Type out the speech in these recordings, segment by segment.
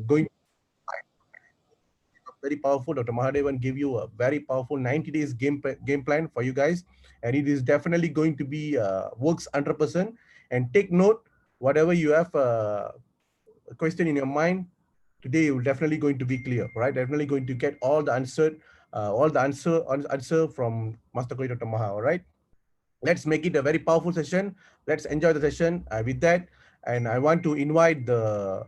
going very powerful. Dr. Mahadevan gave you a very powerful 90 days game plan for you guys, and it is definitely going to be works 100%. And take note, whatever you have a question in your mind today, you're definitely going to be clear, right? Definitely going to get all the answer from Master Coach Dr. Maha. All right, let's make it a very powerful session. Let's enjoy the session with that. And I want to invite the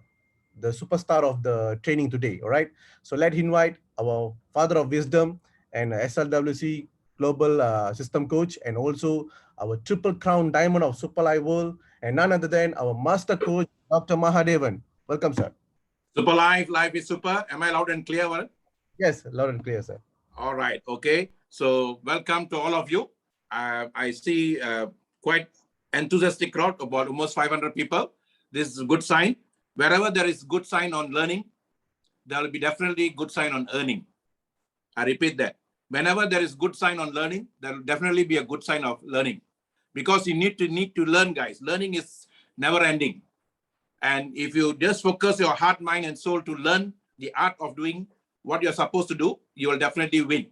superstar of the training today. All right, so let's invite our father of wisdom and SLWC global system coach, and also our triple crown diamond of Super Live World, and none other than our master coach, Dr. Mahadevan. Welcome, sir. Super live is super. Am I loud and clear, Varun? Yes, loud and clear, sir. All right. Okay. So welcome to all of you. I see quite enthusiastic crowd, about almost 500 people. This is a good sign. Wherever there is good sign on learning, there will be definitely good sign on earning. I repeat that. Whenever there is good sign on learning, there will definitely be a good sign of learning, because you need to learn, guys. Learning is never ending. And if you just focus your heart, mind, and soul to learn the art of doing what you're supposed to do, you will definitely win.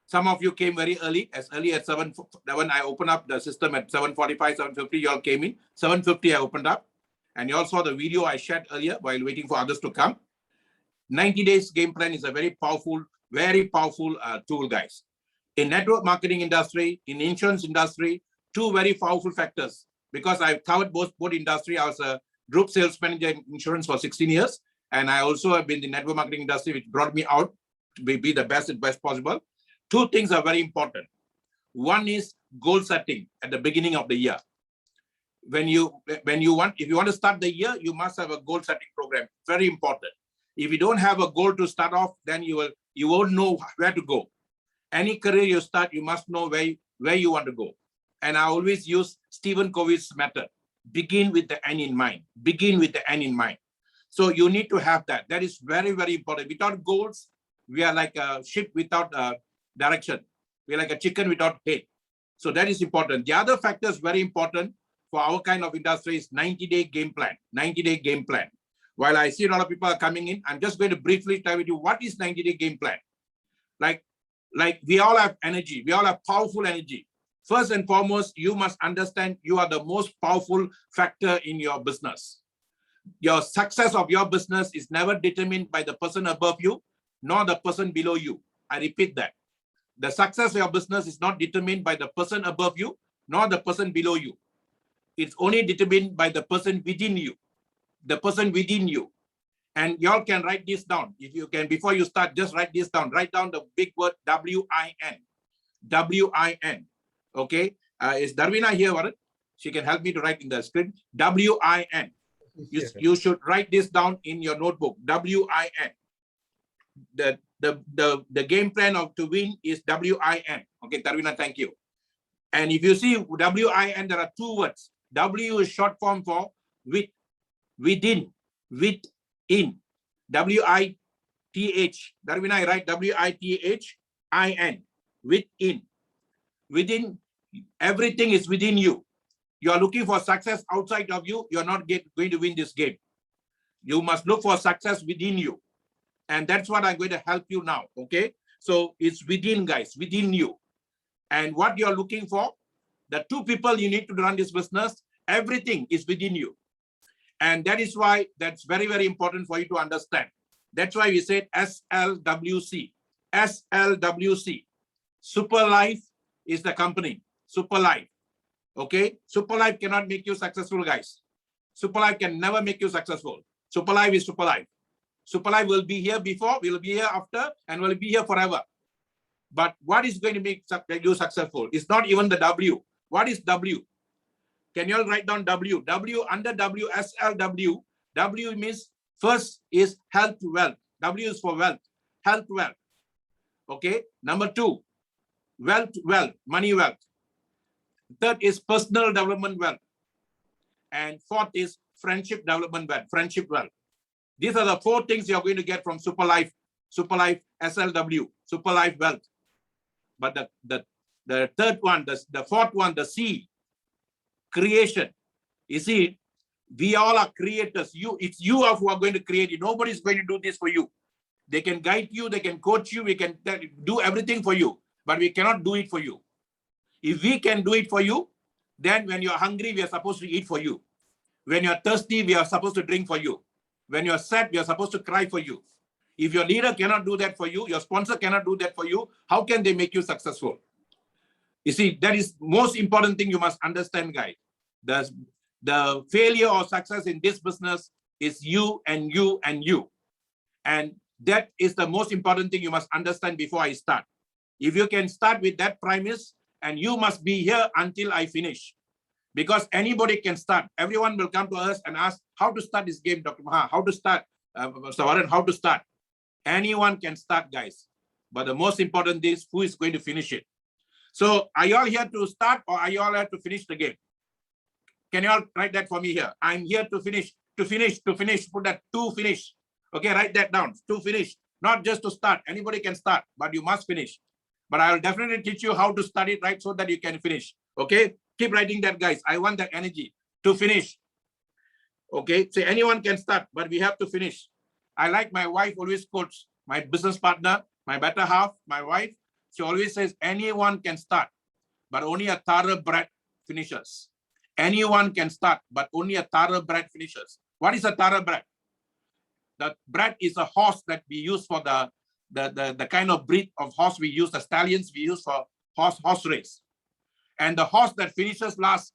Some of you came very early as 7. When I opened up the system at 7:45, 7:50, you all came in. 7:50, I opened up. And you all saw the video I shared earlier while waiting for others to come. 90 days game plan is a very powerful tool, guys. In network marketing industry, in insurance industry, two very powerful factors. Because I've covered both industry. I was a group sales manager in insurance for 16 years. And I also have been in the network marketing industry, which brought me out to be the best possible. Two things are very important. One is goal setting at the beginning of the year. If you want to start the year, you must have a goal setting program. Very important. If you don't have a goal to start off, then you won't know where to go. Any career you start, you must know where you want to go. And I always use Stephen Covey's method. Begin with the end in mind. Begin with the end in mind. So you need to have that. That is very, very important. Without goals, we are like a ship without direction. We are like a chicken without head. So that is important. The other factor is very important for our kind of industry is 90-day game plan. 90-day game plan. While I see a lot of people are coming in, I'm just going to briefly tell you what is 90-day game plan. Like we all have energy. We all have powerful energy. First and foremost, you must understand you are the most powerful factor in your business. Your success of your business is never determined by the person above you, nor the person below you. I repeat that. The success of your business is not determined by the person above you, nor the person below you. It's only determined by the person within you. The person within you. And y'all can write this down. If you can, before you start, just write this down. Write down the big word W-I-N. W-I-N. Okay. Is Darvina here, Varun? She can help me to write in the screen. W-I-N. You should write this down in your notebook. W-I-N. The game plan to win is W-I-N. Okay, Darvina, thank you. And if you see W-I-N, there are two words. W is short form for within. Within. W-I-T-H. Darvina, I write W-I-T-H-I-N. Within. Within, everything is within you. You are looking for success outside of you, you're not going to win this game. You must look for success within you. And that's what I'm going to help you now, okay? So it's within, guys, within you. And what you're looking for, the two people you need to run this business, everything is within you. And that is why that's very, very important for you to understand. That's why we said SLWC. SLWC. Super Life is the company. Super Life. Okay? Super Life cannot make you successful, guys. Super Life can never make you successful. Super Life is Super Life. Super Life will be here before, will be here after, and will be here forever. But what is going to make you successful? It's not even the W. What is W? Can you all write down W? W under W, SLW. W means first is health wealth. W is for wealth. Health wealth. Okay. Number two, wealth, money wealth. Third is personal development wealth. And fourth is friendship development wealth, friendship wealth. These are the four things you're going to get from Super Life SLW, Super Life Wealth. But the third one, the fourth one, the C, creation. You see, We all are creators. It's you who are going to create it. Nobody's going to do this for you. They can guide you, they can coach you, we can do everything for you, but we cannot do it for you. If we can do it for you, then when you're hungry, we are supposed to eat for you. When you're thirsty, we are supposed to drink for you. When you're sad, we are supposed to cry for you. If your leader cannot do that for you, your sponsor cannot do that for you, how can they make you successful? You see, that is most important thing you must understand, guys. The failure or success in this business is you and you and you. And that is the most important thing you must understand before I start. If you can start with that premise, and you must be here until I finish. Because anybody can start. Everyone will come to us and ask how to start this game, Dr. Maha, how to start, Sawaran, how to start. Anyone can start, guys. But the most important is who is going to finish it. So are you all here to start or are you all here to finish the game? Can you all write that for me here? I'm here to finish, to finish, to finish. Put that to finish. Okay, write that down. To finish. Not just to start. Anybody can start, but you must finish. But I will definitely teach you how to start it right so that you can finish. Okay, keep writing that, guys. I want that energy to finish. Okay, so anyone can start, but we have to finish. I like my wife always quotes, my business partner, my better half, my wife. She always says, anyone can start, but only a thoroughbred finishes. Anyone can start, but only a thoroughbred finishes. What is a thoroughbred? The bred is a horse that we use for the kind of breed of horse we use, the stallions we use for horse race. And the horse that finishes last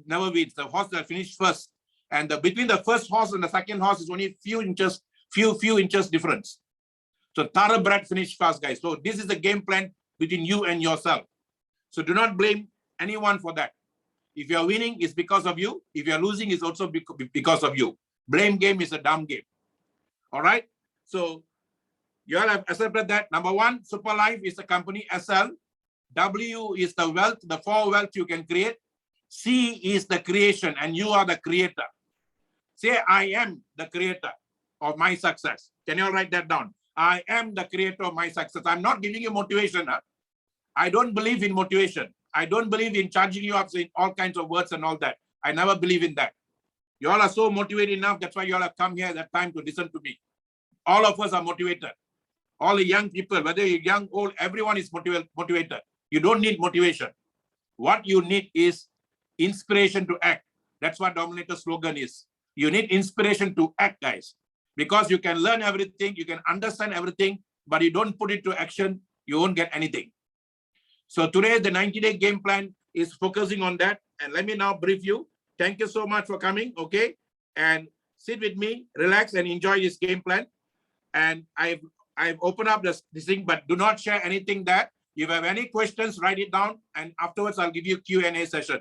never wins. The horse that finishes first. And between the first horse and the second horse is only few inches difference. So thoroughbred finish fast, guys. So this is the game plan between you and yourself. So do not blame anyone for that. If you're winning, it's because of you. If you're losing, it's also because of you. Blame game is a dumb game. All right. So you all have accepted that. Number one, Super Life is the company SL. W is the wealth, the four wealth you can create. C is the creation, and you are the creator. Say, I am the creator of my success. Can you all write that down? I am the creator of my success. I'm not giving you motivation. Huh? I don't believe in motivation. I don't believe in charging you up in all kinds of words and all that. I never believe in that. You all are so motivated enough. That's why you all have come here at that time to listen to me. All of us are motivated. All the young people, whether you're young, old, everyone is motivated. You don't need motivation. What you need is inspiration to act. That's what Dominator slogan is. You need inspiration to act, guys. Because you can learn everything, you can understand everything, but you don't put it to action, you won't get anything. So today, the 90-day game plan is focusing on that. And let me now brief you. Thank you so much for coming, okay? And sit with me, relax, and enjoy this game plan. And I've opened up this thing, but do not share anything there. If you have any questions, write it down, and afterwards I'll give you a Q&A session.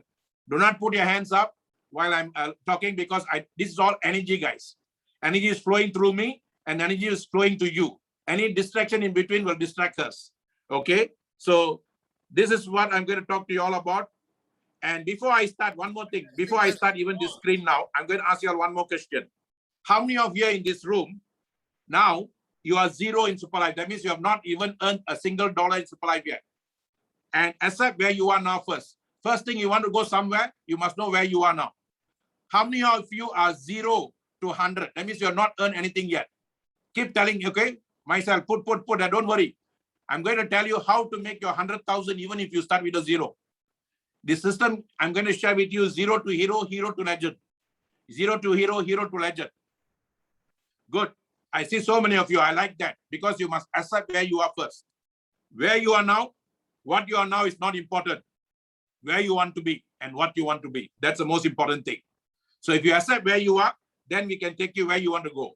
Do not put your hands up while I'm talking, because this is all energy, guys. Energy is flowing through me, and energy is flowing to you. Any distraction in between will distract us, okay? So this is what I'm going to talk to you all about. And before I start, one more thing. Before I start even this screen now, I'm going to ask you all one more question. How many of you in this room now, you are zero in Super Life? That means you have not even earned a single dollar in Super Life yet. And accept where you are now first. First thing, you want to go somewhere, you must know where you are now. How many of you are 0 to 100? That means you have not earned anything yet. Keep telling, okay, myself, put, don't worry. I'm going to tell you how to make your 100,000 even if you start with a 0. This system, I'm going to share with you 0 to hero, hero to legend. 0 to hero, hero to legend. Good. I see so many of you. I like that, because you must accept where you are first. Where you are now, what you are now is not important. Where you want to be and what you want to be. That's the most important thing. So if you accept where you are, then we can take you where you want to go.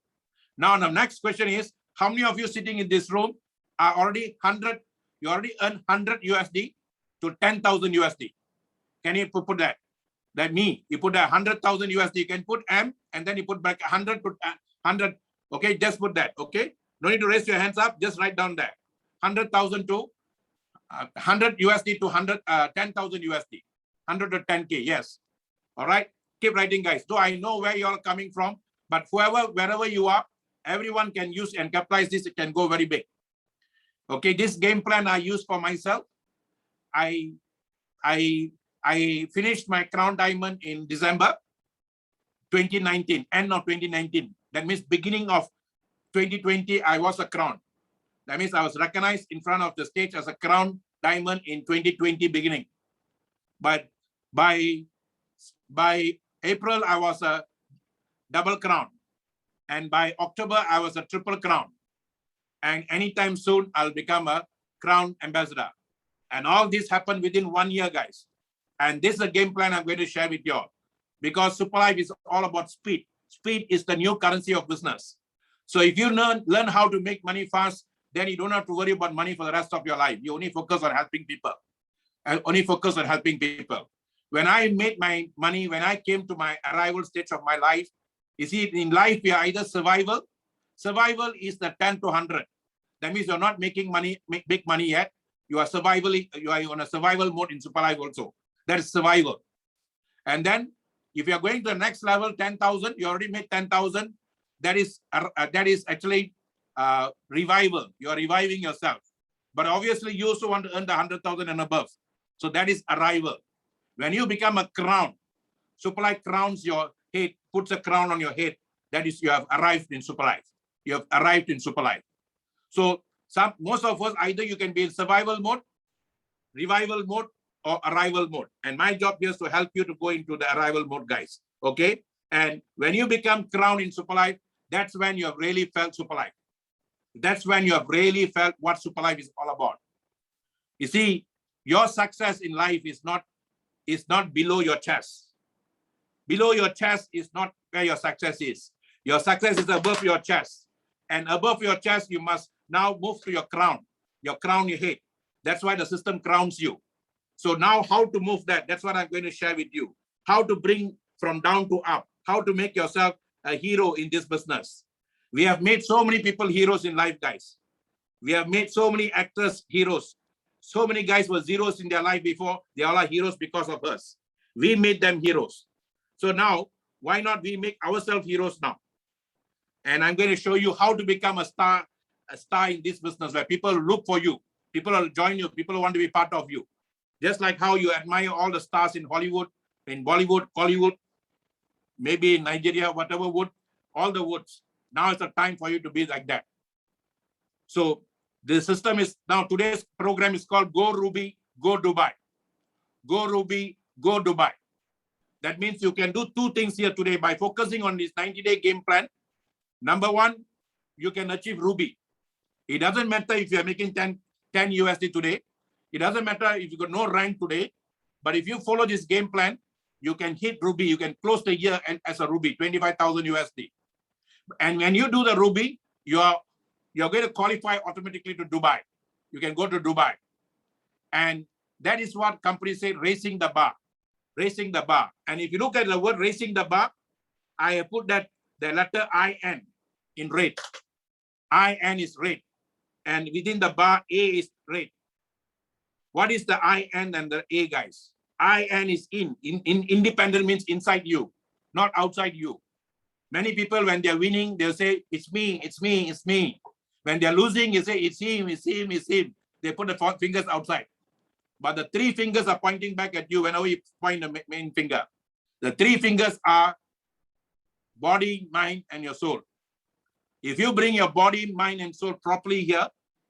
Now, the next question is, how many of you sitting in this room are already 100? You already earn 100 USD to 10,000 USD. Can you put that? That me, you put 100,000 USD. You can put M and then you put back 100 to 100. Okay, just put that. Okay, no need to raise your hands up. Just write down that 100,000 to 100 USD to 10,000 USD, 100 to 10K. Yes. All right. Keep writing, guys. So I know where you're coming from, but wherever you are, everyone can use and capitalize this. It can go very big. Okay. This game plan I use for myself. I finished my crown diamond in December. 2019, end of 2019. That means beginning of 2020, I was a crown. That means I was recognized in front of the stage as a crown diamond in 2020 beginning. But by April, I was a double crown. And by October, I was a triple crown. And anytime soon, I'll become a crown ambassador. And all this happened within 1 year, guys. And this is a game plan I'm going to share with you all. Because Superlife is all about speed. Speed is the new currency of business. So if you learn how to make money fast, then you don't have to worry about money for the rest of your life. You only focus on helping people. When I made my money, when I came to my arrival stage of my life, you see, in life, we are either survival. Survival is the 10 to 100. That means you're not making money, big money yet. You are on a survival mode in Superlife also. That is survival. And then if you are going to the next level, 10,000, you already made 10,000. That is actually revival. You are reviving yourself. But obviously, you also want to earn the 100,000 and above. So that is arrival. When you become a crown, Superlife crowns your head, puts a crown on your head. That is, you have arrived in Superlife. You have arrived in Superlife. So most of us, either you can be in survival mode, revival mode, or arrival mode. And my job here is to help you to go into the arrival mode, guys. Okay? And when you become crown in Superlife, that's when you have really felt Superlife. That's when you have really felt what Superlife is all about. You see, your success in life is not below your chest. Below your chest is not where your success is. Your success is above your chest. And above your chest, you must now move to your crown your head. That's why the system crowns you. So now how to move that? That's what I'm going to share with you. How to bring from down to up. How to make yourself a hero in this business. We have made so many people heroes in life, guys. We have made so many actors heroes. So many guys were zeros in their life before. They all are heroes because of us. We made them heroes. So now, why not we make ourselves heroes now? And I'm going to show you how to become a star in this business where people look for you. People will join you. People want to be part of you. Just like how you admire all the stars in Hollywood, in Bollywood, Hollywood, maybe in Nigeria, whatever wood, all the woods. Now it's a time for you to be like that. So the system is, now today's program is called Goruby, Go Dubai. Goruby, Go Dubai. That means you can do two things here today by focusing on this 90-day game plan. Number one, you can achieve Ruby. It doesn't matter if you're making 10 USD today. It doesn't matter if you got no rank today. But if you follow this game plan, you can hit Ruby. You can close the year as a Ruby, 25,000 USD. And when you do the Ruby, you're going to qualify automatically to Dubai. You can go to Dubai. And that is what companies say, raising the bar. Raising the bar. And if you look at the word raising the bar, I have put that the letter IN in red. IN is red. And within the bar, A is red. What is the IN and the A, guys? IN is in independent means inside you, not outside you. Many people, when they're winning, they'll say, it's me, it's me, it's me. When they're losing, you say, it's him, it's him, it's him. They put the fingers outside. But the three fingers are pointing back at you whenever you point the main finger. The three fingers are body, mind, and your soul. If you bring your body, mind, and soul properly here,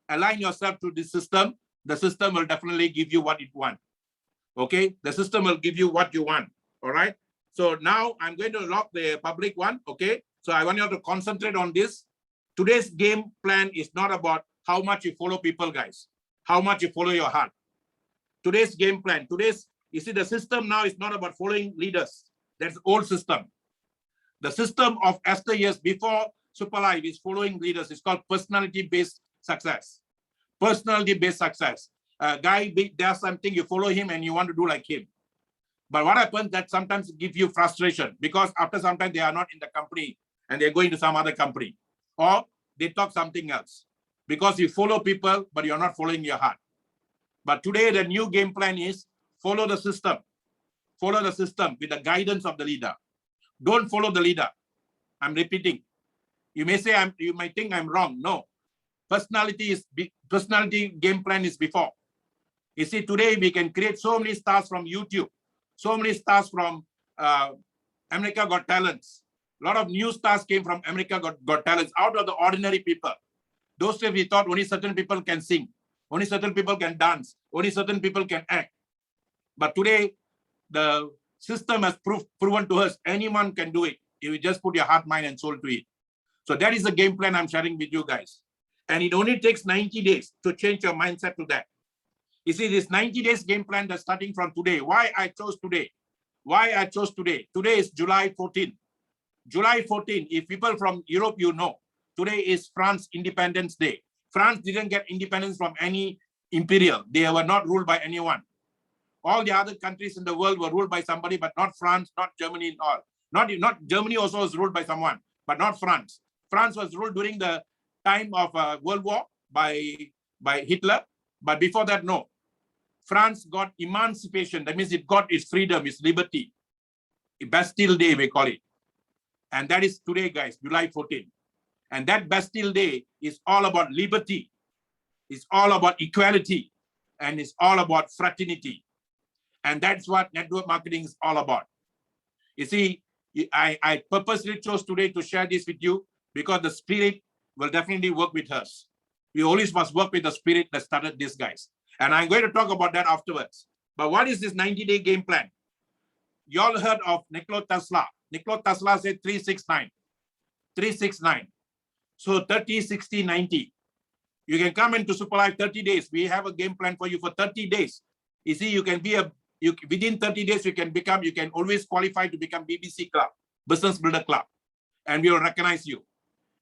align yourself to the system will definitely give you what it wants. Okay? The system will give you what you want. All right? So now I'm going to lock the public one. Okay? So I want you to concentrate on this. Today's game plan is not about how much you follow people, guys. How much you follow your heart. Today's game plan, you see, the system now is not about following leaders. That's old system. The system of Esther years before Superlife is following leaders. It's called personality-based success. Personality-based success. A guy does something, you follow him and you want to do like him. But what happens that sometimes gives you frustration because after some time they are not in the company and they're going to some other company. Or they talk something else. Because you follow people, but you're not following your heart. But today, the new game plan is follow the system. Follow the system with the guidance of the leader. Don't follow the leader. I'm repeating. You may say, you might think I'm wrong. No. Personality game plan is before. You see, today we can create so many stars from YouTube, so many stars from America Got Talents. A lot of new stars came from America Got Talents, out of the ordinary people. Those days we thought only certain people can sing, only certain people can dance, only certain people can act. But today, the system has proven to us anyone can do it if you just put your heart, mind, and soul to it. So that is the game plan I'm sharing with you guys. And it only takes 90 days to change your mindset to that. You see, this 90 days game plan that's starting from today. Why I chose today? Why I chose today? Today is July 14. July 14, if people from Europe, you know, today is France Independence Day. France didn't get independence from any imperial. They were not ruled by anyone. All the other countries in the world were ruled by somebody, but not France, not Germany and all. Not Germany also was ruled by someone, but not France. France was ruled during the time of World War by Hitler. But before that, no. France got emancipation. That means it got its freedom, its liberty. Bastille Day, we call it. And that is today, guys, July 14. And that Bastille Day is all about liberty. It's all about equality. And it's all about fraternity. And that's what network marketing is all about. You see, I purposely chose today to share this with you because the spirit will definitely work with us. We always must work with the spirit that started this, guys. And I'm going to talk about that afterwards. But what is this 90-day game plan? You all heard of Nikola Tesla. Nikola Tesla said 369. 369. So 30, 60, 90. You can come into Superlife 30 days. We have a game plan for you for 30 days. You see, you can be within 30 days, you can always qualify to become BBC Club, Business Builder Club. And we will recognize you.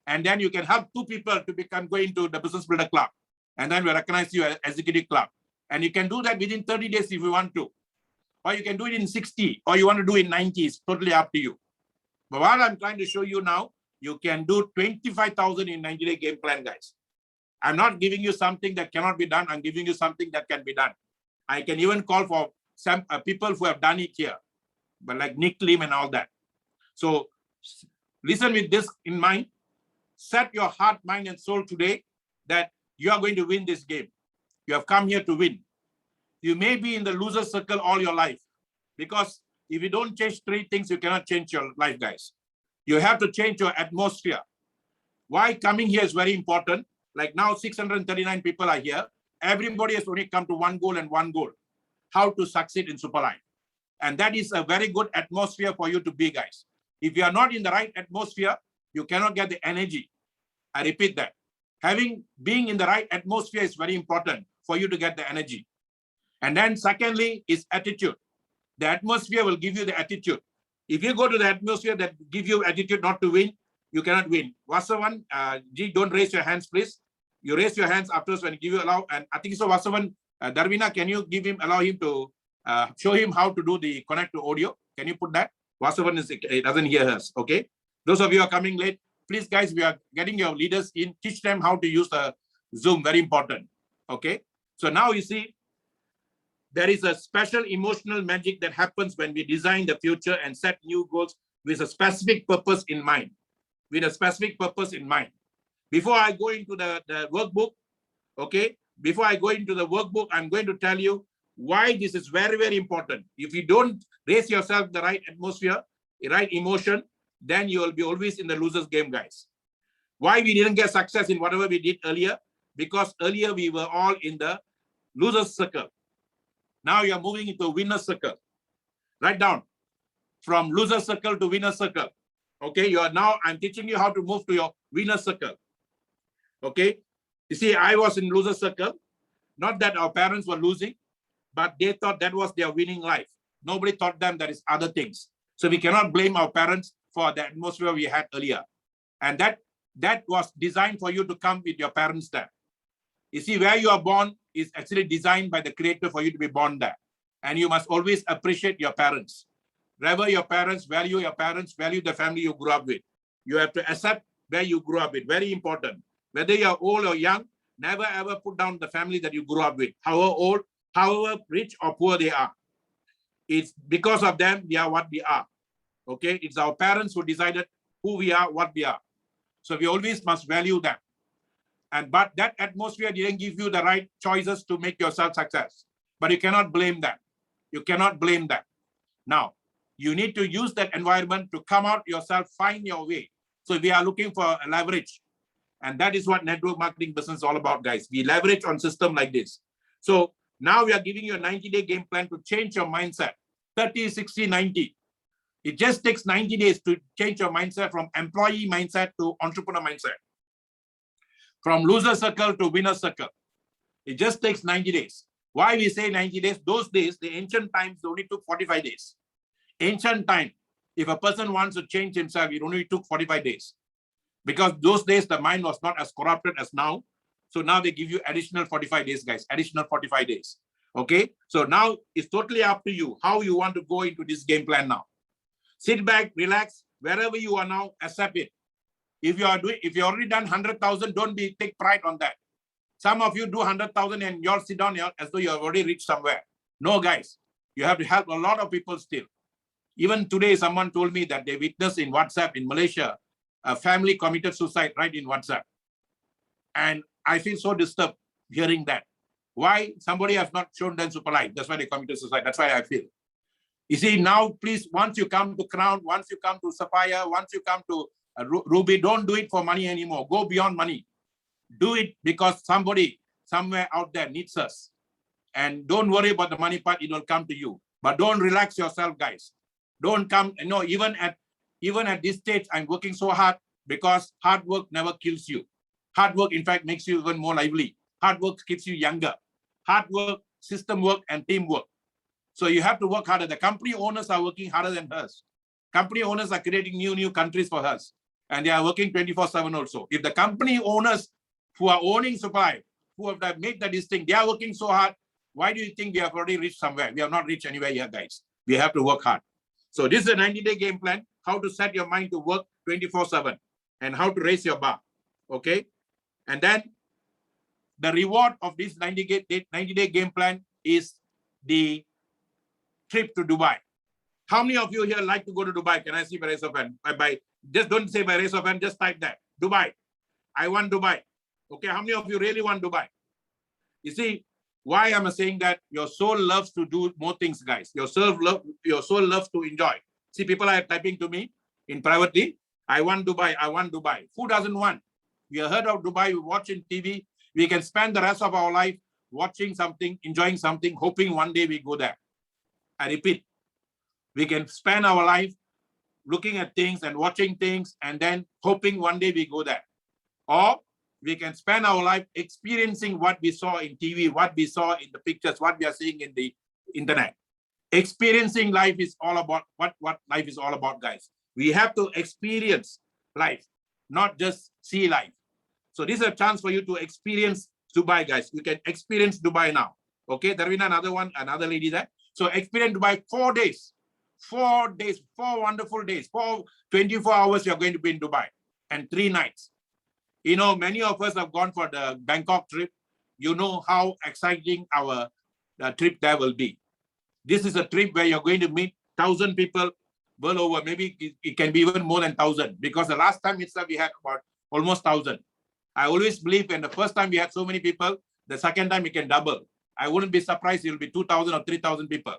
And then you can help 2 people to go into the Business Builder Club. And then we'll recognize you as Executive Club. And you can do that within 30 days if you want to. Or you can do it in 60, or you want to do it in 90, it's totally up to you. But what I'm trying to show you now, you can do 25,000 in 90-day game plan, guys. I'm not giving you something that cannot be done. I'm giving you something that can be done. I can even call for some people who have done it here, but like Nick Lim and all that. So listen with this in mind. Set your heart, mind, and soul today that you are going to win this game. You have come here to win. You may be in the loser circle all your life, because if you don't change 3 things, you cannot change your life, guys. You have to change your atmosphere. Why coming here is very important. Like now, 639 people are here. Everybody has only come to one goal and one goal: how to succeed in Superlife. And that is a very good atmosphere for you to be, guys. If you are not in the right atmosphere, you cannot get the energy. I repeat that. Being in the right atmosphere is very important for you to get the energy. And then secondly is attitude. The atmosphere will give you the attitude. If you go to the atmosphere that give you attitude not to win, you cannot win. Vasavan, G, don't raise your hands, please. You raise your hands afterwards when you give you allow. And I think so, Vasavan, Darvina, can you allow him to show him how to do the connect to audio? Can you put that? Vasavan doesn't hear us. Okay. Those of you who are coming late, please, guys, we are getting your leaders in. Teach them how to use the Zoom. Very important. Okay. So now you see, there is a special emotional magic that happens when we design the future and set new goals with a specific purpose in mind. With a specific purpose in mind. Before I go into the workbook, okay, before I go into the workbook, I'm going to tell you why this is very, very important. If you don't raise yourself the right atmosphere, the right emotion, then you will be always in the loser's game, guys. Why we didn't get success in whatever we did earlier? Because earlier we were all in the loser's circle. Now you are moving into a winner's circle. Write down. From loser circle to winner circle. Okay, you are now, I'm teaching you how to move to your winner circle. Okay, you see, I was in loser circle. Not that our parents were losing, but they thought that was their winning life. Nobody taught them there is other things. So we cannot blame our parents for the atmosphere we had earlier. And that was designed for you to come with your parents there. You see, where you are born is actually designed by the Creator for you to be born there. And you must always appreciate your parents. Revere your parents, value the family you grew up with. You have to accept where you grew up with. Very important. Whether you're old or young, never ever put down the family that you grew up with. However old, however rich or poor they are. It's because of them, we are what we are. Okay, it's our parents who decided who we are, what we are. So we always must value them. But that atmosphere didn't give you the right choices to make yourself success. But you cannot blame them. You cannot blame them. Now, You need to use that environment to come out yourself, find your way. So we are looking for a leverage. And that is what network marketing business is all about, guys. We leverage on system like this. So now we are giving you a 90-day game plan to change your mindset. 30, 60, 90. It just takes 90 days to change your mindset from employee mindset to entrepreneur mindset. From loser circle to winner circle. It just takes 90 days. Why we say 90 days? Those days, the ancient times, only took 45 days. Ancient time, if a person wants to change himself, it only took 45 days. Because those days, the mind was not as corrupted as now. So now they give you additional 45 days, guys, additional 45 days. Okay, so now it's totally up to you how you want to go into this game plan now. Sit back, relax, wherever you are now, accept it. If you already done 100,000, don't take pride on that. Some of you do 100,000 and you'll sit down as though you have already reached somewhere. No, guys, you have to help a lot of people still. Even today, someone told me that they witnessed in WhatsApp in Malaysia, a family committed suicide right in WhatsApp. And I feel so disturbed hearing that. Why? Somebody has not shown them super life. That's why they committed suicide. That's why I feel. You see, now, please, once you come to Crown, once you come to Sapphire, once you come to Ruby, don't do it for money anymore. Go beyond money. Do it because somebody somewhere out there needs us. And don't worry about the money part, it will come to you. But don't relax yourself, guys. Don't come, even at this stage, I'm working so hard because hard work never kills you. Hard work, in fact, makes you even more lively. Hard work keeps you younger. Hard work, system work, and teamwork. So you have to work harder. The company owners are working harder than us. Company owners are creating new countries for us. And they are working 24/7 also. If the company owners who are owning supply, who have made the distinct, they are working so hard, why do you think we have already reached somewhere? We have not reached anywhere yet, guys. We have to work hard. So this is a 90-day game plan, how to set your mind to work 24/7 and how to raise your bar, okay? And then the reward of this 90-day game plan is the trip to Dubai. How many of you here like to go to Dubai? Can I see by raise of hand? Just don't say by raise of hand, just type that. Dubai. I want Dubai. Okay, how many of you really want Dubai? You see, why am I saying that? Your soul loves to do more things, guys. Your soul loves to enjoy. See, people are typing to me in privately. I want Dubai. I want Dubai. Who doesn't want? We have heard of Dubai. We watch in TV. We can spend the rest of our life watching something, enjoying something, hoping one day we go there. I repeat, we can spend our life looking at things and watching things and then hoping one day we go there. Or we can spend our life experiencing what we saw in TV, what we saw in the pictures, what we are seeing in the internet. Experiencing life is all about what life is all about, guys. We have to experience life, not just see life. So this is a chance for you to experience Dubai, guys. You can experience Dubai now. Okay, there is another lady there. So experience Dubai 4 days. 4 days, 4 wonderful days, 24 hours you're going to be in Dubai and 3 nights. You know, many of us have gone for the Bangkok trip. You know how exciting our trip there will be. This is a trip where you're going to meet 1,000 people well over. Maybe it can be even more than 1,000 because the last time itself we had about almost 1,000. I always believe when the first time we had so many people, the second time it can double. I wouldn't be surprised it will be 2,000 or 3,000 people.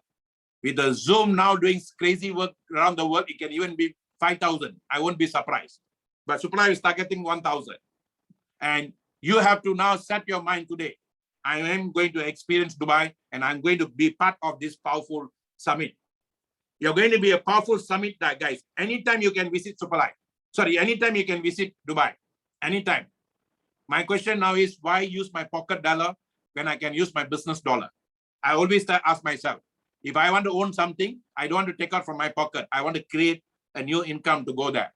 With the Zoom now doing crazy work around the world, it can even be 5,000. I won't be surprised. But Supply is targeting 1,000. And you have to now set your mind today. I am going to experience Dubai and I'm going to be part of this powerful summit. You're going to be a powerful summit, guys. Anytime you can visit Supply. Sorry, anytime you can visit Dubai. Anytime. My question now is, why use my pocket dollar when I can use my business dollar? I always ask myself, if I want to own something, I don't want to take out from my pocket. I want to create a new income to go there.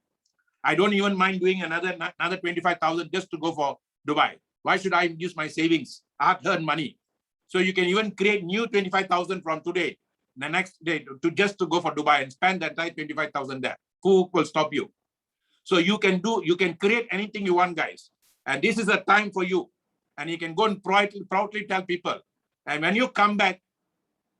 I don't even mind doing another 25,000 just to go for Dubai. Why should I use my savings? Hard-earned money. So you can even create new 25,000 from today, the next day, to go for Dubai and spend that entire 25,000 there. Who will stop you? So you can create anything you want, guys. And this is a time for you. And you can go and proudly tell people. And when you come back,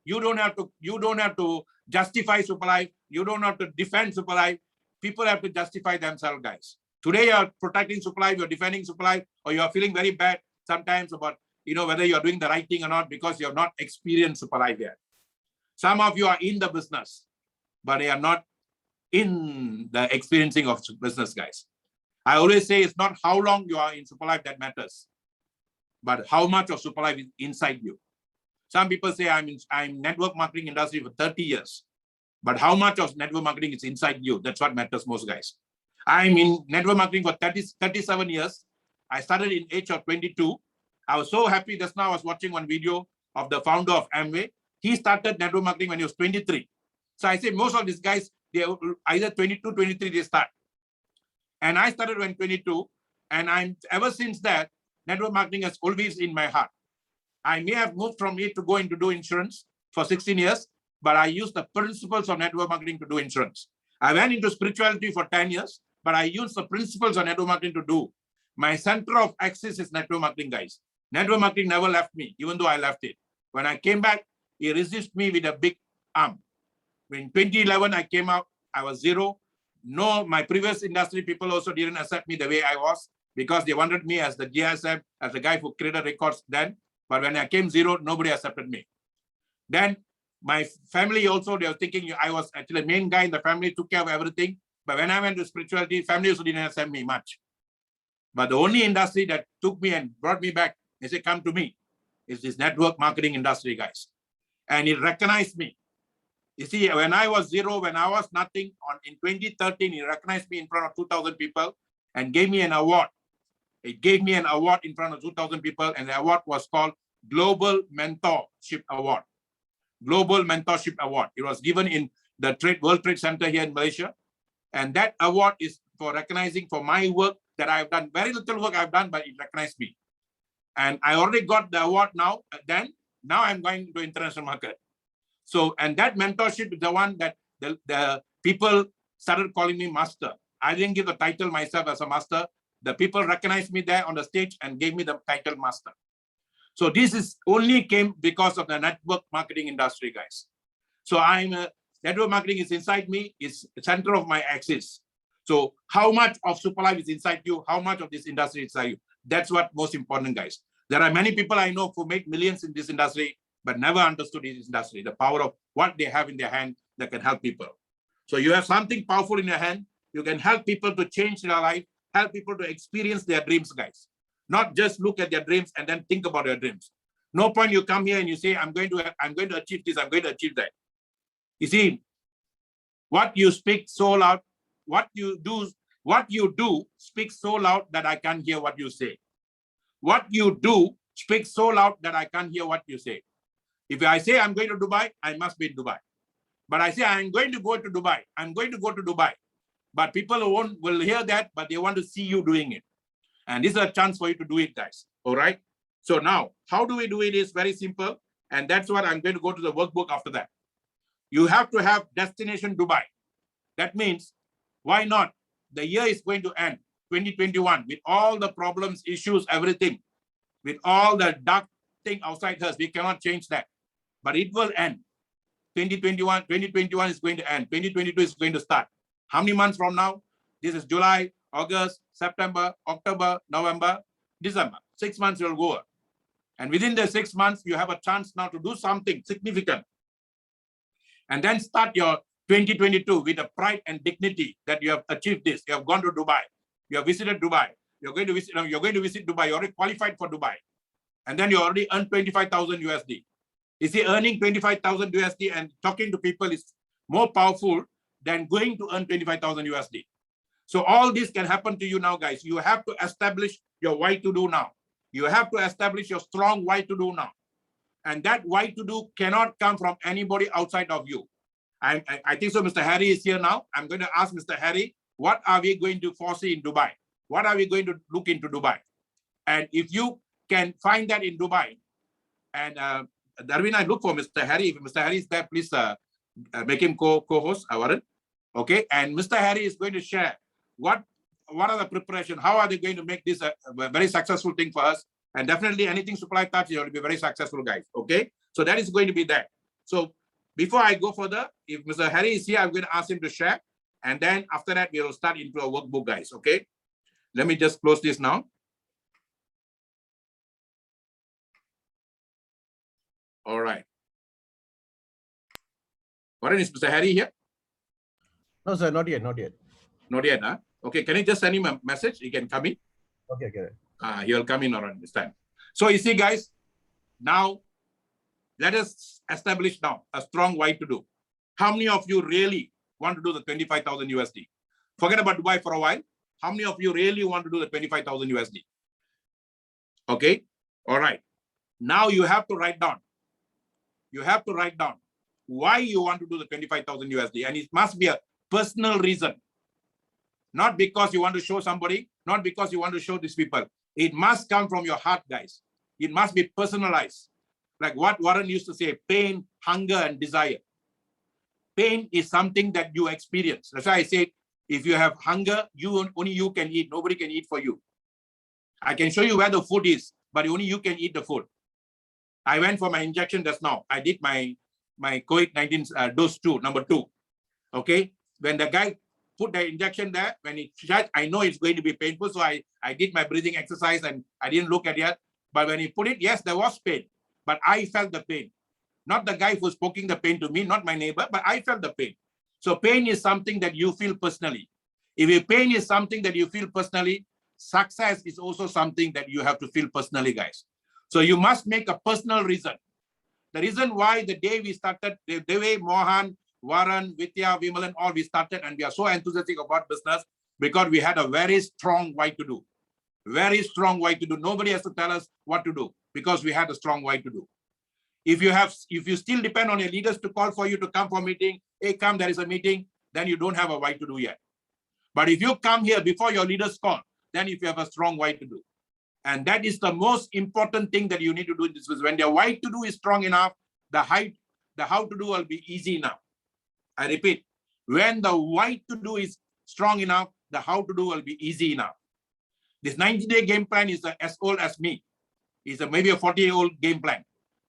you don't have to justify Superlife. You don't have to defend Superlife. People have to justify themselves, guys. Today you're protecting Superlife, you're defending Superlife, or you're feeling very bad sometimes about whether you're doing the right thing or not because you're not experienced Superlife yet. Some of you are in the business. but they are not in the experiencing of business, guys. I always say it's not how long you are in Superlife that matters, but how much of Superlife is inside you. Some people say I'm network marketing industry for 30 years, but how much of network marketing is inside you? That's what matters most, guys. I'm in network marketing for 37 years. I started in age of 22. I was so happy. Just now I was watching one video of the founder of Amway. He started network marketing when he was 23. So I say most of these guys, they are either 22, 23, they start. And I started when 22. And ever since that, network marketing has always in my heart. I may have moved from it to go into do insurance for 16 years, but I used the principles of network marketing to do insurance. I went into spirituality for 10 years, but I used the principles of network marketing to do. My center of access is network marketing, guys. Network marketing never left me, even though I left it. When I came back, it resisted me with a big arm. In 2011, I came out, I was zero. No, my previous industry people also didn't accept me the way I was because they wanted me as the GSM, as the guy who created records then. But when I came zero, nobody accepted me. Then my family also, they were thinking I was actually the main guy in the family, took care of everything. But when I went to spirituality, family also didn't accept me much. But the only industry that took me and brought me back, they said, come to me, is this network marketing industry, guys. And it recognized me. You see, when I was zero, when I was nothing, in 2013, he recognized me in front of 2,000 people and gave me an award. It gave me an award in front of 2,000 people, and the award was called Global Mentorship Award. Global Mentorship Award. It was given in the World Trade Center here in Malaysia. And that award is for recognizing for my work that I've done. Very little work I've done, but it recognized me. And I already got the award now. Now I'm going to international market. So, and that mentorship is the one that the people started calling me master. I didn't give the title myself as a master. The people recognized me there on the stage and gave me the title master. So this is only came because of the network marketing industry, guys. So network marketing is inside me, is the center of my axis. So how much of Superlife is inside you? How much of this industry is inside you? That's what most important, guys. There are many people I know who make millions in this industry, but never understood this industry, the power of what they have in their hand that can help people. So you have something powerful in your hand. You can help people to change their life, help people to experience their dreams, guys. Not just look at their dreams and then think about their dreams. No point you come here and you say, I'm going to achieve this, I'm going to achieve that. You see, what you speak so loud, what you do speaks so loud that I can't hear what you say. What you do speaks so loud that I can't hear what you say. If I say I'm going to Dubai, I must be in Dubai. But I say I'm going to go to Dubai. I'm going to go to Dubai. But people will hear that, but they want to see you doing it. And this is a chance for you to do it, guys. All right. So now, how do we do it? Is very simple. And that's what I'm going to go to the workbook after that. You have to have destination Dubai. That means, why not? The year is going to end, 2021, with all the problems, issues, everything, with all the dark thing outside us. We cannot change that. But it will end. 2021 is going to end. 2022 is going to start. How many months from now? This is July, August, September, October, November, December. 6 months will go. And within the 6 months, you have a chance now to do something significant. And then start your 2022 with a pride and dignity that you have achieved this. You have gone to Dubai. You have visited Dubai. You're going to visit Dubai. You're already qualified for Dubai. And then you already earned 25,000 USD. You see, earning 25,000 USD and talking to people is more powerful than going to earn 25,000 USD. So all this can happen to you now, guys. You have to establish your why to do now. You have to establish your strong why to do now. And that why to do cannot come from anybody outside of you. I think so. Mr. Harry is here now. I'm going to ask Mr. Harry, what are we going to foresee in Dubai? What are we going to look into Dubai? And if you can find that in Dubai, and Darwin, I look for Mr. Harry. If Mr. Harry is there, please make him co-host, Warren. Okay, and Mr. Harry is going to share what are the preparation, how are they going to make this a very successful thing for us, and definitely anything supply touch will be very successful, guys. Okay, so that is going to be that. So before I go further, if Mr. Harry is here, I'm going to ask him to share, and then after that we will start into a workbook, guys. Okay, let me just close this now. All right. Warren, is Mr. Harry here? No, sir, not yet, not yet. Not yet, huh? Okay, can you just send him a message? He can come in. Okay, okay. He'll come in around this time. So you see, guys, now let us establish now a strong why to do. How many of you really want to do the 25,000 USD? Forget about Dubai for a while. How many of you really want to do the 25,000 USD? Okay, all right. Now you have to write down. You have to write down why you want to do the 25,000 USD, and it must be a personal reason. Not because you want to show somebody, not because you want to show these people. It must come from your heart, guys. It must be personalized. Like what Warren used to say, pain, hunger, and desire. Pain is something that you experience. That's why I said, if you have hunger, only you can eat. Nobody can eat for you. I can show you where the food is, but only you can eat the food. I went for my injection just now. I did my COVID-19 dose 2, number 2. Okay. When the guy put the injection there, when it shut, I know it's going to be painful. So I did my breathing exercise and I didn't look at it. But when he put it, yes, there was pain. But I felt the pain. Not the guy who's poking the pain to me, not my neighbor, but I felt the pain. So pain is something that you feel personally. If your pain is something that you feel personally, success is also something that you have to feel personally, guys. So you must make a personal reason. The reason why the day we started, the way Mohan, Warren, Vidya, Vimalan, all we started, and we are so enthusiastic about business because we had a very strong why to do. Very strong why to do. Nobody has to tell us what to do because we had a strong why to do. If you still depend on your leaders to call for you to come for a meeting, hey, come, there is a meeting, then you don't have a why to do yet. But if you come here before your leaders call, then if you have a strong why to do. And that is the most important thing that you need to do in this business. When your why to do is strong enough, the how to do will be easy enough. I repeat, when the why to do is strong enough, the how to do will be easy enough. This 90-day game plan is as old as me. It's maybe a 40-year-old game plan.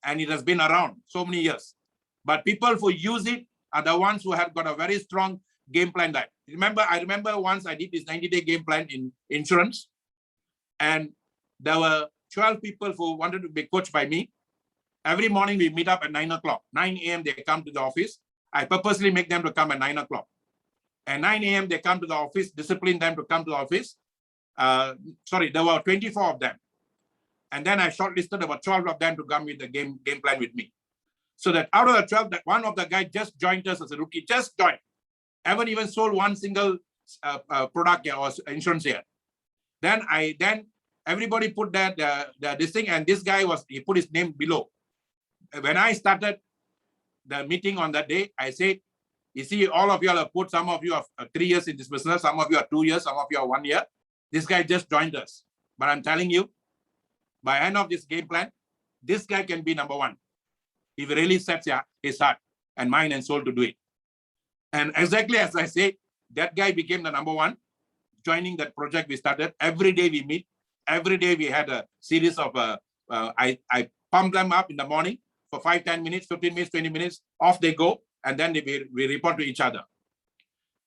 And it has been around so many years. But people who use it are the ones who have got a very strong game plan. I remember once I did this 90-day game plan in insurance. And there were 12 people who wanted to be coached by me. Every morning we meet up at 9 o'clock. 9 a.m. they come to the office. I purposely make them to come at 9 o'clock. At 9 a.m. they come to the office, discipline them to come to the office. There were 24 of them. And then I shortlisted about 12 of them to come with the game plan with me. So that out of the 12, that one of the guys just joined us as a rookie, just joined. Haven't even sold one single product or insurance here. Then everybody put this thing, and this guy he put his name below. When I started the meeting on that day, I said, you see, all of you have put, some of you are 3 years in this business, some of you are 2 years, some of you are 1 year. This guy just joined us. But I'm telling you, by end of this game plan, this guy can be number 1. If he really sets his heart and mind and soul to do it. And exactly as I said, that guy became the number 1, joining that project we started. Every day we meet. Every day we had a series of, I pump them up in the morning for 5, 10 minutes, 15 minutes, 20 minutes. Off they go. And then we report to each other.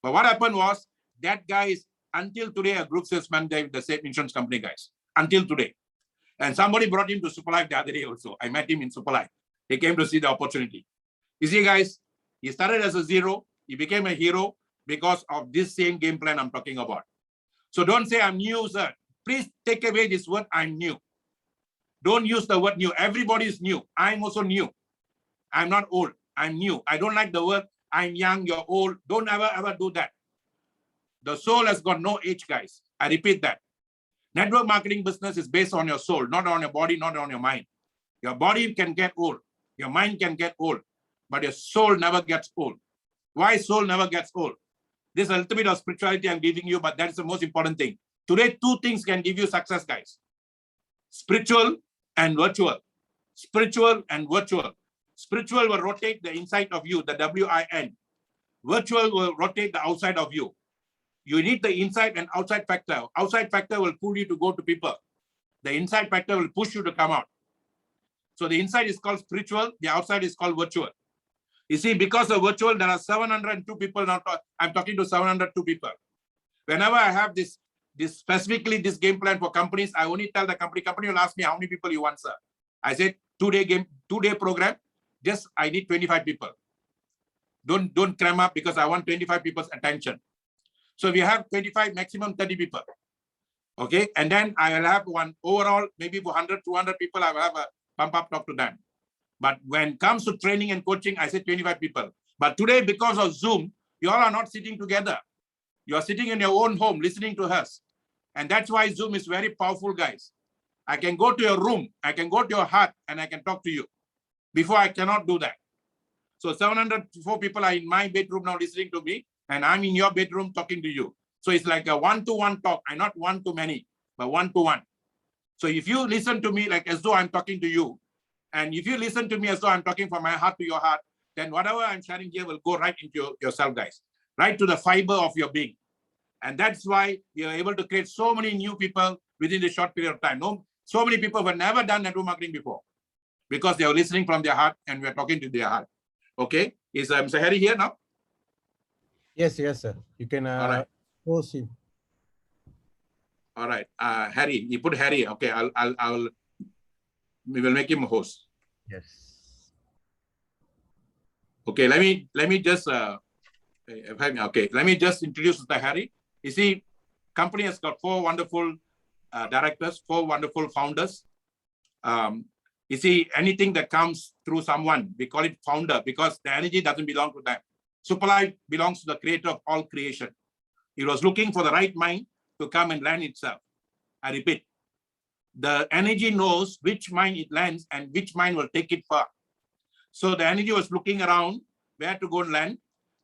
But what happened was, that guy is, until today, a group salesman with the same insurance company, guys. Until today. And somebody brought him to Superlife the other day also. I met him in Superlife. He came to see the opportunity. You see, guys, he started as a 0. He became a hero because of this same game plan I'm talking about. So don't say I'm new, sir. Please take away this word, I'm new. Don't use the word new. Everybody is new. I'm also new. I'm not old. I'm new. I don't like the word I'm young, you're old. Don't ever do that. The soul has got no age, guys. I repeat that. Network marketing business is based on your soul, not on your body, not on your mind. Your body can get old. Your mind can get old. But your soul never gets old. Why soul never gets old? This is a little bit of spirituality I'm giving you, but that's the most important thing. Today, 2 things can give you success, guys. Spiritual and virtual. Spiritual and virtual. Spiritual will rotate the inside of you, the WIN. Virtual will rotate the outside of you. You need the inside and outside factor. Outside factor will pull you to go to people. The inside factor will push you to come out. So the inside is called spiritual. The outside is called virtual. You see, because of virtual, there are 702 people now. I'm talking to 702 people. Whenever I have this specifically this game plan for companies, I only tell the company will ask me how many people you want, sir. I said 2-day program. Just I need 25 people. Don't cram up because I want 25 people's attention. So we have 25, maximum 30 people. Okay, and then I will have one overall, maybe for 100, 200 people, I will have a pump up talk to them. But when it comes to training and coaching, I say 25 people. But today, because of Zoom, you all are not sitting together. You are sitting in your own home, listening to us. And that's why Zoom is very powerful, guys. I can go to your room, I can go to your heart, and I can talk to you. Before, I cannot do that. So 704 people are in my bedroom now listening to me, and I'm in your bedroom talking to you. So it's like a one-to-one talk, and not one-to-many, but one-to-one. So if you listen to me like as though I'm talking to you, and if you listen to me as though I'm talking from my heart to your heart, then whatever I'm sharing here will go right into yourself, guys, right to the fiber of your being. And that's why we are able to create so many new people within the short period of time. No, so many people have never done network marketing before because they are listening from their heart and we're talking to their heart. Okay, is Mr. Harry here now? Yes, sir. You can All right. post him. All right, Harry. You put Harry. Okay, we will make him a host. Yes. Okay, let me just okay, let me just introduce Mr. Harry. You see, company has got 4 wonderful directors, 4 wonderful founders. You see, anything that comes through someone, we call it founder because the energy doesn't belong to them. Superlife belongs to the creator of all creation. He was looking for the right mind to come and land itself. I repeat, the energy knows which mind it lands and which mind will take it far. So the energy was looking around where to go and land,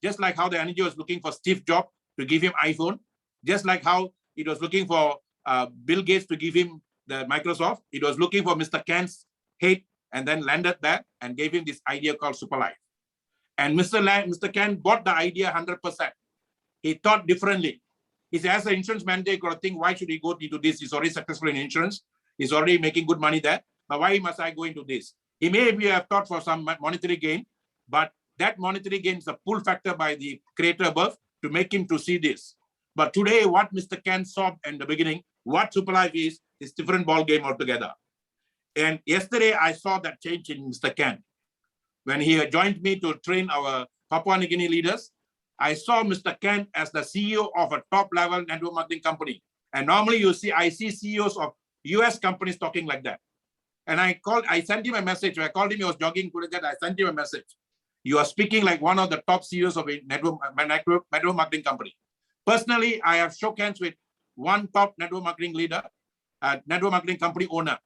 just like how the energy was looking for Steve Jobs to give him iPhone, just like how it was looking for Bill Gates to give him the Microsoft. It was looking for Mr. Ken's head and then landed there and gave him this idea called Superlife. And Mr. Ken bought the idea 100%. He thought differently. He said, as an insurance manager, you got to think, why should he go into this? He's already successful in insurance. He's already making good money there. But why must I go into this? He may have thought for some monetary gain, but that monetary gain is a pull factor by the creator above to make him to see this. But today, what Mr. Ken saw in the beginning, what Superlife is different ball game altogether. And yesterday, I saw that change in Mr. Ken. When he joined me to train our Papua New Guinea leaders, I saw Mr. Ken as the CEO of a top-level network marketing company. And normally I see CEOs of US companies talking like that. And I sent him a message. I called him, he was jogging to that. I sent him a message. You are speaking like one of the top CEOs of a network marketing company. Personally, I have shook hands with one top network marketing leader, network marketing company owner.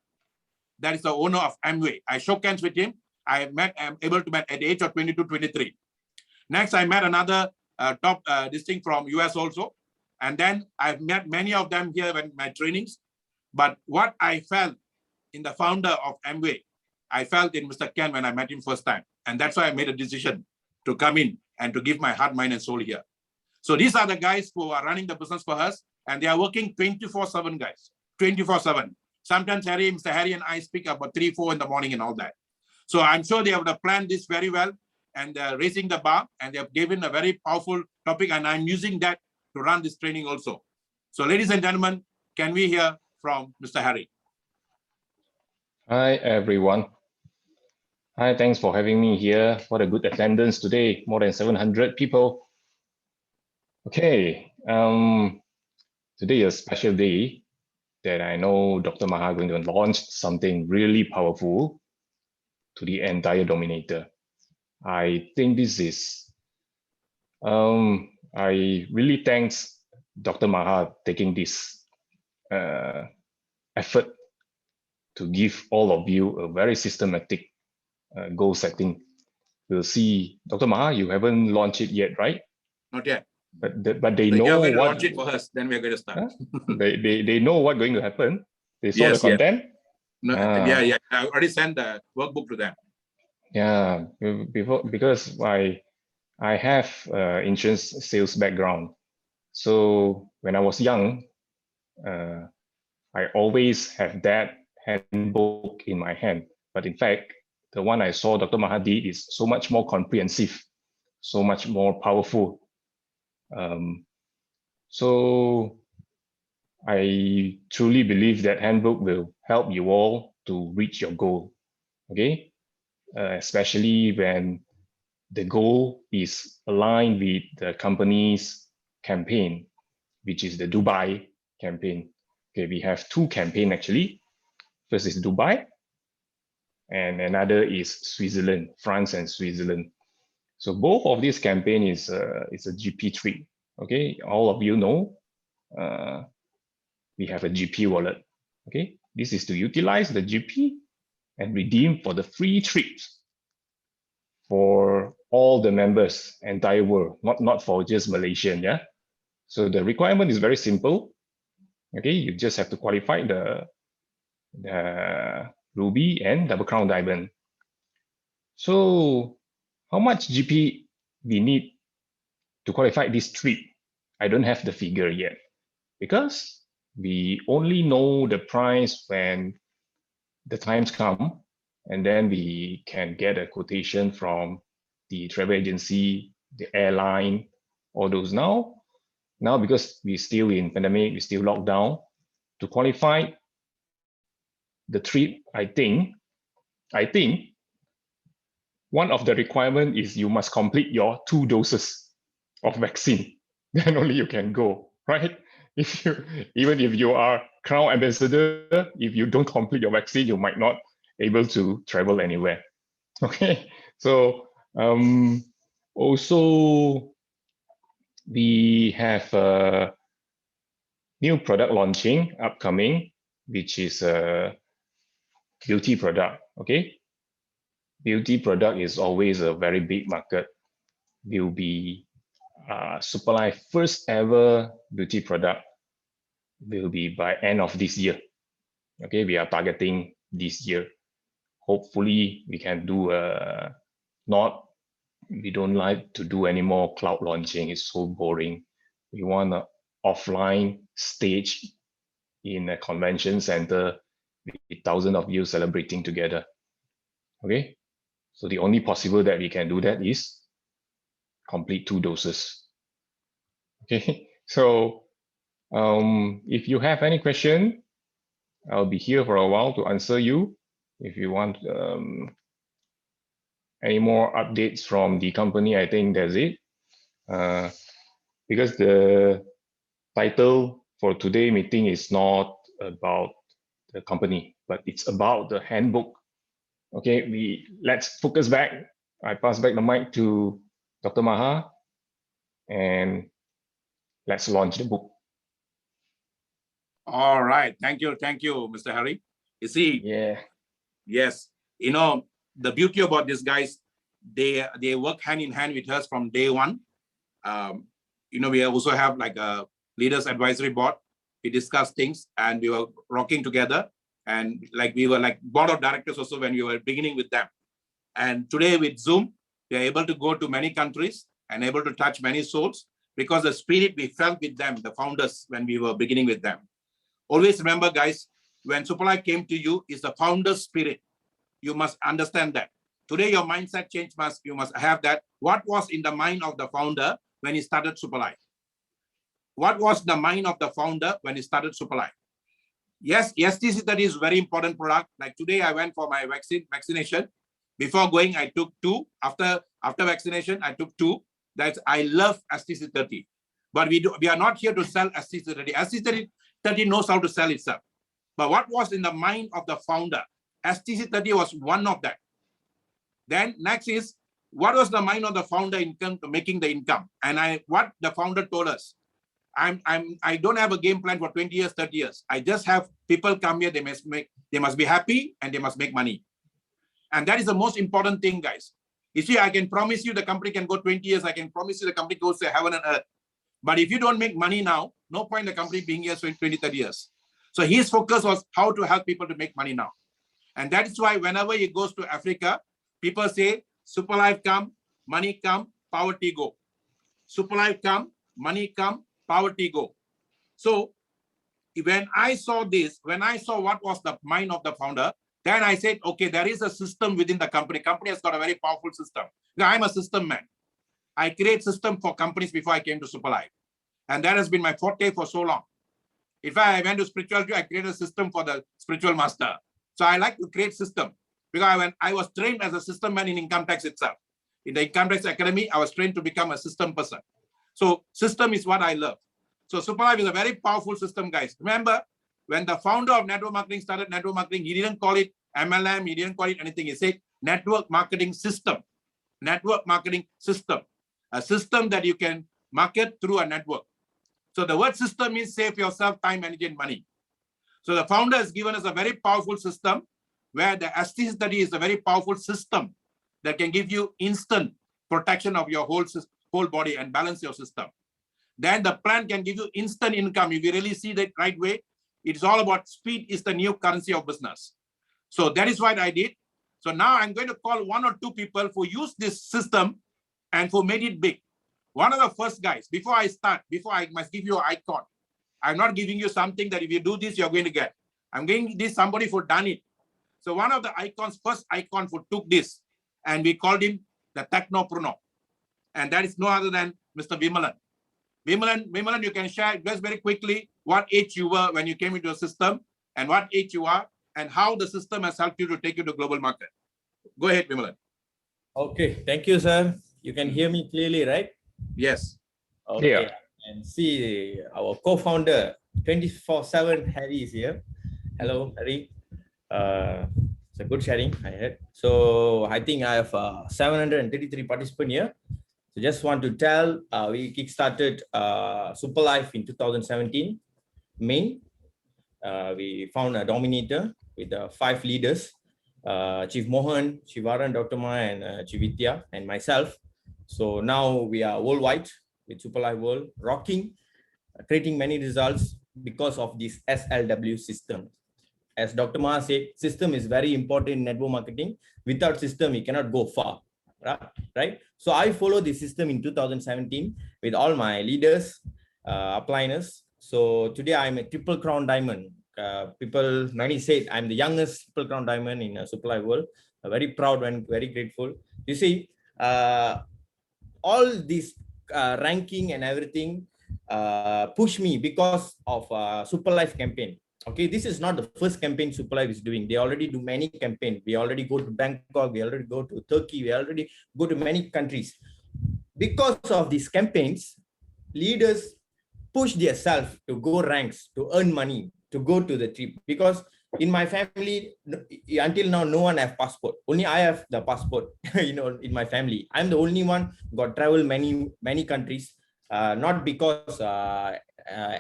That is the owner of Amway. I shook hands with him. I'm able to meet at the age of 22, 23. Next, I met another top distinct from US also. And then I've met many of them here in my trainings. But what I felt in the founder of Amway, I felt in Mr. Ken when I met him first time. And that's why I made a decision to come in and to give my heart, mind, and soul here. So these are the guys who are running the business for us. And they are working 24/7, guys, 24/7. Sometimes Mr. Harry and I speak about 3, 4 in the morning and all that. So I'm sure they have planned this very well and they're raising the bar and they have given a very powerful topic. And I'm using that to run this training also. So ladies and gentlemen, can we hear from Mr. Harry? Hi, everyone. Hi, thanks for having me here. What a good attendance today, more than 700 people. Okay, today is a special day that I know DR.MAHA going to launch something really powerful to the entire Dominator. I think this is, I really thanks DR.MAHA taking this effort to give all of you a very systematic goal setting. We'll see, DR.MAHA, you haven't launched it yet, right? Not yet. But they so know you're going what. To launch it for us, then we're going to start. they know what's going to happen. They saw Yes, the content. No, yeah. I already sent the workbook to them. Yeah, because I have insurance sales background. So when I was young, I always have that handbook in my hand. But in fact, the one I saw DR.MAHA did is so much more comprehensive, so much more powerful. So I truly believe that handbook will help you all to reach your goal. Okay, especially when the goal is aligned with the company's campaign, which is the Dubai campaign. Okay, we have two campaigns actually. First is Dubai, and another is Switzerland, France and Switzerland. So both of these campaign is a GP treat. Okay, all of you know we have a GP wallet. Okay, this is to utilize the GP and redeem for the free trips for all the members, entire world, not for just Malaysian. Yeah. So the requirement is very simple. Okay, you just have to qualify the Ruby and Double Crown Diamond. So how much GP we need to qualify this trip? I don't have the figure yet because we only know the price when the times come, and then we can get a quotation from the travel agency, the airline, all those. Now because we're still in pandemic, we're still locked down, to qualify the trip, I think one of the requirement is you must complete your 2 doses of vaccine. Then only you can go, right? Even if you are Crown Ambassador, if you don't complete your vaccine, you might not able to travel anywhere. Okay, so also we have a new product launching upcoming, which is a beauty product. Okay, beauty product is always a very big market. Will be Superlife first ever beauty product will be by end of this year. Okay, we are targeting this year. Hopefully we can do we don't like to do any more cloud launching. It's so boring. We want an offline stage in a convention center with thousands of you celebrating together. Okay, so the only possible that we can do that is complete 2 doses. Okay, so if you have any question, I'll be here for a while to answer you. If you want any more updates from the company, I think that's it. Because the title for today's meeting is not about the company, but it's about the handbook. Okay, let's focus back. I pass back the mic to Dr. Maha, and let's launch the book. All right. Thank you, Mr. Harry. You see, yes, you know, the beauty about these guys, they work hand in hand with us from day one. You know, we also have like a leaders advisory board. We discuss things and we were rocking together, and like we were like board of directors also when we were beginning with them. And today with Zoom, we are able to go to many countries and able to touch many souls because the spirit we felt with them, the founders, when we were beginning with them. Always remember, guys, when Superlife came to you, is the founder's spirit. You must understand that. Today, your mindset change you must have that. What was in the mind of the founder when he started Superlife? What was the mind of the founder when he started Superlife? Yes, STC30 is very important product. Like today, I went for my vaccination. Before going, I took 2. After vaccination, I took 2. That's I love STC30. But we are not here to sell STC30. STC30 knows how to sell itself. But what was in the mind of the founder? STC30 was one of that. Then next is, what was the mind of the founder in terms of making the income? And what the founder told us, I don't have a game plan for 20 years, 30 years. I just have people come here, they must be happy and they must make money. And that is the most important thing, guys. You see, I can promise you the company can go 20 years. I can promise you the company goes to heaven and earth. But if you don't make money now, no point in the company being here 20, 30 years. So his focus was how to help people to make money now. And that is why whenever he goes to Africa, people say, Superlife come, money come, poverty go. Superlife come, money come, poverty go. So when I saw this, when I saw what was the mind of the founder, then I said, okay, there is a system within the company. Company has got a very powerful system. Now, I'm a system man. I create system for companies before I came to Superlife. And that has been my forte for so long. If I went to spirituality, I created a system for the spiritual master. So I like to create system because when I was trained as a system man in income tax itself. In the Income Tax Academy, I was trained to become a system person. So system is what I love. So Superlife is a very powerful system, guys. Remember, when the founder of network marketing started network marketing, he didn't call it MLM, he didn't call it anything. He said network marketing system. Network marketing system. A system that you can market through a network. So the word system means save yourself time, energy, and money. So the founder has given us a very powerful system where the ST study is a very powerful system that can give you instant protection of your whole body and balance your system. Then the plan can give you instant income. If you really see that right way, it's all about speed is the new currency of business. So that is what I did. So now I'm going to call 1 or 2 people who use this system and who made it big. One of the first guys, before I start, before I must give you an icon. I'm not giving you something that if you do this, you're going to get. I'm giving this somebody who done it. So one of the icons, first icon who took this, and we called him the Technopreneur. And that is no other than Mr. Vimalan. Vimalan, you can share just very quickly what age you were when you came into the system and what age you are and how the system has helped you to take you to global market. Go ahead, Vimalan. Okay, thank you, sir. You can hear me clearly, right? Yes. Okay. Yeah. And see our co-founder, 24/7 Harry is here. Hello, Harry. It's a good sharing I had. So I think I have 733 participants here. So just want to tell, we kickstarted Superlife in 2017, May. We found a Dominator with 5 leaders, Chief Mohan, Shivaran, DR.MAHA, and Chief Vidya, and myself. So now we are worldwide with Superlife World, rocking, creating many results because of this SLW system. As DR.MAHA said, system is very important in network marketing. Without system, we cannot go far, right? So I followed the system in 2017 with all my leaders, upliners. So today I'm a triple crown diamond. People, many said I'm the youngest triple crown diamond in Superlife World. Very proud and very grateful. You see, all this ranking and everything push me because of Superlife campaign. Okay, this is not the first campaign Superlife is doing. They already do many campaigns. We already go to Bangkok, we already go to Turkey, we already go to many countries. Because of these campaigns, leaders push themselves to go ranks, to earn money, to go to the trip. Because in my family, until now, no one have passport. Only I have the passport, in my family. I'm the only one got travel many countries, not because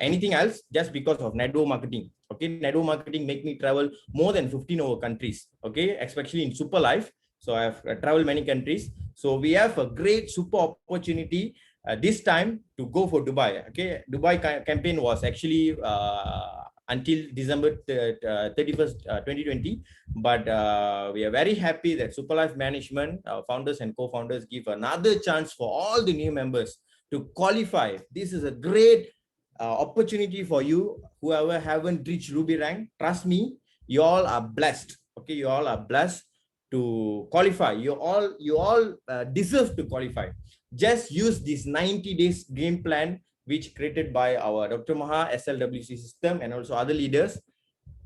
anything else, just because of network marketing. Okay, network marketing make me travel more than 15 over countries. Okay, especially in Superlife. So I have traveled many countries. So we have a great super opportunity this time to go for Dubai. Okay, Dubai campaign was actually until December 31st, 2020. But we are very happy that Superlife management, founders and co-founders give another chance for all the new members to qualify. This is a great opportunity for you, whoever haven't reached Ruby rank. Trust me, you all are blessed. Okay, you all are blessed to qualify. You all deserve to qualify. Just use this 90 days game plan, which created by our DR.MAHA SLWC system and also other leaders.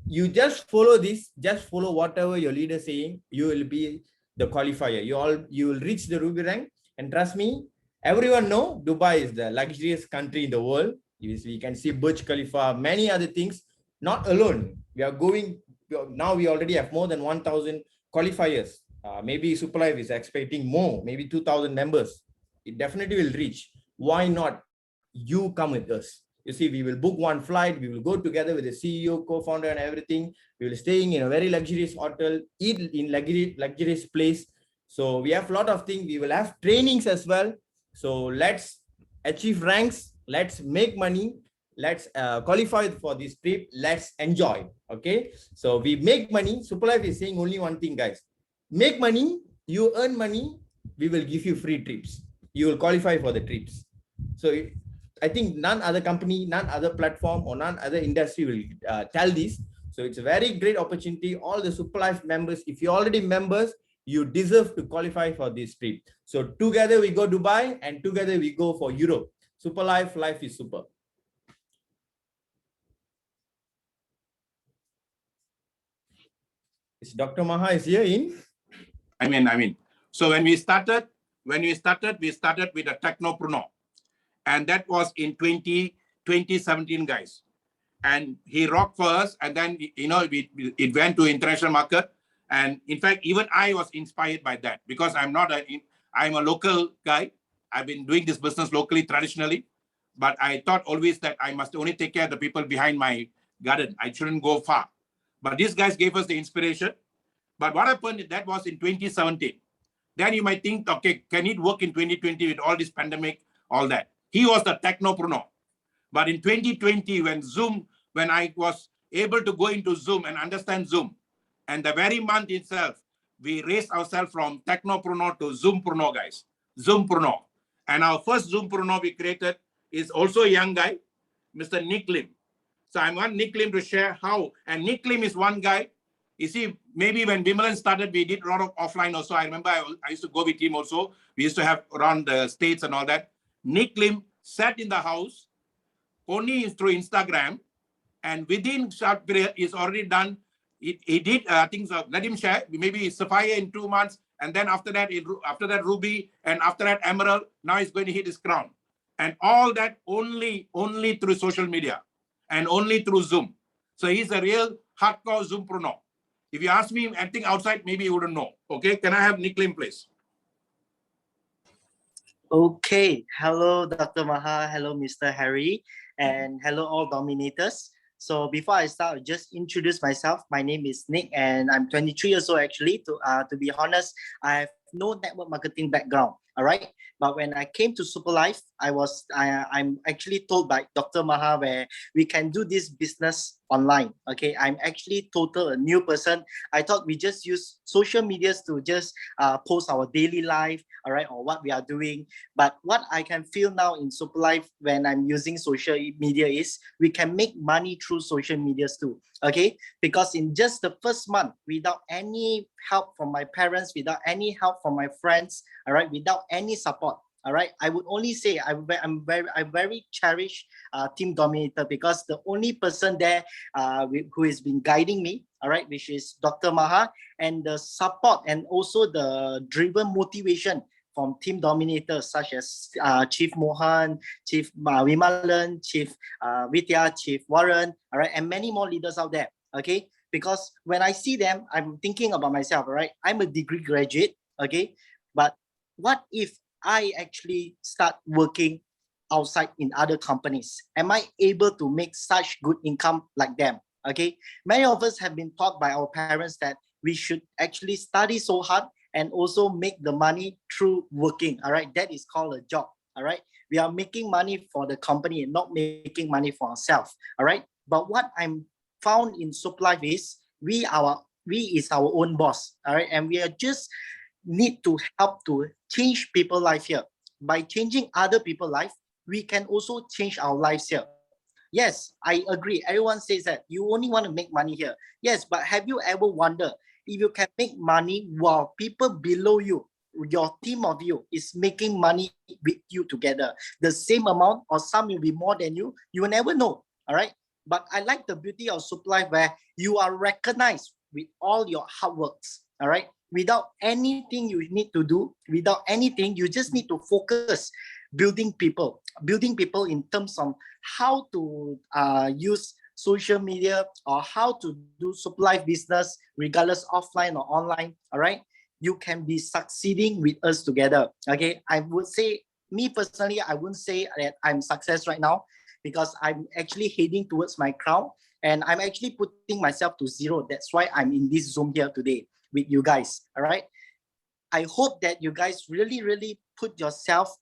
You just follow this, just follow whatever your leader is saying. You will be the qualifier. You will reach the Ruby rank. And trust me, everyone know Dubai is the luxurious country in the world. You can see Burj Khalifa, many other things. Not alone. We are going, now we already have more than 1,000 qualifiers. Maybe Superlife is expecting more, maybe 2,000 members. It definitely will reach. Why not? You come with us. You see, we will book one flight. We will go together with the CEO, co-founder and everything. We will staying in a very luxurious hotel, eat in luxurious place. So we have a lot of things. We will have trainings as well. So let's achieve ranks. Let's make money. Let's qualify for this trip. Let's enjoy. Okay. So we make money. Superlife is saying only one thing, guys. Make money. You earn money. We will give you free trips. You will qualify for the trips. So I think none other company, none other platform or none other industry will tell this. So it's a very great opportunity. All the Superlife members, if you're already members, you deserve to qualify for this trip. So together we go Dubai and together we go for Europe. Superlife, life is super. Is DR.MAHA is here in? I mean. So when we started, when we started with a technopreneur. And that was in 2017, guys. And he rocked for us. And then, you know, it went to international market. And in fact, even I was inspired by that because I'm a local guy. I've been doing this business locally, traditionally. But I thought always that I must only take care of the people behind my garden. I shouldn't go far. But these guys gave us the inspiration. But what happened, that was in 2017. Then you might think, okay, can it work in 2020 with all this pandemic, all that? He was the technopreneur. But in 2020, when I was able to go into Zoom and understand Zoom, and the very month itself, we raised ourselves from technopreneur to Zoompreneur, guys. Zoompreneur. And our first Zoompreneur we created is also a young guy, Mr. Nick Lim. So I want Nick Lim to share how. And Nick Lim is one guy. You see, maybe when Bimalan started, we did a lot of offline also. I remember I used to go with him also. We used to have around the states and all that. Nick Lim sat in the house, only through Instagram, and within short period, he's already done. He did things. Let him share. Maybe Sapphire in 2 months, and then after that Ruby, and after that Emerald. Now he's going to hit his crown, and all that only through social media, and only through Zoom. So he's a real hardcore Zoompreneur. If you ask me anything outside, maybe you wouldn't know. Okay, can I have Nick Lim, please? Okay, hello Dr. Maha, hello Mr. Harry, and hello all Dominators. So before I start, I'll just introduce myself. My name is Nick and I'm 23 years old actually. To be honest, I have no network marketing background, all right? But when I came to Superlife, I'm actually told by Dr. Maha where we can do this business online, okay? I'm actually a new person. I thought we just use social medias to just post our daily life, all right, or what we are doing. But what I can feel now in Superlife when I'm using social media is we can make money through social medias too, okay? Because in just the first month, without any help from my parents, without any help from my friends, all right, without any support, all right, I would only say I very cherish Team Dominator because the only person there who has been guiding me, all right, which is Dr. Maha, and the support and also the driven motivation from Team Dominators such as Chief Mohan, Chief Vimalan, Chief Vidya, Chief Warren, all right, and many more leaders out there, okay? Because when I see them, I'm thinking about myself, all right? I'm a degree graduate, okay? But what if I actually start working outside in other companies? Am I able to make such good income like them? Okay, many of us have been taught by our parents that we should actually study so hard and also make the money through working. All right, that is called a job. All right, we are making money for the company and not making money for ourselves. All right, but what I'm found in Superlife is we is our own boss. All right, and we are just need to help to change people's life here. By changing other people's life, we can also change our lives here. Yes, I agree. Everyone says that you only want to make money here. Yes, but have you ever wondered if you can make money while people below you, your team of you, is making money with you together, the same amount or some will be more than you? You will never know. All right. But I like the beauty of Superlife where you are recognized with all your hard works. All right. Without anything you need to do, without anything, you just need to focus building people in terms of how to use social media or how to do Superlife business, regardless offline or online. All right, you can be succeeding with us together. Okay, I would say, me personally, I wouldn't say that I'm success right now because I'm actually heading towards my crown and I'm actually putting myself to zero. That's why I'm in this Zoom here today with you guys. All right, I hope that you guys really put yourself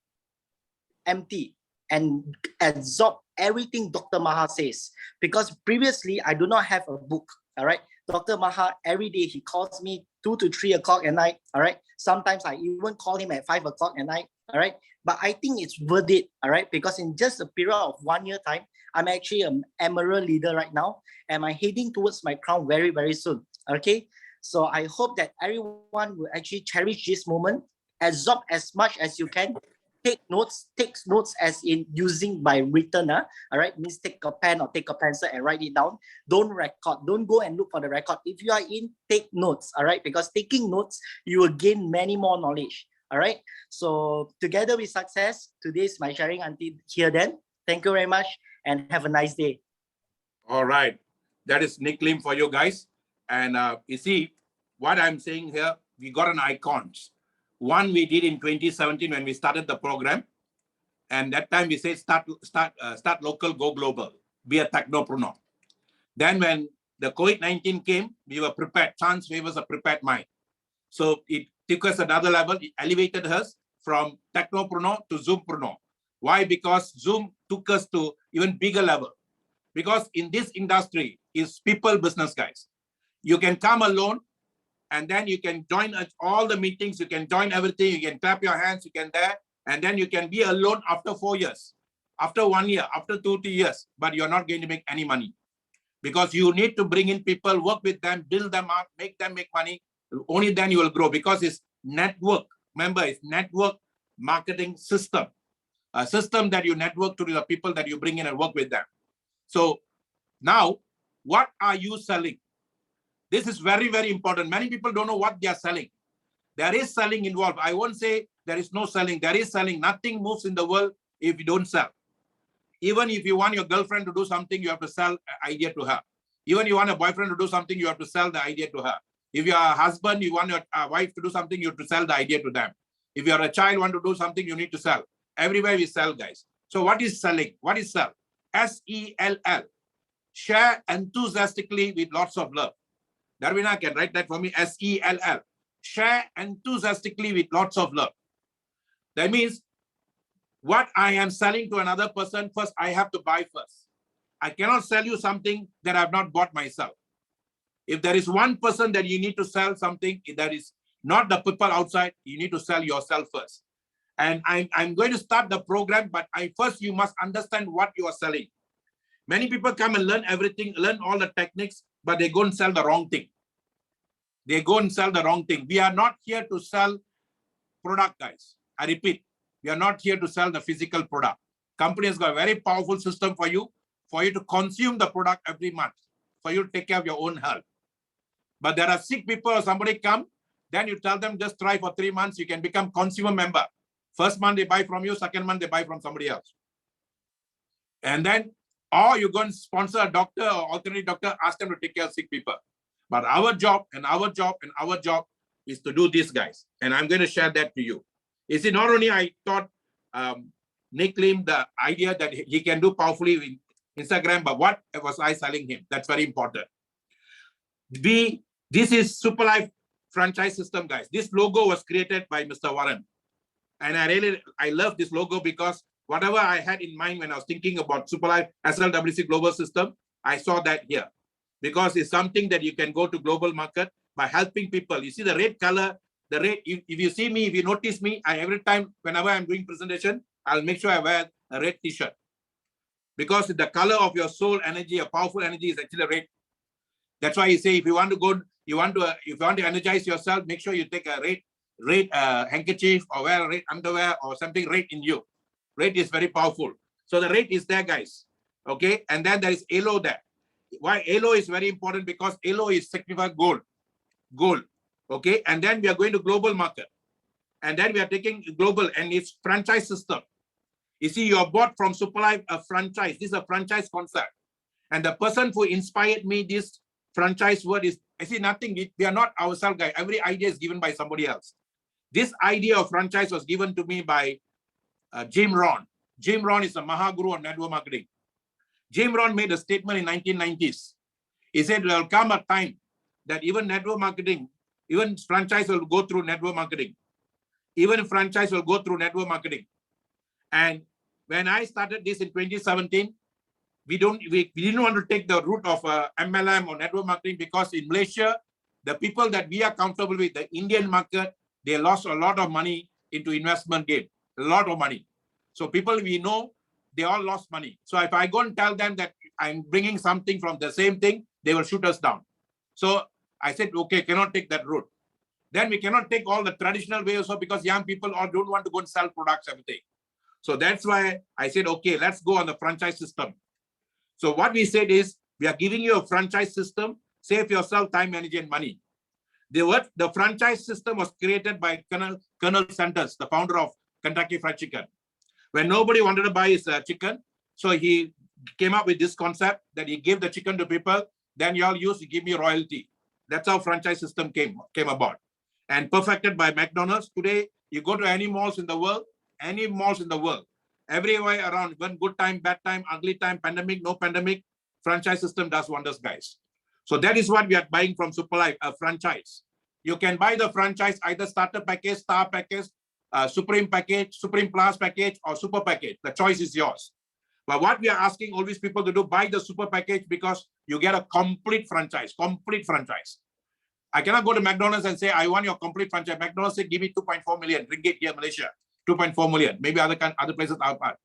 empty and absorb everything Dr. Maha says, because previously I do not have a book. All right, Dr. Maha, every day he calls me 2 to 3 o'clock at night. All right, sometimes I even call him at 5 o'clock at night. All right, but I think it's worth it. All right, because in just a period of 1 year time, I'm actually an emerald leader right now and I'm heading towards my crown very soon. Okay, so I hope that everyone will actually cherish this moment, absorb as much as you can. Take notes as in using by written, all right, means take a pen or take a pencil and write it down. Don't record, don't go and look for the record. If you are in, take notes, all right, because taking notes, you will gain many more knowledge, All right. So together with success, today's my sharing until here then. Thank you very much and have a nice day. All right. That is Nick Lim for you guys. And you see, what I'm saying here, we got an icons. One we did in 2017 when we started the program. And that time we said, start local, go global, be a technopreneur. Then when the COVID-19 came, we were prepared. Chance favors a prepared mind. So it took us another level. It elevated us from technopreneur to Zoompreneur. Why? Because Zoom took us to even bigger level. Because in this industry is people business, guys. You can come alone and then you can join all the meetings. You can join everything. You can clap your hands. You can there. And then you can be alone after 4 years, after 1 year, after 2 years. But you're not going to make any money. Because you need to bring in people, work with them, build them up, make them make money. Only then you will grow because it's network. Remember, it's network marketing system. A system that you network to the people that you bring in and work with them. So now, what are you selling? This is very, very important. Many people don't know what they are selling. There is selling involved. I won't say there is no selling. There is selling. Nothing moves in the world if you don't sell. Even if you want your girlfriend to do something, you have to sell an idea to her. Even if you want a boyfriend to do something, you have to sell the idea to her. If you're a husband, you want your wife to do something, you have to sell the idea to them. If you're a child, want to do something, you need to sell. Everywhere we sell, guys. So what is selling? What is sell? S-E-L-L. Share enthusiastically with lots of love. Darwina can write that for me. S-E-L-L. Share enthusiastically with lots of love. That means what I am selling to another person, first I have to buy first. I cannot sell you something that I've not bought myself. If there is one person that you need to sell something, that is not the people outside, you need to sell yourself first. And I'm going to start the program, but first you must understand what you are selling. Many people come and learn everything, learn all the techniques, but they go and sell the wrong thing. They go and sell the wrong thing. We are not here to sell product, guys. I repeat, we are not here to sell the physical product. Company has got a very powerful system for you to consume the product every month, for you to take care of your own health. But there are sick people or somebody come, then you tell them just try for 3 months, you can become consumer member. First month they buy from you, second month they buy from somebody else. And then, or you go and sponsor a doctor or alternate doctor, ask them to take care of sick people. But our job is to do this, guys. And I'm going to share that to you. You see, not only I taught Nick Lim the idea that he can do powerfully in Instagram, but what was I selling him? That's very important. This is Super Life franchise system, guys. This logo was created by Mr. Warren. And I love this logo because whatever I had in mind when I was thinking about Super Life SLWC global system, I saw that here. Because it's something that you can go to global market by helping people. You see the red color, the red, if you see me, if you notice me, every time, whenever I'm doing presentation, I'll make sure I wear a red t-shirt. Because the color of your soul energy, a powerful energy is actually red. That's why you say, if you want to go, if you want to energize yourself, make sure you take a red handkerchief or wear a red underwear or something red in you. Red is very powerful. So the red is there, guys. Okay. And then there is halo there. Why halo is very important? Because halo is signifies gold. Okay. And then we are going to global market. And then we are taking global and it's franchise system. You see, you are bought from Super Life a franchise. This is a franchise concept. And the person who inspired me this franchise word is, I see nothing. We are not ourselves, guys. Every idea is given by somebody else. This idea of franchise was given to me by Jim Rohn. Jim Rohn is a Maha Guru on network marketing. Jim Rohn made a statement in 1990s. He said, there will come a time that even network marketing, even franchise will go through network marketing. Even franchise will go through network marketing. And when I started this in 2017, we didn't want to take the route of MLM or network marketing because in Malaysia, the people that we are comfortable with, the Indian market, they lost a lot of money into investment game, a lot of money. So people we know, they all lost money. So if I go and tell them that I'm bringing something from the same thing, they will shoot us down. So I said, okay, cannot take that route. Then we cannot take all the traditional way also because young people all don't want to go and sell products, everything. So that's why I said, okay, let's go on the franchise system. So what we said is, we are giving you a franchise system, save yourself time, energy, and money. The franchise system was created by Colonel Sanders, the founder of Kentucky Fried Chicken. When nobody wanted to buy his chicken, so he came up with this concept that he gave the chicken to people, then you all use, you give me royalty. That's how franchise system came about. And perfected by McDonald's. Today, you go to any malls in the world, everywhere around, when good time, bad time, ugly time, pandemic, no pandemic, franchise system does wonders, guys. So that is what we are buying from Superlife, a franchise. You can buy the franchise, either starter package, star package, Supreme package, Supreme Plus package, or super package. The choice is yours. But what we are asking always people to do, buy the super package because you get a complete franchise, I cannot go to McDonald's and say, I want your complete franchise. McDonald's say, give me 2.4 million ringgit here in Malaysia, 2.4 million. Maybe other places outside.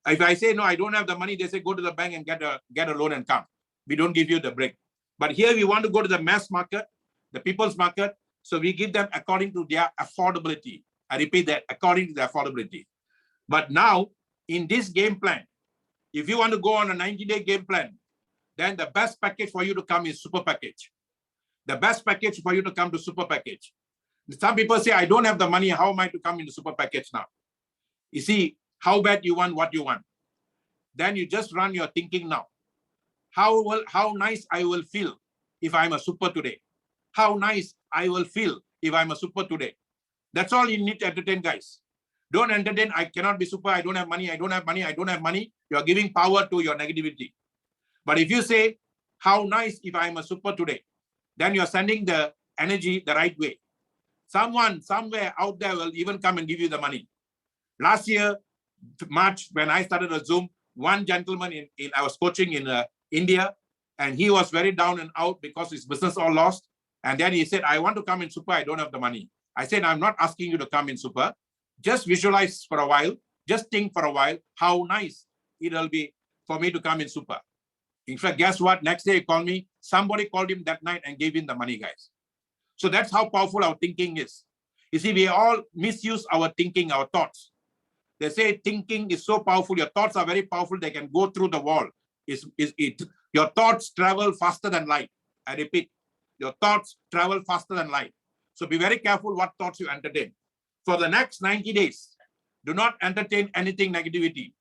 If I say, no, I don't have the money, they say, go to the bank and get a loan and come. We don't give you the break. But here we want to go to the mass market, the people's market. So we give them according to their affordability. I repeat that, according to their affordability. But now, in this game plan, if you want to go on a 90-day game plan, then the best package for you to come is super package. The best package for you to come to super package. Some people say, I don't have the money. How am I to come into super package now? You see, how bad you want what you want. Then you just run your thinking now. How nice I will feel if I'm a super today. How nice I will feel if I'm a super today. That's all you need to entertain, guys. Don't entertain, I cannot be super, I don't have money, I don't have money, I don't have money. You are giving power to your negativity. But if you say, how nice if I'm a super today, then you're sending the energy the right way. Someone, somewhere out there will even come and give you the money. Last year, March, when I started a Zoom, one gentleman I was coaching in India, and he was very down and out because his business all lost. And then he said, I want to come in super, I don't have the money. I said, I'm not asking you to come in super. Just visualize for a while, just think for a while how nice it'll be for me to come in super. In fact, guess what? Next day he called me. Somebody called him that night and gave him the money, guys. So that's how powerful our thinking is. You see, we all misuse our thinking, our thoughts. They say thinking is so powerful. Your thoughts are very powerful. They can go through the wall. Your thoughts travel faster than light. I repeat, your thoughts travel faster than light. So be very careful what thoughts you entertain. For the next 90 days, do not entertain anything negativity.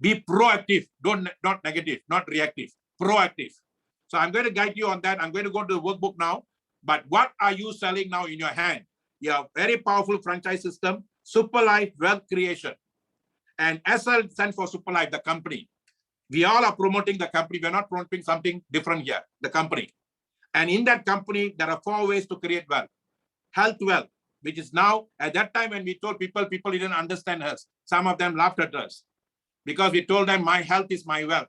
Be proactive, not negative, not reactive, proactive. So I'm going to guide you on that. I'm going to go to the workbook now. But what are you selling now in your hand? You have very powerful franchise system, Superlife Wealth Creation. And SL stands for Superlife, the company. We all are promoting the company. We're not promoting something different here, the company. And in that company, there are 4 ways to create wealth. Health wealth, which is now, at that time when we told people didn't understand us. Some of them laughed at us because we told them my health is my wealth.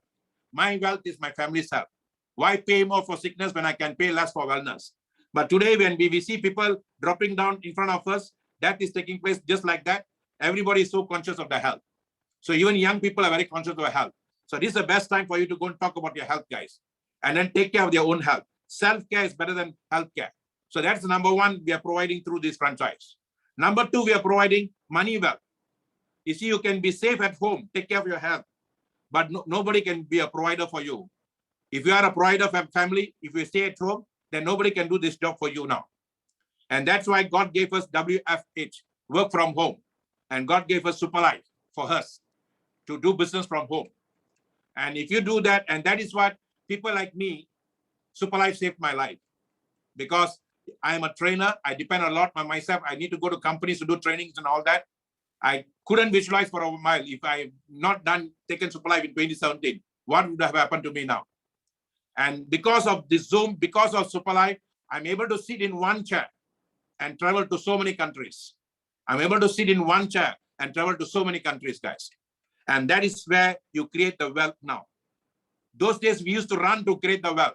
My wealth is my family's health. Why pay more for sickness when I can pay less for wellness? But today when we see people dropping down in front of us, that is taking place just like that. Everybody is so conscious of their health. So even young people are very conscious of their health. So this is the best time for you to go and talk about your health, guys. And then take care of your own health. Self-care is better than healthcare. So that's the number 1 we are providing through this franchise. Number 2, we are providing money wealth. You see, you can be safe at home, take care of your health, but nobody can be a provider for you. If you are a provider for family, if you stay at home, then nobody can do this job for you now. And that's why God gave us WFH, work from home. And God gave us Superlife for us to do business from home. And if you do that, and that is what people like me, Superlife saved my life. Because I'm a trainer, I depend a lot on myself. I need to go to companies to do trainings and all that. I couldn't visualize for a while if I not taken Superlife in 2017, what would have happened to me now? And because of this Zoom, because of Superlife, I'm able to sit in one chair and travel to so many countries. I'm able to sit in one chair and travel to so many countries, guys. And that is where you create the wealth now. Those days we used to run to create the wealth.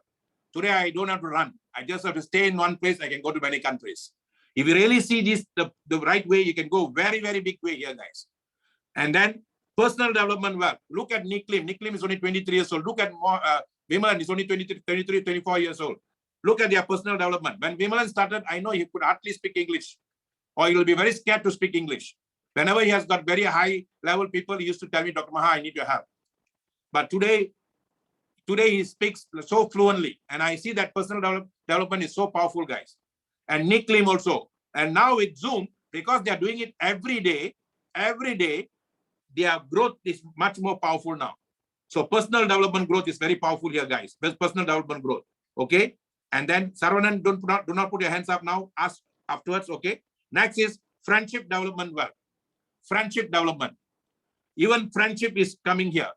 Today, I don't have to run. I just have to stay in one place. I can go to many countries. If you really see this the right way, you can go very, very big way here, guys. And then personal development wealth. Look at Nick Lim. Nick Lim is only 23 years old. Look at Vimalan is only 23, 24 years old. Look at their personal development. When Vimalan started, I know he could hardly speak English, or he will be very scared to speak English. Whenever he has got very high level people, he used to tell me, Dr. Maha, I need your help. But today he speaks so fluently. And I see that personal development is so powerful, guys. and Nick Lim also. And now with Zoom, because they are doing it every day, their growth is much more powerful now. So personal development growth is very powerful here, guys. Personal development growth. Okay. And then Saravanan, do not put your hands up now. Ask afterwards. Okay. Next is friendship development. Well, friendship development. Even friendship is coming here.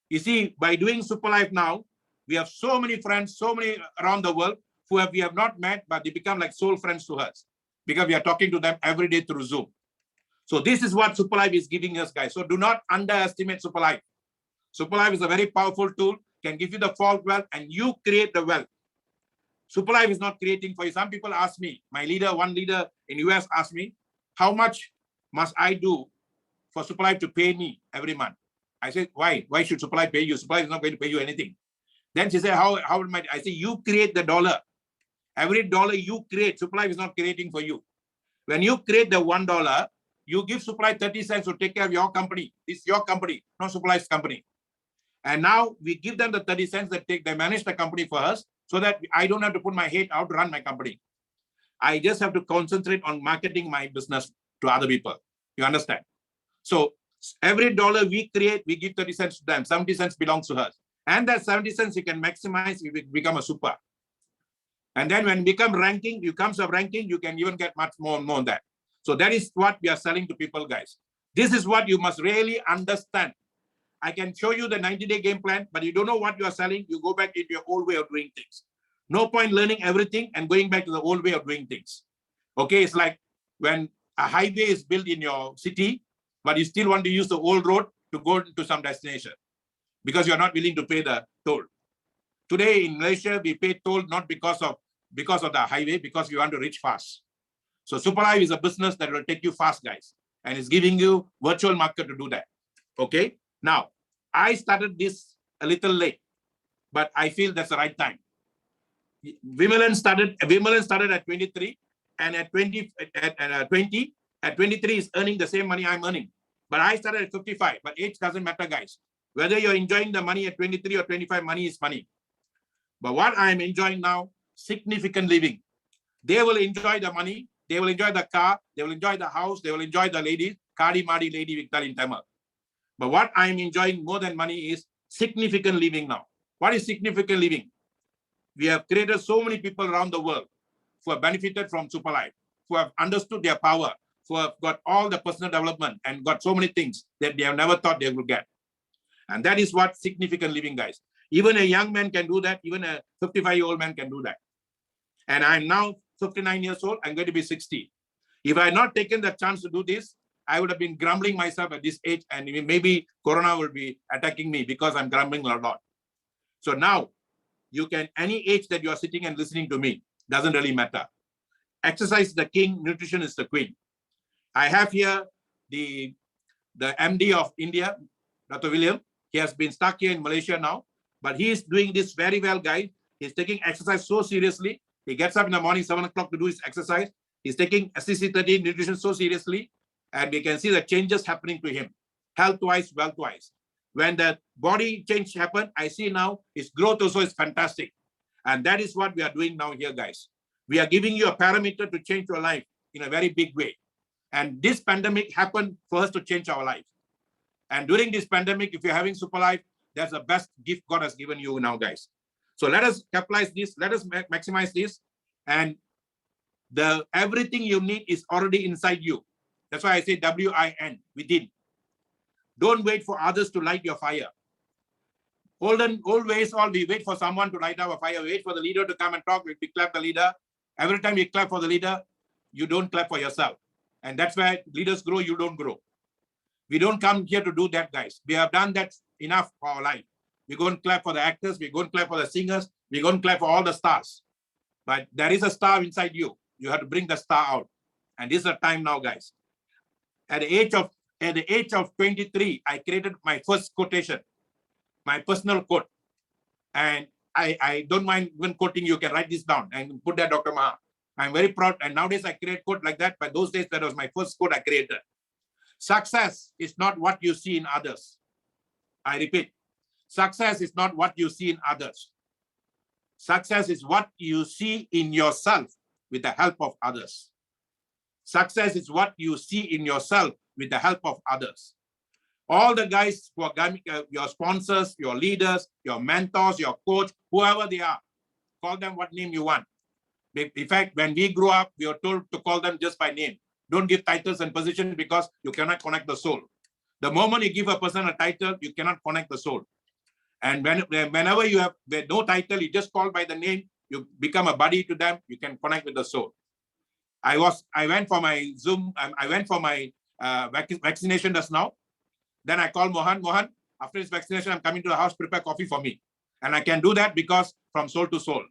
You see, by doing Super Life now, we have so many friends, so many around the world who we have not met, but they become like soul friends to us because we are talking to them every day through Zoom. So this is what Super Life is giving us, guys. So do not underestimate Super Life. Super Life is a very powerful tool, can give you the false wealth and you create the wealth. Super Life is not creating for you. Some people ask me, one leader in US asked me, how much must I do for Super Life to pay me every month? I said, why? Why should Super Life pay you? Super Life is not going to pay you anything. Then she said, how am I say, you create the dollar. Every dollar you create, Super Life is not creating for you. When you create the $1, you give Super Life 30 cents to take care of your company. This is your company, not Super Life's company. And now we give them the 30 cents they manage the company for us so that I don't have to put my head out to run my company. I just have to concentrate on marketing my business to other people. You understand? So every dollar we create, we give 30 cents to them. 70 cents belongs to us. And that 70 cents you can maximize if you become a super. And then when become ranking, you come to ranking, you can even get much more than that. So that is what we are selling to people, guys. This is what you must really understand. I can show you the 90-day game plan, but you don't know what you are selling. You go back into your old way of doing things. No point learning everything and going back to the old way of doing things. Okay, it's like when a highway is built in your city, but you still want to use the old road to go to some destination because you're not willing to pay the toll. Today in Malaysia, we pay toll not because of the highway, because we want to reach fast. So Super Life is a business that will take you fast, guys, and it's giving you virtual market to do that. Okay. Now, I started this a little late, but I feel that's the right time. Vimalan started at 23, and at 23 is earning the same money I'm earning. But I started at 55, but age doesn't matter, guys. Whether you're enjoying the money at 23 or 25, money is money. But what I'm enjoying now, significant living. They will enjoy the money, they will enjoy the car, they will enjoy the house, they will enjoy the ladies, Kadi Madi lady Victor in Tamil. But what I'm enjoying more than money is significant living now. What is significant living? We have created so many people around the world who have benefited from Super Life, who have understood their power, who have got all the personal development and got so many things that they have never thought they would get. And that is what significant living, guys. Even a young man can do that. Even a 55-year-old man can do that. And I'm now 59 years old. I'm going to be 60. If I had not taken the chance to do this, I would have been grumbling myself at this age, and maybe Corona will be attacking me because I'm grumbling a lot. So now, you can, any age that you are sitting and listening to me, doesn't really matter. Exercise is the king, nutrition is the queen. I have here the MD of India, Dr. William. He has been stuck here in Malaysia now, but he is doing this very well, guys. He's taking exercise so seriously. He gets up in the morning, 7 o'clock to do his exercise. He's taking SCC30 nutrition so seriously, and we can see the changes happening to him, health-wise, wealth-wise. When the body change happen, I see now his growth also is fantastic. And that is what we are doing now here, guys. We are giving you a parameter to change your life in a very big way. And this pandemic happened for us to change our life. And during this pandemic, if you're having Super Life, that's the best gift God has given you now, guys. So let us capitalize this. Let us maximize this. And everything you need is already inside you. That's why I say WIN, within. Don't wait for others to light your fire. Old ways, we wait for someone to light our fire. Wait for the leader to come and talk. We clap the leader. Every time you clap for the leader, you don't clap for yourself. And that's why leaders grow, you don't grow. We don't come here to do that, guys. We have done that enough for our life. We're going to clap for the actors. We're going to clap for the singers. We're going to clap for all the stars. But there is a star inside you. You have to bring the star out. And this is the time now, guys. At the age of 23, I created my first quotation, my personal quote. And I don't mind even quoting. You can write this down and put that Dr. Maha. I'm very proud. And nowadays I create quote like that. But those days, that was my first quote I created. Success is not what you see in others. I repeat, success is not what you see in others. Success is what you see in yourself with the help of others. Success is what you see in yourself with the help of others. All the guys who are your sponsors, your leaders, your mentors, your coach, whoever they are, call them what name you want. In fact, when we grew up, we were told to call them just by name. Don't give titles and position because you cannot connect the soul. The moment you give a person a title, you cannot connect the soul. And whenever you have no title, you just call by the name, you become a buddy to them, you can connect with the soul. I went for my Zoom, I went for my vaccination just now. Then I called Mohan, after his vaccination, I'm coming to the house, prepare coffee for me. And I can do that because from soul to soul.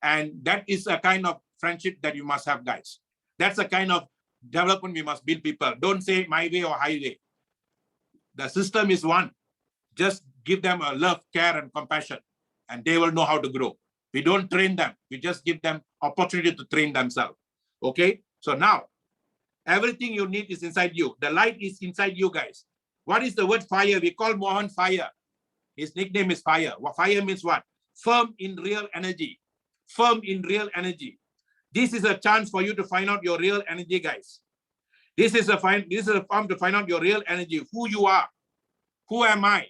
And that is a kind of friendship that you must have, guys. That's a kind of development we must build people. Don't say my way or highway. The system is one. Just give them a love, care, and compassion, and they will know how to grow. We don't train them. We just give them opportunity to train themselves. Okay? So now, everything you need is inside you. The light is inside you, guys. What is the word fire? We call Mohan fire. His nickname is fire. Fire means what? Firm in real energy. Firm in real energy. This is a chance for you to find out your real energy, guys. This is a time to find out your real energy, who you are. Who am I?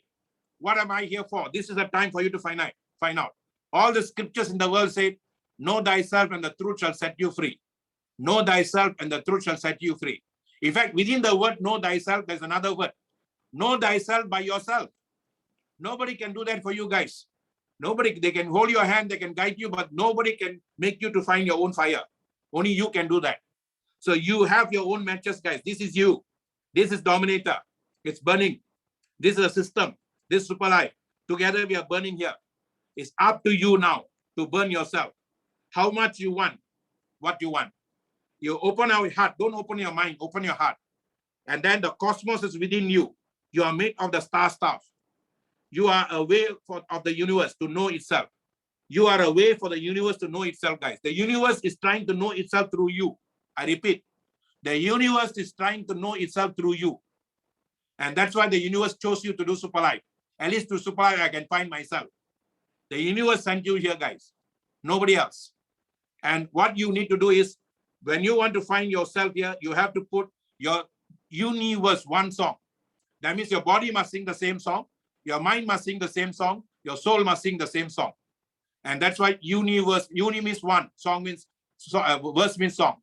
What am I here for? This is a time for you to find out. All the scriptures in the world say, know thyself and the truth shall set you free. Know thyself and the truth shall set you free. In fact, within the word know thyself, there's another word. Know thyself by yourself. Nobody can do that for you guys. Nobody, they can hold your hand, they can guide you, but nobody can make you to find your own fire. Only you can do that. So you have your own matches, guys. This is you. This is Dominator. It's burning. This is a system. This super life. Together we are burning here. It's up to you now to burn yourself. How much you want, what you want. You open your heart. Don't open your mind. Open your heart. And then the cosmos is within you. You are made of the star stuff. You are a way of the universe to know itself. You are a way for the universe to know itself, guys. The universe is trying to know itself through you. I repeat, the universe is trying to know itself through you. And that's why the universe chose you to do super life. At least to super life, I can find myself. The universe sent you here, guys. Nobody else. And what you need to do is, when you want to find yourself here, you have to put your universe one song. That means your body must sing the same song. Your mind must sing the same song. Your soul must sing the same song. And that's why universe, uni means one, song means, verse means song.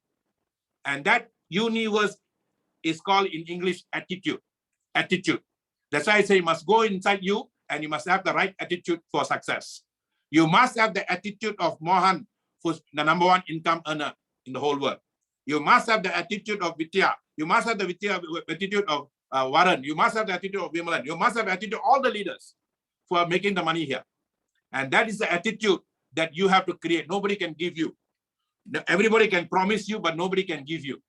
And that universe is called in English attitude. Attitude. That's why I say you must go inside you and you must have the right attitude for success. You must have the attitude of Mohan, who's the #1 income earner in the whole world. You must have the attitude of Vidya. You must have the attitude of Warren. You must have the attitude of Vimalan. You must have the attitude of all the leaders who are making the money here. And that is the attitude that you have to create. Nobody can give you. Everybody can promise you, but nobody can give you.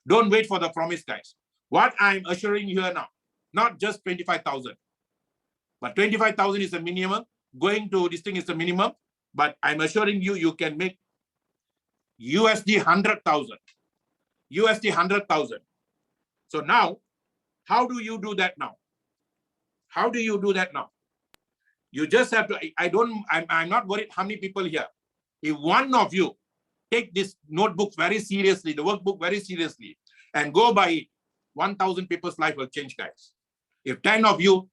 Don't wait for the promise, guys. What I'm assuring you here now, not just 25,000, but 25,000 is the minimum. Going to this thing is the minimum, but I'm assuring you, you can make USD 100,000. USD 100,000. So now, how do you do that now? How do you do that now? You just have to, I'm not worried how many people here. If one of you take this notebook very seriously, the workbook very seriously, and go by it, 1,000 people's life will change, guys. If 10 of you,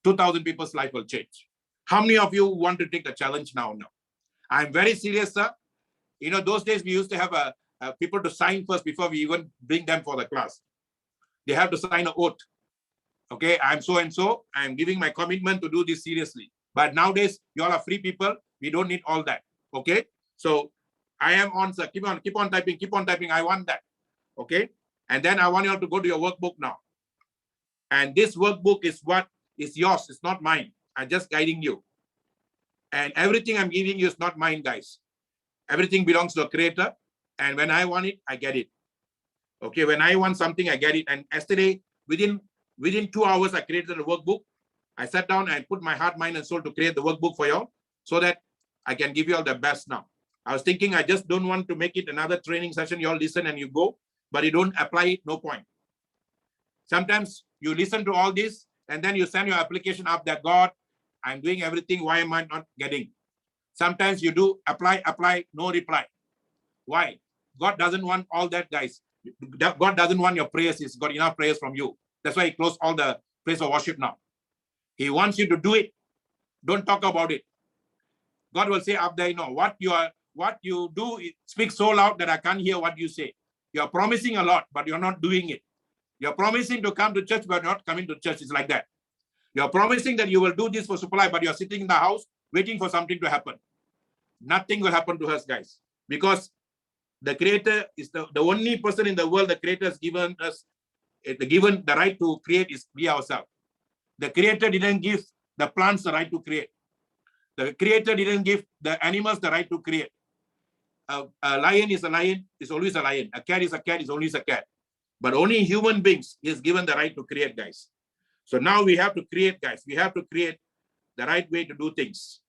2,000 people's life will change. How many of you want to take the challenge now? No. I'm very serious, sir. You know, those days we used to have people to sign first before we even bring them for the class. They have to sign an oath. Okay, I'm so and so. I'm giving my commitment to do this seriously. But nowadays, you all are free people. We don't need all that. Okay, so I am on, sir. Keep on typing, keep on typing. I want that. Okay, and then I want you all to go to your workbook now. And this workbook is what is yours. It's not mine. I'm just guiding you. And everything I'm giving you is not mine, guys. Everything belongs to the creator. And when I want it, I get it. Okay, when I want something, I get it. And yesterday, within 2 hours, I created a workbook. I sat down and put my heart, mind, and soul to create the workbook for y'all so that I can give you all the best now. I was thinking I just don't want to make it another training session. You all listen and you go, but you don't apply it, no point. Sometimes you listen to all this and then you send your application up that, God, I'm doing everything. Why am I not getting? Sometimes you do apply, no reply. Why? God doesn't want all that, guys. God doesn't want your prayers. He's got enough prayers from you. That's why he closed all the praise of worship now. He wants you to do it. Don't talk about it. God will say up there, what you do, it speaks so loud that I can't hear what you say. You're promising a lot, but you're not doing it. You're promising to come to church, but not coming to church. It's like that. You're promising that you will do this for supply, but you're sitting in the house waiting for something to happen. Nothing will happen to us, guys, because the Creator is the only person in the world the Creator has given us, given the right to create is we ourselves. The Creator didn't give the plants the right to create. The Creator didn't give the animals the right to create. A lion is a lion, is always a lion. A cat is a cat, is always a cat. But only human beings is given the right to create, guys. So now we have to create, guys. We have to create the right way to do things.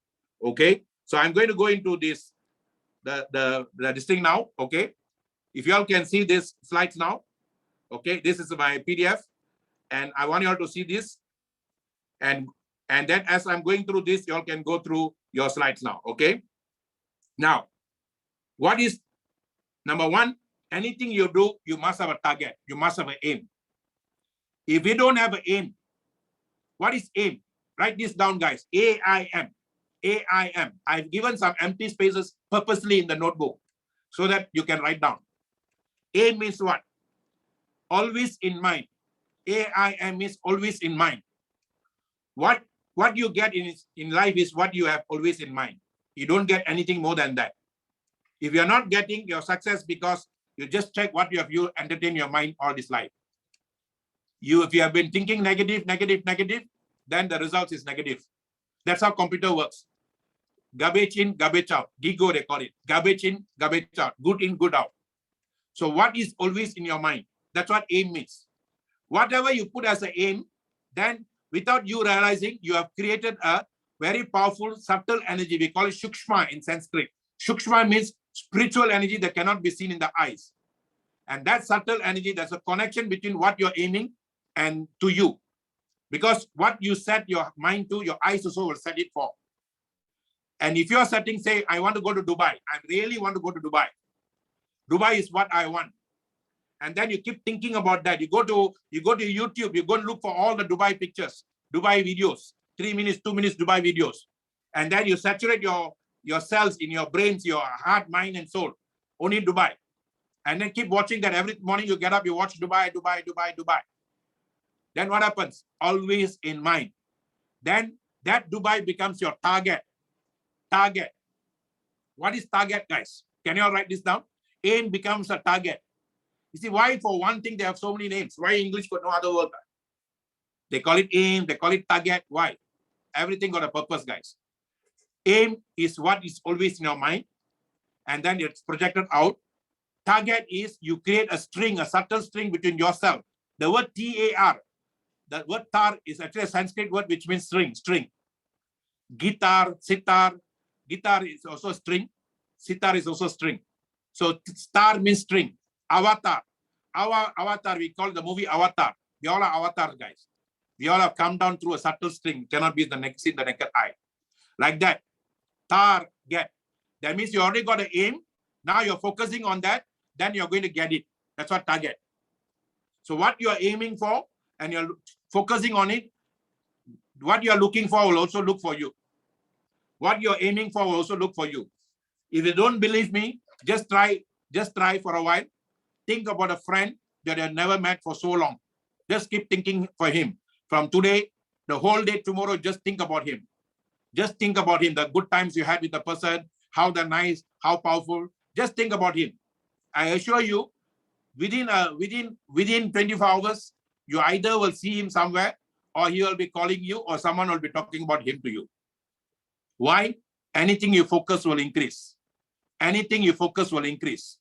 Okay. So I'm going to go into this, this thing now. Okay. If you all can see this slides now. Okay. This is my PDF. And I want you all to see this. And then as I'm going through this, you all can go through your slides now. Okay. Now, what is number one? Anything you do, you must have a target. You must have an aim. If you don't have an aim, what is aim? Write this down, guys. AIM. AIM. I've given some empty spaces purposely in the notebook so that you can write down. Aim means what? Always in mind. AIM means always in mind. What you get in life is what you have always in mind. You don't get anything more than that. If you're not getting your success because you just check what you entertain your mind all this life. If you have been thinking negative, then the result is negative. That's how computer works. Garbage in, garbage out. GIGO, they call it. Garbage in, garbage out. Good in, good out. So what is always in your mind? That's what aim means. Whatever you put as an aim, then without you realizing, you have created a very powerful, subtle energy. We call it Shukshma in Sanskrit. Shukshma means spiritual energy that cannot be seen in the eyes. And that subtle energy, there's a connection between what you're aiming and to you. Because what you set your mind to, your eyes also will set it for. And if you're setting, say, I want to go to Dubai. I really want to go to Dubai. Dubai is what I want. And then you keep thinking about that. You go to YouTube, you go and look for all the Dubai pictures, Dubai videos, 3 minutes, 2 minutes Dubai videos. And then you saturate your cells in your brains, your heart, mind, and soul, only Dubai. And then keep watching that. Every morning you get up, you watch Dubai, Dubai, Dubai, Dubai. Then what happens? Always in mind. Then that Dubai becomes your target. Target. What is target, guys? Can you all write this down? Aim becomes a target. You see, why for one thing they have so many names? Why English got no other word? They call it aim, they call it target. Why? Everything got a purpose, guys. Aim is what is always in your mind, and then it's projected out. Target is you create a string, a subtle string between yourself. The word TAR, the word tar is actually a Sanskrit word which means string. Guitar, sitar. Guitar is also string. Sitar is also string. So star means string. Avatar. Our avatar, we call the movie Avatar. We all are avatars, guys. We all have come down through a subtle string. Cannot be seen the naked eye. Like that. Target. That means you already got an aim. Now you're focusing on that. Then you're going to get it. That's what target. So what you are aiming for and you're focusing on it, what you're looking for will also look for you. What you're aiming for will also look for you. If you don't believe me, just try for a while. Think about a friend that you have never met for so long. Just keep thinking for him. From today, the whole day tomorrow, just think about him. Just think about him, the good times you had with the person, how they're nice, how powerful. Just think about him. I assure you, within 24 hours, you either will see him somewhere or he will be calling you or someone will be talking about him to you. Why? Anything you focus will increase. Anything you focus will increase.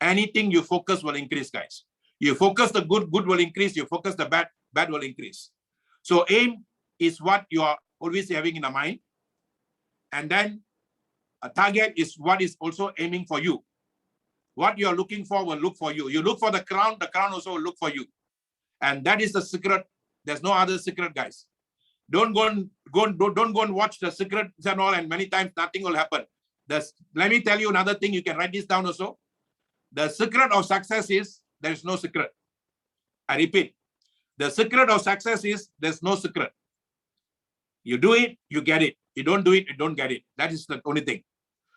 Anything you focus will increase, guys. You focus the good will increase. You focus the bad will increase. So aim is what you are always having in the mind. And then a target is what is also aiming for you. What you are looking for will look for you. You look for the crown also will look for you. And that is the secret. There's no other secret, guys. Don't go and watch The Secret and all, and many times nothing will happen. Let me tell you another thing. You can write this down also. The secret of success is there is no secret. I repeat, the secret of success is there's no secret. You do it, you get it. You don't do it, you don't get it. That is the only thing.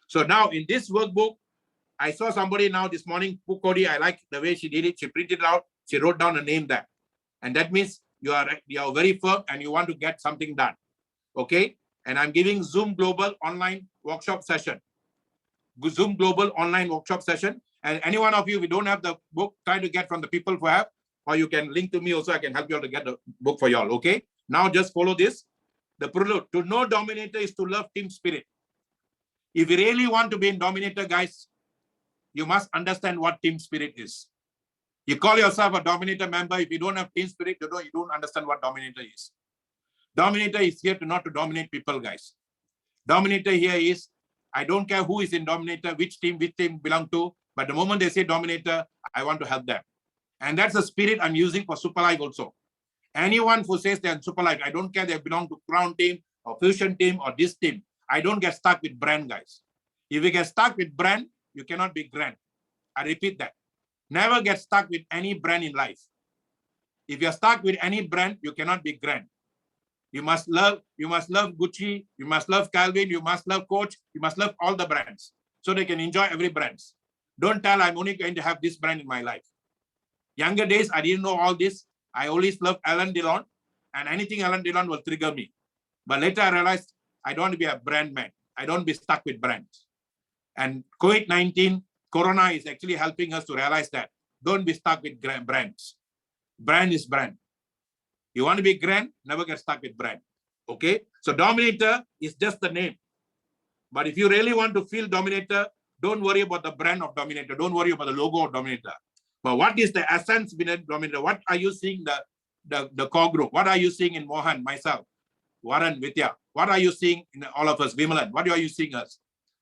So now in this workbook, I saw somebody now this morning, Pukodi, I like the way she did it. She printed it out. She wrote down a name there. And that means you are very firm and you want to get something done. Okay. And I'm giving Zoom Global online workshop session. Zoom Global online workshop session. And any one of you, if you don't have the book, try to get from the people who have, or you can link to me also. I can help you all to get the book for y'all. Okay. Now just follow this. The prelude. To know Dominator is to love team spirit. If you really want to be in Dominator, guys, you must understand what team spirit is. You call yourself a Dominator member. If you don't have team spirit, you don't understand what Dominator is. Dominator is here to not to dominate people, guys. Dominator here is, I don't care who is in Dominator, which team belong to, but the moment they say Dominator, I want to help them. And that's the spirit I'm using for Super Life also. Anyone who says they're in Super Life, I don't care they belong to Crown team or Fusion team or this team. I don't get stuck with brand, guys. If you get stuck with brand, you cannot be grand. I repeat that. Never get stuck with any brand in life. If you're stuck with any brand, you cannot be grand. You must love Gucci, you must love Calvin, you must love Coach, you must love all the brands so they can enjoy every brand. Don't tell I'm only going to have this brand in my life. Younger days, I didn't know all this. I always loved Alain Delon, and anything Alain Delon will trigger me. But later I realized I don't want to be a brand man. I don't be stuck with brands. And COVID-19, Corona is actually helping us to realize that. Don't be stuck with brands. Brand is brand. You want to be grand, never get stuck with brand. Okay? So Dominator is just the name. But if you really want to feel Dominator, don't worry about the brand of Dominator. Don't worry about the logo of Dominator. But what is the essence behind Dominator? What are you seeing the core group? What are you seeing in Mohan, myself, Warren, Vidya? What are you seeing in all of us, Vimalan? What are you seeing us?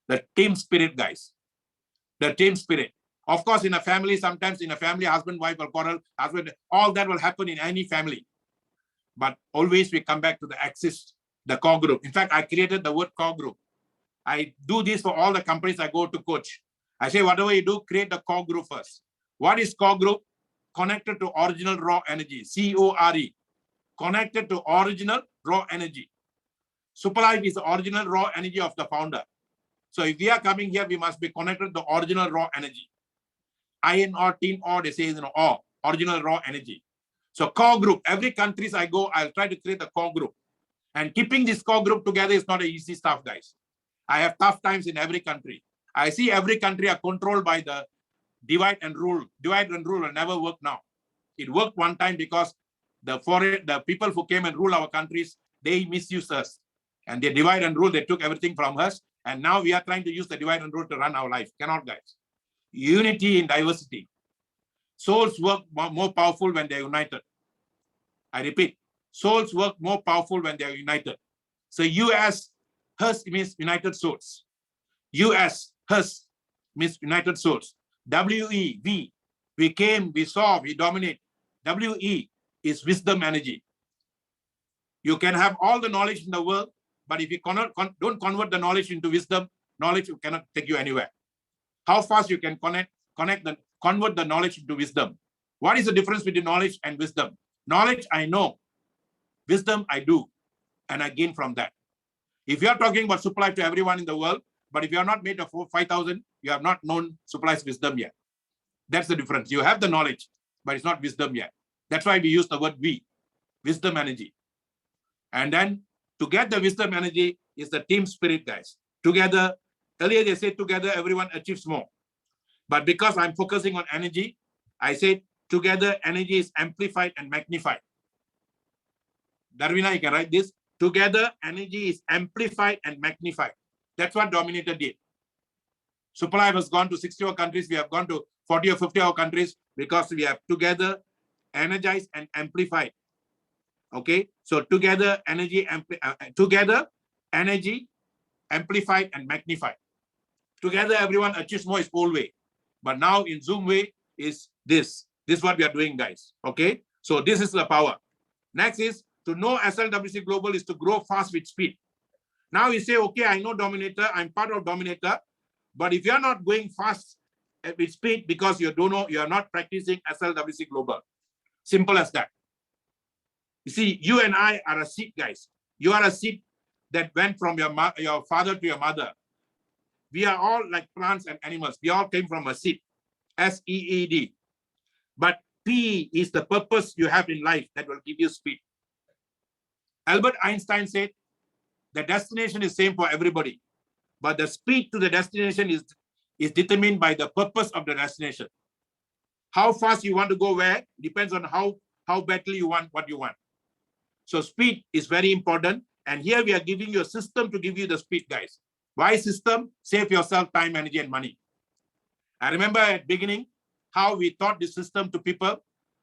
The team spirit, guys. The team spirit. Of course, in a family, sometimes in a family, husband, wife, or quarrel, husband, all that will happen in any family. But always we come back to the axis, the core group. In fact, I created the word core group. I do this for all the companies I go to coach. I say, whatever you do, create the core group first. What is core group? Connected to original raw energy, CORE. Connected to original raw energy. Superlife is the original raw energy of the founder. So if we are coming here, we must be connected to the original raw energy. Iron or tin or they say, or original raw energy. So core group, every countries I go, I'll try to create a core group. And keeping this core group together is not an easy stuff, guys. I have tough times in every country. I see every country are controlled by the divide and rule. Divide and rule will never work now. It worked one time because the people who came and rule our countries, they misused us. And they divide and rule, they took everything from us. And now we are trying to use the divide and rule to run our life. Cannot, guys. Unity in diversity. Souls work more powerful when they're united. I repeat, souls work more powerful when they're united. So US, hers means United Souls. US, hers means United Souls. WE, we came, we saw, we dominate. WE is wisdom energy. You can have all the knowledge in the world, but if you don't convert the knowledge into wisdom, knowledge cannot take you anywhere. How fast you can convert the knowledge into wisdom. What is the difference between knowledge and wisdom? Knowledge, I know. Wisdom, I do. And I gain from that. If you are talking about supply to everyone in the world, but if you are not made of 5,000, you have not known supply's wisdom yet. That's the difference. You have the knowledge, but it's not wisdom yet. That's why we use the word we, wisdom energy. And then to get the wisdom energy is the team spirit, guys. Together, earlier they said together everyone achieves more. But because I'm focusing on energy, I said together energy is amplified and magnified. Darwina, you can write this. Together energy is amplified and magnified. That's what Dominator did. Superlife has gone to 60 countries. We have gone to 40 or 50 countries because we have together energized and amplified. Okay, so together energy amplified and magnified. Together everyone achieves more is whole way. But now in Zoom way is this. This is what we are doing, guys. Okay, so this is the power. Next is to know SLWC Global is to grow fast with speed. Now you say, okay, I know Dominator, I'm part of Dominator, but if you're not going fast with speed because you don't know, you are not practicing SLWC Global. Simple as that. You see, you and I are a seed, guys. You are a seed that went from your father to your mother. We are all like plants and animals. We all came from a seed, S-E-E-D. But P is the purpose you have in life that will give you speed. Albert Einstein said, the destination is same for everybody, but the speed to the destination is determined by the purpose of the destination. How fast you want to go where depends on how badly you want what you want. So speed is very important. And here we are giving you a system to give you the speed, guys. Why system? Save yourself time, energy, and money. I remember at beginning how we taught the system to people,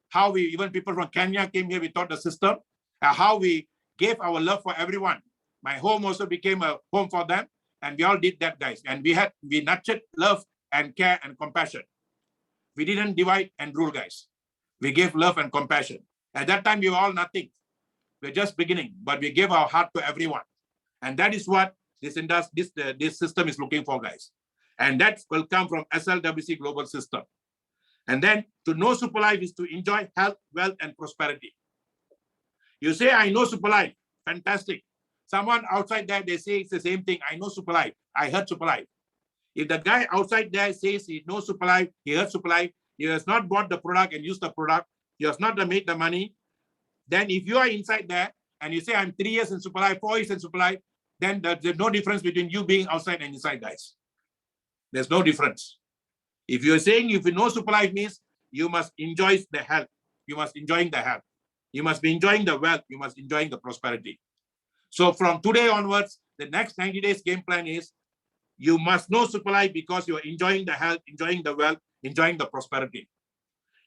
how even people from Kenya came here, we taught the system, how we gave our love for everyone. My home also became a home for them. And we all did that, guys. And we nurtured love and care and compassion. We didn't divide and rule, guys. We gave love and compassion. At that time, we were all nothing. We're just beginning, but we gave our heart to everyone. And that is what this system is looking for, guys. And that will come from SLWC Global System. And then to know Super Life is to enjoy health, wealth, and prosperity. You say, I know Super Life. Fantastic. Someone outside there, they say it's the same thing. I know Super Life. I heard Super Life. If the guy outside there says he knows Super Life, he heard Super Life, he has not bought the product and used the product, he has not made the money, then if you are inside there and you say, I'm 3 years in Super Life, 4 years in Super Life, then there's no difference between you being outside and inside, guys. There's no difference. If you're saying if you know Super Life means you must enjoy the health, you must enjoy the health, you must be enjoying the wealth, you must enjoying the prosperity. So from today onwards, the next 90 days game plan is you must know Super Life because you're enjoying the health, enjoying the wealth, enjoying the prosperity.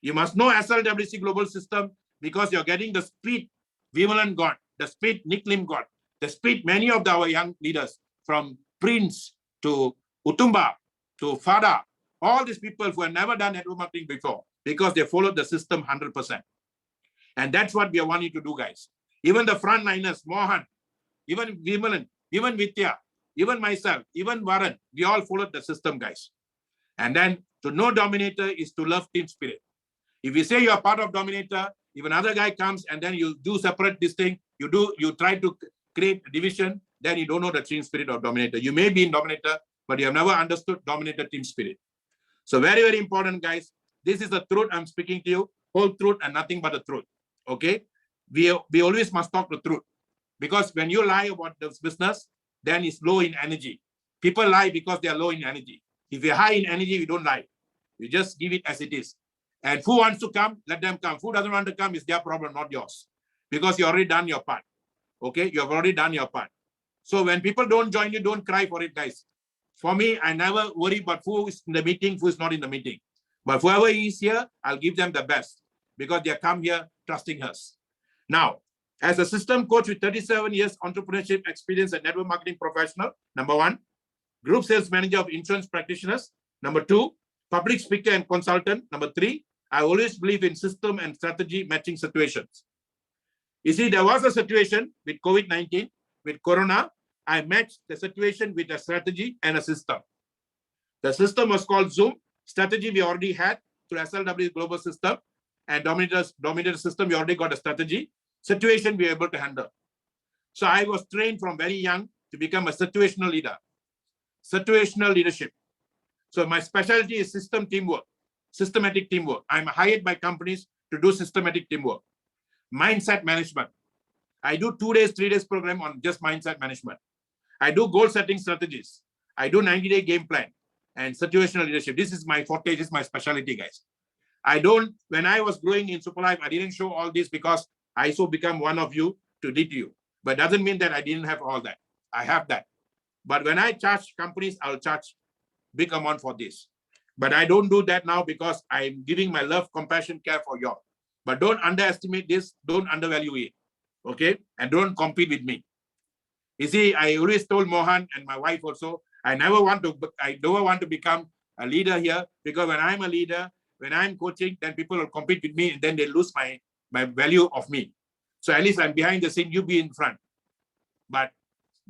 You must know SLWC Global System because you're getting the speed Vimalan got, the speed Nick Lim got, the speed many of our young leaders from Prince to Utumba to Fada, all these people who have never done network marketing before because they followed the system 100%. And that's what we are wanting to do, guys. Even the frontliners, Mohan, even Vimalan, even Vidya, even myself, even Varan, we all followed the system, guys. And then to know Dominator is to love team spirit. If you say you are part of Dominator, if another guy comes and then you do separate this thing, you try to create a division, then you don't know the team spirit of Dominator. You may be in Dominator, but you have never understood Dominator team spirit. So very, very important, guys. This is the truth I'm speaking to you, whole truth and nothing but the truth. Okay? We always must talk the truth. Because when you lie about this business, then it's low in energy. People lie because they are low in energy. If you're high in energy, you don't lie. You just give it as it is. And who wants to come, let them come. Who doesn't want to come is their problem, not yours. Because you already done your part. Okay? You have already done your part. So when people don't join you, don't cry for it, guys. For me, I never worry about who is in the meeting, who is not in the meeting. But whoever is here, I'll give them the best because they come here trusting us. Now, as a system coach with 37 years entrepreneurship experience and network marketing professional, number 1, group sales manager of insurance practitioners. Number 2, public speaker and consultant. Number 3, I always believe in system and strategy matching situations. You see, there was a situation with COVID-19, with Corona. I matched the situation with a strategy and a system. The system was called Zoom. Strategy we already had through SLW Global System, and Dominator System, we already got a strategy. Situation we were able to handle. So I was trained from very young to become a situational leader, situational leadership. So my specialty is system teamwork, systematic teamwork. I'm hired by companies to do systematic teamwork. Mindset management. I do 2 days, 3 days program on just mindset management. I do goal setting strategies. I do 90-day game plan and situational leadership. This is my forte, this is my specialty, guys. When I was growing in Super Life, I didn't show all this because I so become one of you to lead you. But doesn't mean that I didn't have all that. I have that. But when I charge companies, I'll charge big amount for this. But I don't do that now because I'm giving my love, compassion, care for you. But don't underestimate this. Don't undervalue it. Okay? And don't compete with me. You see, I always told Mohan and my wife also, I never want to become a leader here because when I'm a leader, when I'm coaching, then people will compete with me and then they lose my value of me. So at least I'm behind the scene, you be in front. But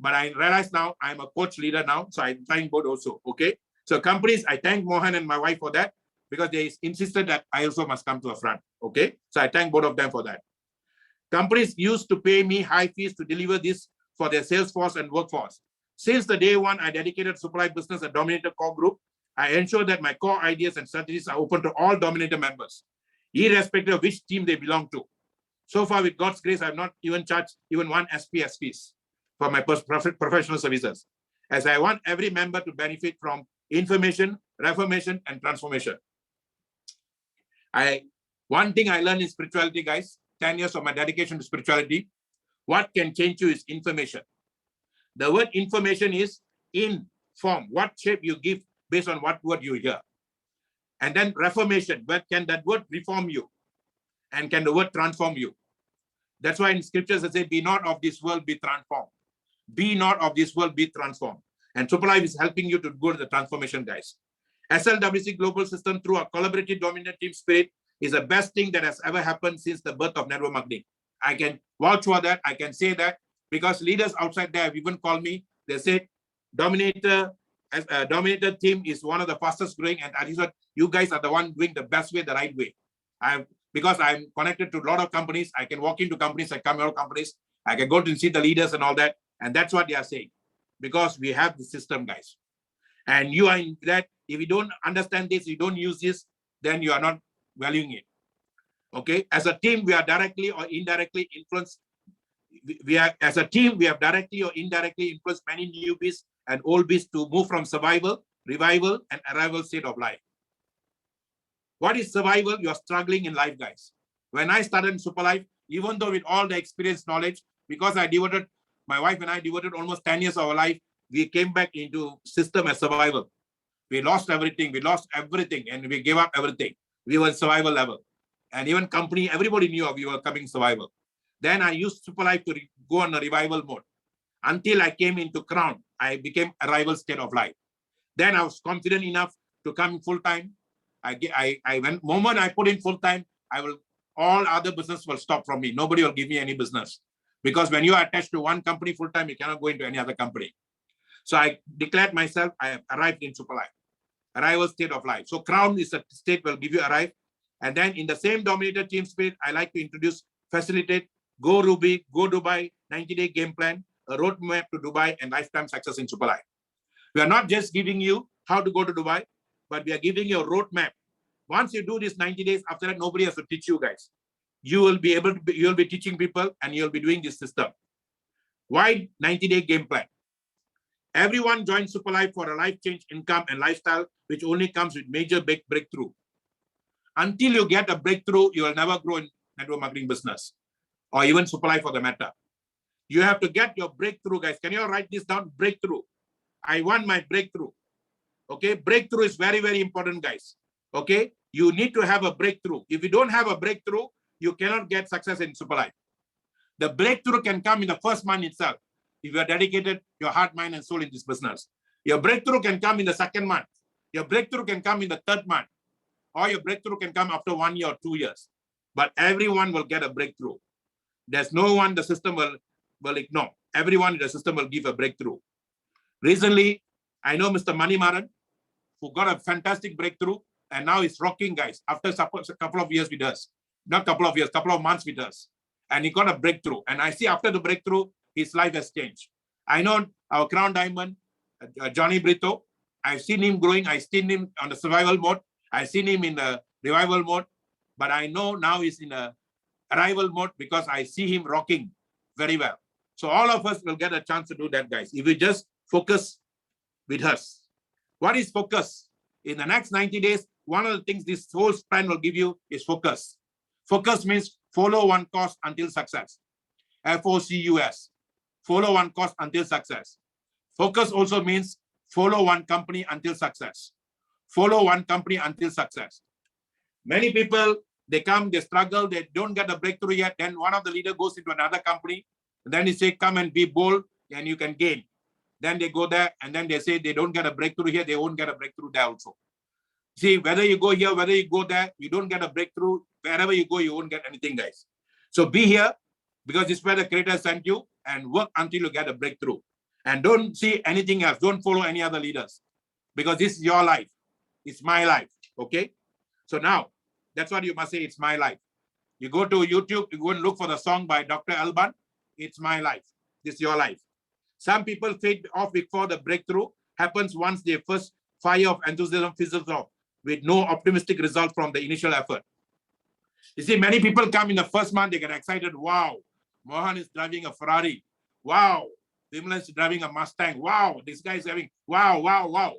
I realize now I'm a coach leader now, so I'm trying both also. Okay. So companies, I thank Mohan and my wife for that because they insisted that I also must come to the front. Okay. So I thank both of them for that. Companies used to pay me high fees to deliver this for their sales force and workforce. Since the day one, I dedicated supply business at Dominator core group. I ensure that my core ideas and strategies are open to all Dominator members, irrespective of which team they belong to. So far, with God's grace, I have not even charged even one SPS fees for my professional services, as I want every member to benefit from information, reformation, and transformation. One thing I learned in spirituality, guys, 10 years of my dedication to spirituality, what can change you is information. The word information is in form, what shape you give based on what word you hear. And then reformation, where can that word reform you? And can the word transform you? That's why in scriptures it says, be not of this world, be transformed. Be not of this world, be transformed. And Super Life is helping you to go to the transformation, guys. SLWC Global System through a collaborative dominant team spirit is the best thing that has ever happened since the birth of network marketing. I can vouch for that. I can say that because leaders outside there have even called me. They said, Dominator team is one of the fastest growing, and I said, you guys are the one doing the best way, the right way. Because I'm connected to a lot of companies, I can walk into companies, I come out of companies, I can go to see the leaders and all that, and that's what they are saying. Because we have the system, guys. And you are in that, if you don't understand this, you don't use this, then you are not valuing it. Okay, as a team, we are directly or indirectly influenced. As a team, we have directly or indirectly influenced many newbies and oldbies to move from survival, revival, and arrival state of life. What is survival? You are struggling in life, guys. When I started in Super Life, even though with all the experience, knowledge, because my wife and I devoted almost 10 years of our life, we came back into system as survival. We lost everything, and we gave up everything. We were survival level. And even company, everybody knew we were coming survival. Then I used Super Life to go on a revival mode. Until I came into Crown, I became arrival state of life. Then I was confident enough to come full-time. When moment I put in full-time, all other business will stop from me. Nobody will give me any business. Because when you are attached to one company full-time, you cannot go into any other company. So I declared myself, I have arrived in Super Life. Arrival state of life. So Crown is a state will give you arrive. And then in the same Dominator team spirit, I like to introduce, facilitate, Goruby, Godubai, 90-day game plan, a roadmap to Dubai, and lifetime success in Super Life. We are not just giving you how to go to Dubai, but we are giving you a roadmap. Once you do this 90 days, after that, nobody has to teach you guys. You will be able to, you'll be teaching people and you'll be doing this system. Why 90-day game plan? Everyone joins Super Life for a life change, income, and lifestyle, which only comes with major big breakthrough. Until you get a breakthrough, you will never grow in network marketing business or even Super Life for the matter. You have to get your breakthrough, guys. Can you all write this down? Breakthrough. I want my breakthrough. Okay, breakthrough is very, very important, guys. Okay, you need to have a breakthrough. If you don't have a breakthrough, you cannot get success in Super Life. The breakthrough can come in the first month itself. If you are dedicated your heart, mind, and soul in this business. Your breakthrough can come in the second month. Your breakthrough can come in the third month. Or your breakthrough can come after 1 year or 2 years. But everyone will get a breakthrough. There's no one the system will ignore. Everyone in the system will give a breakthrough. Recently, I know Mr. Manimaran, who got a fantastic breakthrough, and now he's rocking, guys, after a couple of years with us. Not couple of years, couple of months with us. And he got a breakthrough. And I see after the breakthrough, his life has changed. I know our Crown Diamond, Johnny Brito, I've seen him growing. I've seen him on the survival mode. I've seen him in the revival mode. But I know now he's in a arrival mode because I see him rocking very well. So all of us will get a chance to do that, guys. If we just focus with us. What is focus? In the next 90 days, one of the things this whole plan will give you is focus. Focus means follow one course until success. FOCUS. Follow one course until success. Focus also means follow one company until success. Follow one company until success. Many people, they come, they struggle, they don't get a breakthrough yet. Then one of the leader goes into another company. Then he say, come and be bold and you can gain. Then they go there and then they say they don't get a breakthrough here, they won't get a breakthrough there also. See, whether you go here, whether you go there, you don't get a breakthrough. Wherever you go, you won't get anything, guys. So be here because this is where the Creator sent you and work until you get a breakthrough. And don't see anything else. Don't follow any other leaders. because this is your life. It's my life. Okay. So now that's what you must say. It's my life. You go to YouTube, you go and look for the song by Dr. Alban. It's my life. This is your life. Some people fade off before the breakthrough happens once their first fire of enthusiasm fizzles off with no optimistic result from the initial effort. You see, many people come in the first month, they get excited. Wow, Mohan is driving a Ferrari. Wow, Vimlan is driving a Mustang. Wow, this guy is having, wow, wow, wow.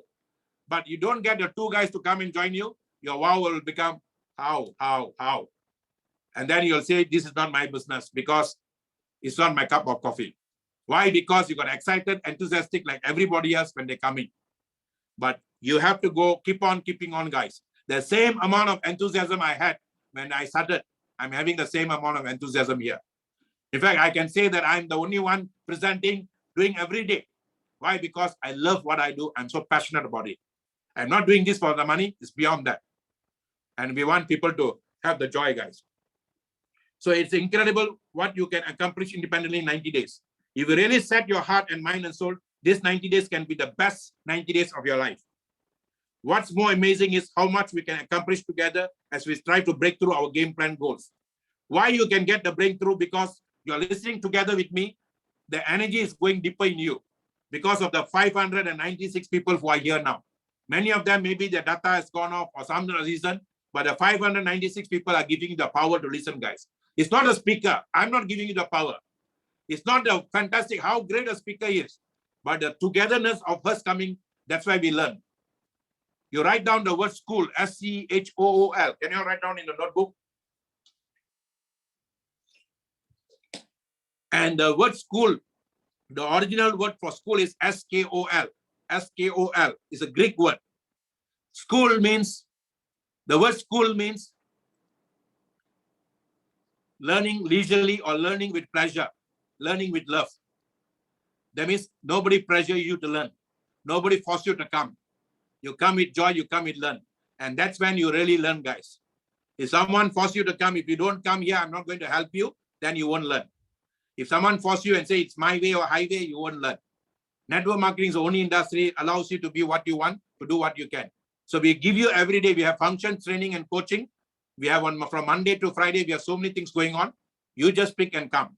But you don't get the two guys to come and join you, your wow will become how. And then you'll say, this is not my business because it's not my cup of coffee. Why? Because you got excited, enthusiastic like everybody else when they come in. But you have to go, keep on keeping on, guys. The same amount of enthusiasm I had when I started, I'm having the same amount of enthusiasm here. In fact, I can say that I'm the only one presenting, doing every day. Why? Because I love what I do. I'm so passionate about it. I'm not doing this for the money. It's beyond that. And we want people to have the joy, guys. So it's incredible what you can accomplish independently in 90 days. If you really set your heart and mind and soul, this 90 days can be the best 90 days of your life. What's more amazing is how much we can accomplish together as we strive to break through our game plan goals. Why you can get the breakthrough? Because you're listening together with me. The energy is going deeper in you because of the 596 people who are here now. Many of them, maybe their data has gone off or some reason, but the 596 people are giving you the power to listen, guys. It's not a speaker. I'm not giving you the power. It's not the fantastic, how great a speaker is, but the togetherness of us coming, that's why we learn. You write down the word school, S-C-H-O-O-L. Can you write down in the notebook? And the word school, the original word for school is S-K-O-L. S-K-O-L is a Greek word. School means, the word school means learning leisurely or learning with pleasure, learning with love. That means nobody pressure you to learn. Nobody force you to come. You come with joy, you come with learn. And that's when you really learn, guys. If someone force you to come, if you don't come here, I'm not going to help you, then you won't learn. If someone force you and say it's my way or highway, you won't learn. Network marketing is the only industry allows you to be what you want, to do what you can. So we give you every day, we have functions, training and coaching. We have one from Monday to Friday, we have so many things going on. You just pick and come.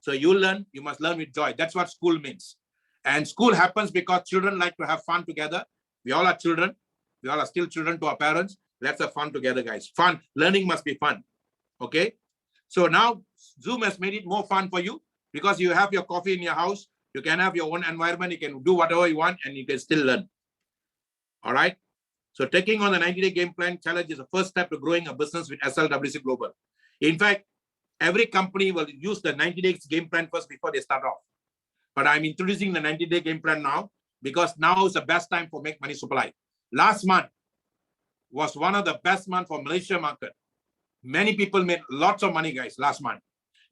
So you learn, you must learn with joy. That's what school means. And school happens because children like to have fun together. We all are children. We all are still children to our parents. Let's have fun together, guys. Fun. Learning must be fun. Okay. So now Zoom has made it more fun for you because you have your coffee in your house. You can have your own environment. You can do whatever you want and you can still learn. All right. So taking on the 90-day game plan challenge is the first step to growing a business with SLWC Global. In fact, every company will use the 90-day game plan first before they start off. But I'm introducing the 90-day game plan now because now is the best time for Make Money Supply. Last month was one of the best months for Malaysia market. Many people made lots of money, guys, last month.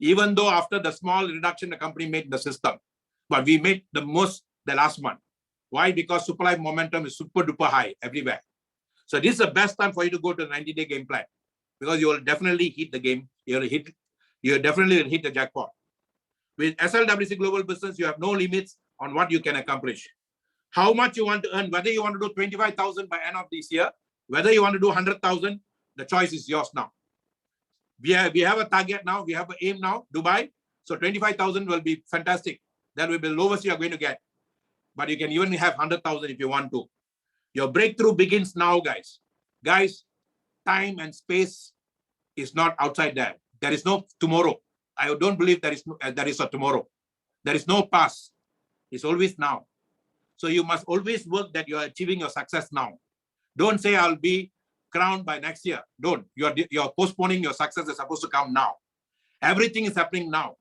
Even though after the small reduction the company made in the system. But we made the most the last month. Why? Because supply momentum is super duper high everywhere. So this is the best time for you to go to the 90-day game plan because you will definitely hit the game. You definitely will hit the jackpot. With SLWC Global Business, you have no limits on what you can accomplish. How much you want to earn, whether you want to do 25,000 by end of this year, whether you want to do 100,000, the choice is yours now. We have a target now, we have an aim now, Dubai. So 25,000 will be fantastic. That will be the lowest you are going to get. But you can even have 100,000 if you want to. Your breakthrough begins now, guys. Guys, time and space is not outside there. There is no tomorrow. I don't believe there is a tomorrow. There is no past. It's always now. So you must always work that you are achieving your success now. Don't say I'll be crowned by next year. Don't. You're postponing your success is supposed to come now. Everything is happening now.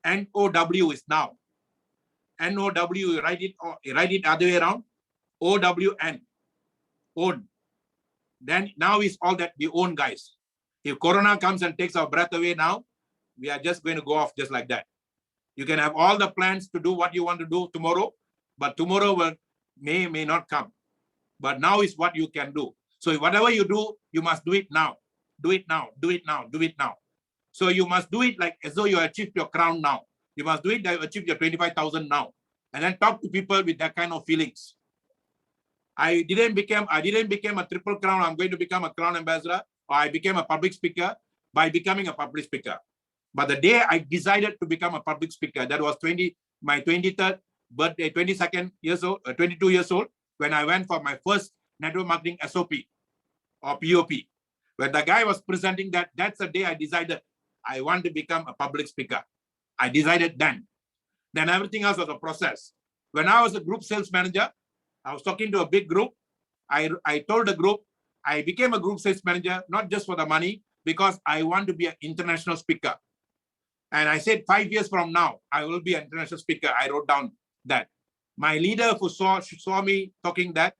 NOW is now. NOW, you write it other way around. OWN. Own. Then now is all that we own, guys. If Corona comes and takes our breath away now, we are just going to go off just like that. You can have all the plans to do what you want to do tomorrow, but tomorrow may not come. But now is what you can do. So whatever you do, you must do it now. Do it now. Do it now. Do it now. So you must do it like as though you achieved your crown now. You must do it that you achieved your 25,000 now. And then talk to people with that kind of feelings. I didn't become a triple crown. I'm going to become a crown ambassador, or I became a public speaker by becoming a public speaker. But the day I decided to become a public speaker, that was my 23rd birthday, 22nd years old, 22 years old, when I went for my first network marketing SOP or POP. When the guy was presenting that, that's the day I decided I want to become a public speaker. I decided then. Then everything else was a process. When I was a group sales manager, I was talking to a big group. I told the group, I became a group sales manager, not just for the money, because I want to be an international speaker. And I said 5 years from now, I will be an international speaker. I wrote down that. My leader who saw me talking that,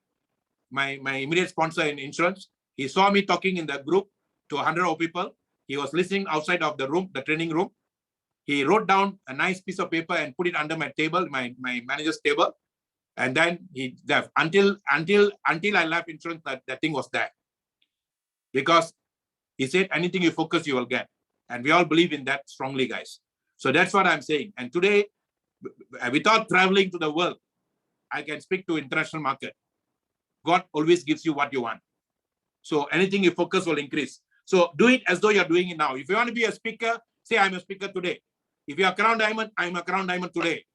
my immediate sponsor in insurance, he saw me talking in the group to 100 people. He was listening outside of the room, the training room. He wrote down a nice piece of paper and put it under my table, my manager's table. And then he left. Until I left insurance, that thing was there. Because he said, anything you focus, you will get. And we all believe in that strongly, guys. So that's what I'm saying. And today, without traveling to the world, I can speak to international market. God always gives you what you want. So anything you focus will increase. So do it as though you're doing it now. If you want to be a speaker, say I'm a speaker today. If you're a crown diamond, I'm a crown diamond today.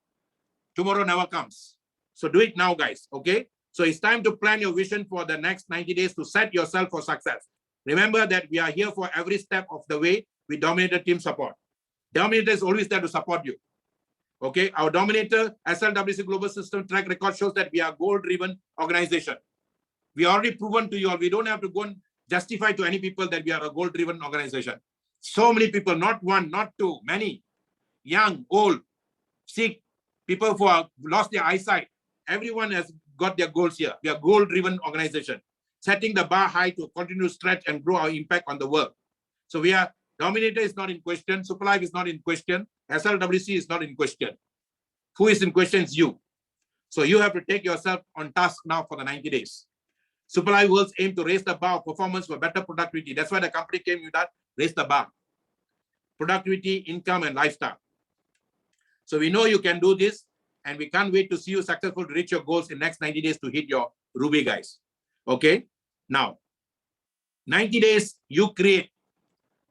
Tomorrow never comes. So do it now, guys. Okay. So it's time to plan your vision for the next 90 days to set yourself for success. Remember that we are here for every step of the way with Dominator team support. Dominator is always there to support you. Okay. Our Dominator SLWC Global System track record shows that we are a goal-driven organization. We already proven to you all. We don't have to go and justify to any people that we are a goal-driven organization. So many people, not one, not two, many, young, old, sick, people who have lost their eyesight. Everyone has got their goals here. We are a goal-driven organization, setting the bar high to continue to stretch and grow our impact on the world. So we are, Dominator is not in question. SuperLife is not in question. SLWC is not in question. Who is in question is you. So you have to take yourself on task now for the 90 days. SuperLife Worlds aim to raise the bar of performance for better productivity. That's why the company came with that, raise the bar. Productivity, income, and lifestyle. So we know you can do this, and we can't wait to see you successful to reach your goals in the next 90 days to hit your Ruby, guys. Okay? Now, 90 days, you create.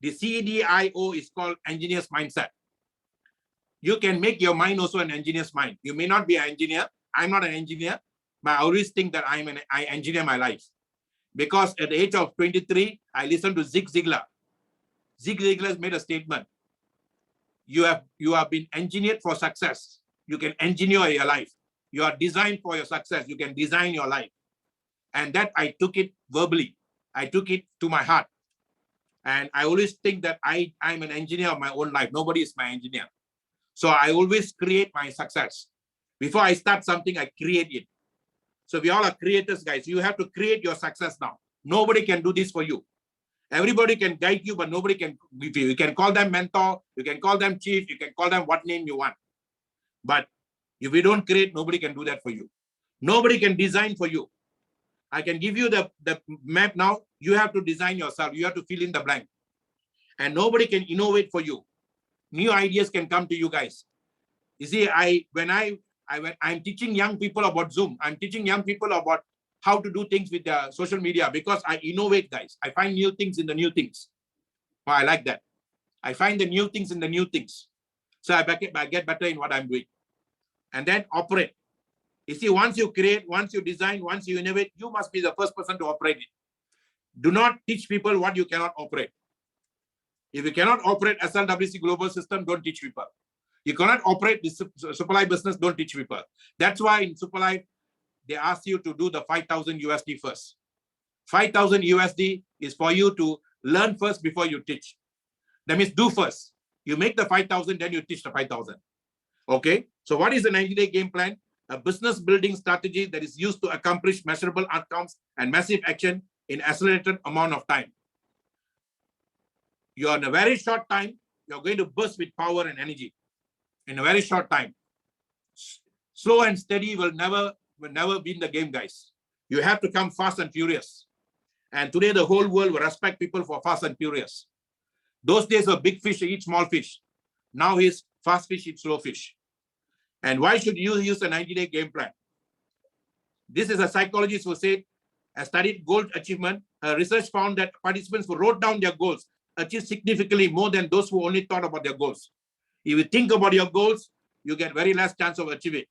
The CDIO is called engineer's mindset. You can make your mind also an engineer's mind. You may not be an engineer. I'm not an engineer, but I always think that I engineer my life. Because at the age of 23, I listened to Zig Ziglar. Zig Ziglar has made a statement. You have been engineered for success. You can engineer your life. You are designed for your success. You can design your life. And that I took it verbally. I took it to my heart. And I always think that I'm an engineer of my own life. Nobody is my engineer. So I always create my success. Before I start something, I create it. So we all are creators, guys. You have to create your success now. Nobody can do this for you. Everybody can guide you, but nobody can. You can call them mentor, you can call them chief, you can call them what name you want. But if you don't create, nobody can do that for you. Nobody can design for you. I can give you the map now. You have to design yourself. You have to fill in the blank. And nobody can innovate for you. New ideas can come to you guys. You see, I'm teaching young people about Zoom. I'm teaching young people about how to do things with social media because I innovate, guys. I find new things in the new things. Oh, I like that. I find the new things in the new things. So I get better in what I'm doing. And then operate. You see, once you create, once you design, once you innovate, you must be the first person to operate it. Do not teach people what you cannot operate. If you cannot operate SLWC global system, don't teach people. You cannot operate the SuperLife business, don't teach people. That's why in SuperLife, they ask you to do the 5,000 USD first. 5,000 USD is for you to learn first before you teach. That means do first. You make the 5,000, then you teach the 5,000. Okay. So what is the 90-day game plan? A business building strategy that is used to accomplish measurable outcomes and massive action in accelerated amount of time. You are in a very short time, you're going to burst with power and energy in a very short time. Slow and steady will never be in the game, guys. You have to come fast and furious. And today the whole world will respect people for fast and furious. Those days were big fish eat small fish. Now he's fast fish eat slow fish. And why should you use a 90-day game plan? This is a psychologist who said, studied goal achievement. Research found that participants who wrote down their goals achieved significantly more than those who only thought about their goals. If you think about your goals, you get very less chance of achieving.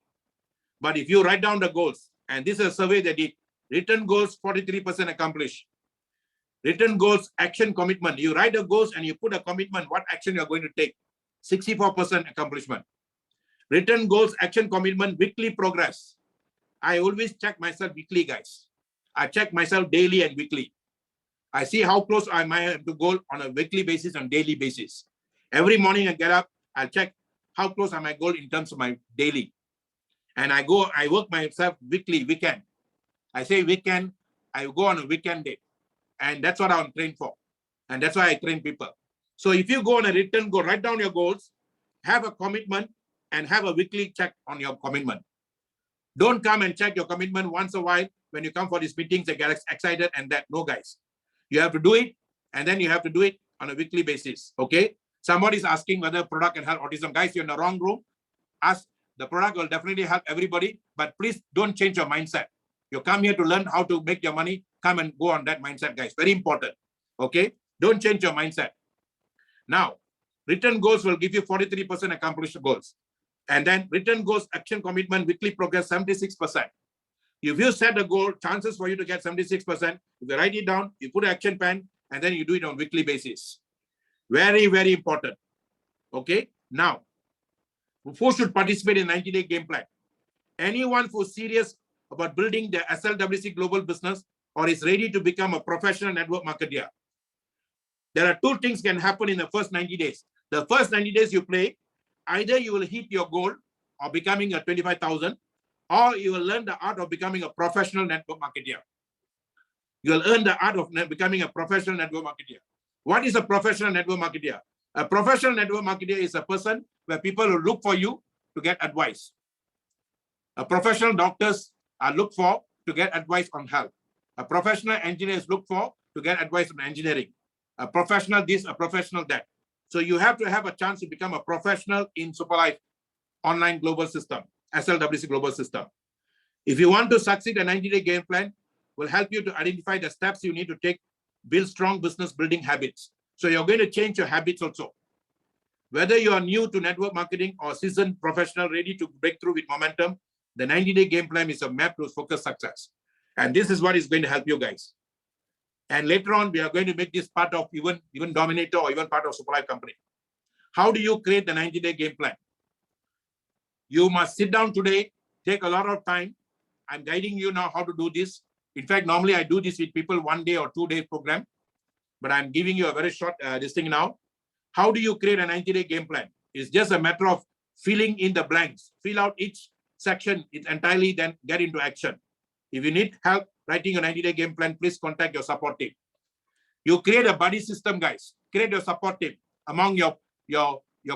But if you write down the goals, and this is a survey that did, written goals, 43% accomplished. Written goals, action commitment. You write the goals and you put a commitment, what action you're going to take. 64% accomplishment. Written goals, action commitment, weekly progress. I always check myself weekly, guys. I check myself daily and weekly. I see how close I am to goal on a weekly basis and daily basis. Every morning I get up, I'll check how close am I goal in terms of my daily. And I work myself weekly, weekend. I say weekend, I go on a weekend day. And that's what I'm trained for. And that's why I train people. So if you go on a written goal, write down your goals, have a commitment, and have a weekly check on your commitment. Don't come and check your commitment once a while when you come for these meetings, they get excited and that. No, guys. You have to do it, and then you have to do it on a weekly basis, okay? Somebody's asking whether product can help autism. Guys, you're in the wrong room. Ask. The product will definitely help everybody, but please don't change your mindset. You come here to learn how to make your money. Come and go on that mindset, guys. Very important, okay? Don't change your mindset. Now, written goals will give you 43% accomplished goals. And then written goals, action commitment, weekly progress, 76%. If you set a goal, chances for you to get 76%, if you write it down, you put an action plan, and then you do it on weekly basis. Very, very important. Okay. Now, who should participate in 90-day game plan? Anyone who's serious about building their SLWC global business or is ready to become a professional network marketer. There are two things can happen in the first 90 days. The first 90 days you play, either you will hit your goal of becoming a 25,000, or you will learn the art of becoming a professional network marketer. You will earn the art of becoming a professional network marketer. What is a professional network marketer? A professional network marketer is a person where people will look for you to get advice. A professional doctors are looked for to get advice on health. A professional engineer is looked for to get advice on engineering. A professional this, a professional that. So you have to have a chance to become a professional in SuperLife online global system, SLWC global system. If you want to succeed, a 90-day game plan will help you to identify the steps you need to take, build strong business building habits. So you're going to change your habits also. Whether you are new to network marketing or seasoned professional ready to break through with momentum, the 90-day game plan is a map to focus success. And this is what is going to help you guys. And later on, we are going to make this part of even Dominator or even part of SuperLife company. How do you create the 90-day game plan? You must sit down today, take a lot of time. I'm guiding you now how to do this. In fact, normally I do this with people 1 day or 2 day program, but I'm giving you a very short this thing now. How do you create a 90-day game plan? It's just a matter of filling in the blanks. Fill out each section entirely, then get into action. If you need help writing a 90-day game plan, please contact your support team. You create a buddy system, guys. Create your support team among your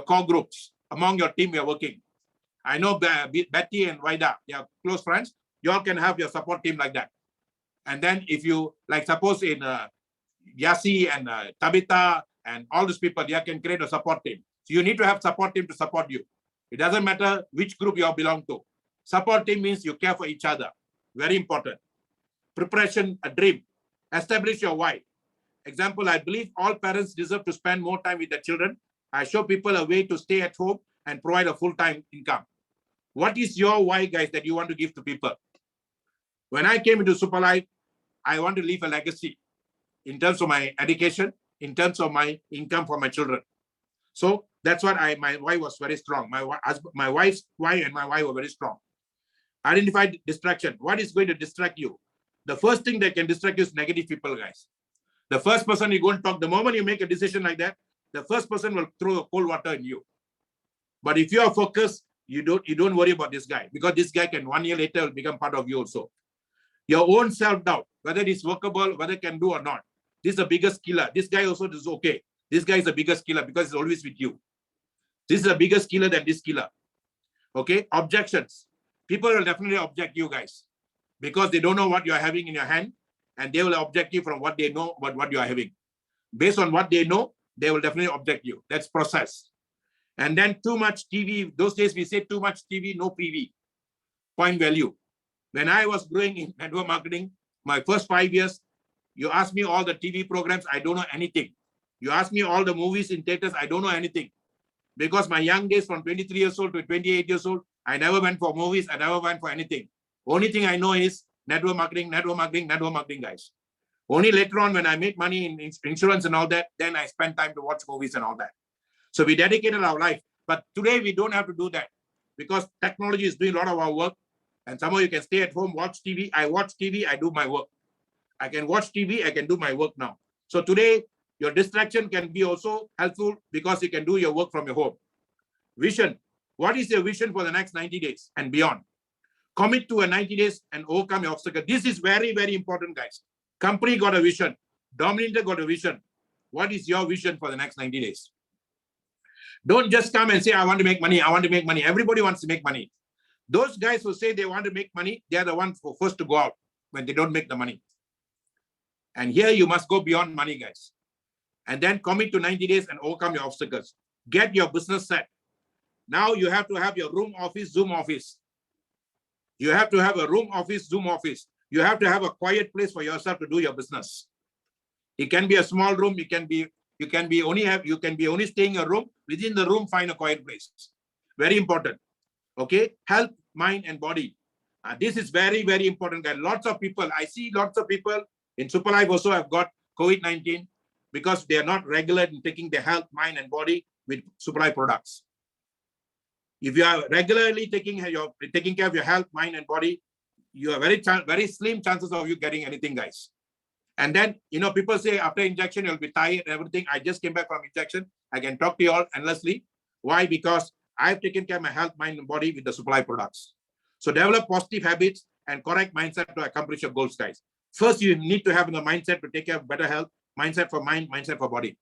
core groups, among your team you're working. I know Betty and Waida, they are close friends. You all can have your support team like that. And then if you, like suppose in Yasi and Tabitha and all these people, you can create a support team. So you need to have support team to support you. It doesn't matter which group you all belong to. Support team means you care for each other. Very important. Preparation, a dream. Establish your why. Example, I believe all parents deserve to spend more time with their children. I show people a way to stay at home and provide a full-time income. What is your why, guys, that you want to give to people? When I came into SuperLife, I want to leave a legacy in terms of my education, in terms of my income for my children. So that's what my why was very strong. My wife's why and my why were very strong. Identify distraction. What is going to distract you? The first thing that can distract you is negative people, guys. The first person you go and talk, the moment you make a decision like that, the first person will throw a cold water in you. But if you are focused, you don't worry about this guy, because this guy can 1 year later will become part of you also. Your own self-doubt, whether it's workable, whether it can do or not. This is the biggest killer. This guy also is okay. This guy is the biggest killer because it's always with you. This is the biggest killer than this killer. Okay, objections. People will definitely object you guys because they don't know what you are having in your hand, and they will object you from what they know about what you are having. Based on what they know, they will definitely object you. That's process. And then too much TV. Those days we say too much TV, no PV. Point value. When I was growing in network marketing, my first 5 years, you ask me all the TV programs, I don't know anything. You ask me all the movies in theaters, I don't know anything. Because my young days from 23 years old to 28 years old, I never went for movies, I never went for anything. Only thing I know is network marketing, guys. Only later on when I make money in insurance and all that, then I spend time to watch movies and all that. So we dedicated our life. But today we don't have to do that because technology is doing a lot of our work. And somehow you can stay at home, watch TV. I watch TV, I do my work. I can watch TV, I can do my work now. So today, your distraction can be also helpful because you can do your work from your home. Vision. What is your vision for the next 90 days and beyond? Commit to a 90 days and overcome your obstacle. This is very, very important, guys. Company got a vision. Dominator got a vision. What is your vision for the next 90 days? Don't just come and say, I want to make money. I want to make money. Everybody wants to make money. Those guys who say they want to make money, they are the ones who first to go out when they don't make the money. And here you must go beyond money, guys. And then commit to 90 days and overcome your obstacles. Get your business set. Now you have to have your room office, Zoom office. You have to have a room office, Zoom office. You have to have a quiet place for yourself to do your business. It can be a small room. You can be only staying in a room. Within the room, find a quiet place. Very important. Okay, health, mind, and body. This is very, very important. Guys. Lots of people. I see lots of people in Superlife also have got COVID-19 because they are not regular in taking their health, mind, and body with Superlife products. If you are regularly taking care of your health, mind, and body, you are very slim chances of you getting anything, guys. And then, people say after injection, you'll be tired and everything. I just came back from injection. I can talk to you all endlessly. Why? Because I've taken care of my health, mind, and body with the Superlife products. So develop positive habits and correct mindset to accomplish your goals, guys. First, you need to have the mindset to take care of better health, mindset for mind, mindset for body.